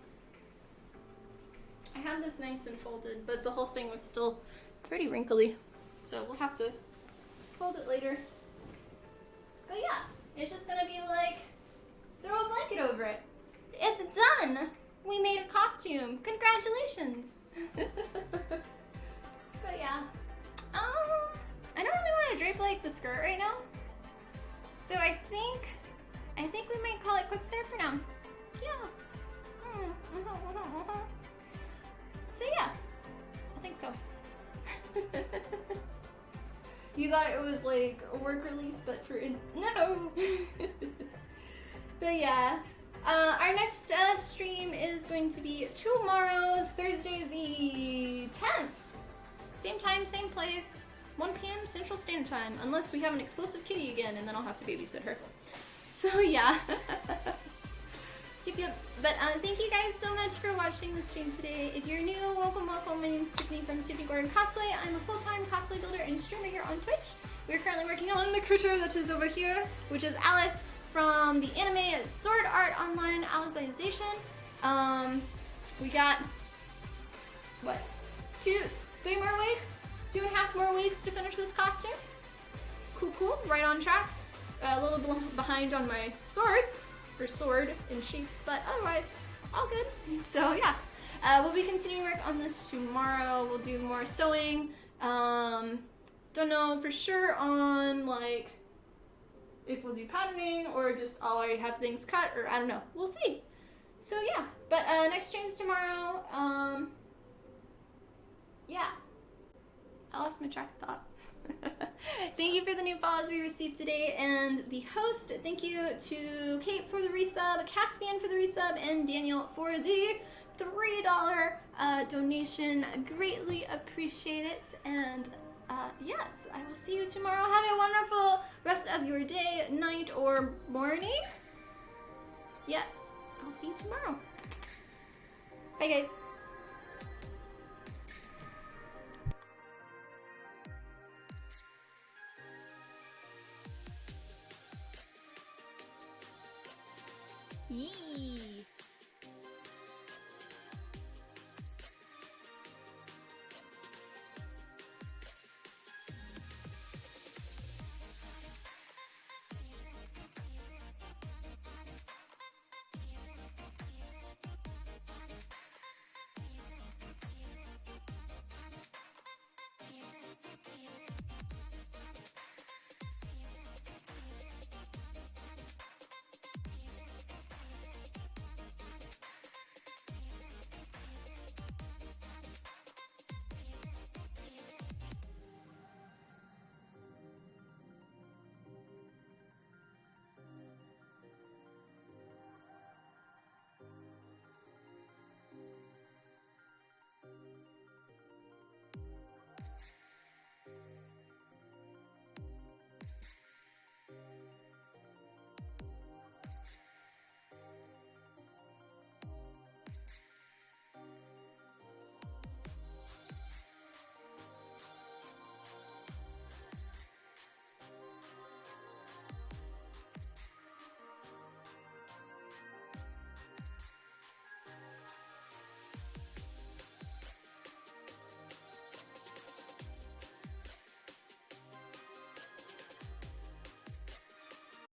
I had this nice and folded, but the whole thing was still pretty wrinkly. So we'll have to fold it later. But yeah, it's just gonna be like, throw a blanket over it. It's done! We made a costume. Congratulations! But yeah. I don't really want to drape like the skirt right now. So I think we might call it quits there for now. Yeah. So yeah, I think so. You thought it was like a work release, but for no. But yeah, our next stream is going to be tomorrow, Thursday the 10th. Same time, same place, 1 p.m. Central Standard Time, unless we have an explosive kitty again, and then I'll have to babysit her. So yeah. Yep. But thank you guys so much for watching the stream today. If you're new, welcome. My name is Tiffany from Tiffany Gordon Cosplay. I'm a full-time cosplay builder and streamer here on Twitch. We're currently working on the critter that is over here, which is Alice from the anime Sword Art Online Alicization. We got, what, 3 more weeks? 2.5 more weeks to finish this costume. Cool, right on track. A little behind on my swords, or sword in shape, but otherwise, all good. So yeah, we'll be continuing work on this tomorrow. We'll do more sewing. Don't know for sure on, like, if we'll do patterning or just I'll already have things cut, or I don't know. We'll see. So yeah, but next stream's tomorrow. Yeah. I lost my track of thought. Thank you for the new follows we received today, and the host. Thank you to Kate for the resub, Caspian for the resub, and Daniel for the $3 donation. Greatly appreciate it. And yes, I will see you tomorrow. Have a wonderful rest of your day, night, or morning. Yes, I'll see you tomorrow. Bye, guys.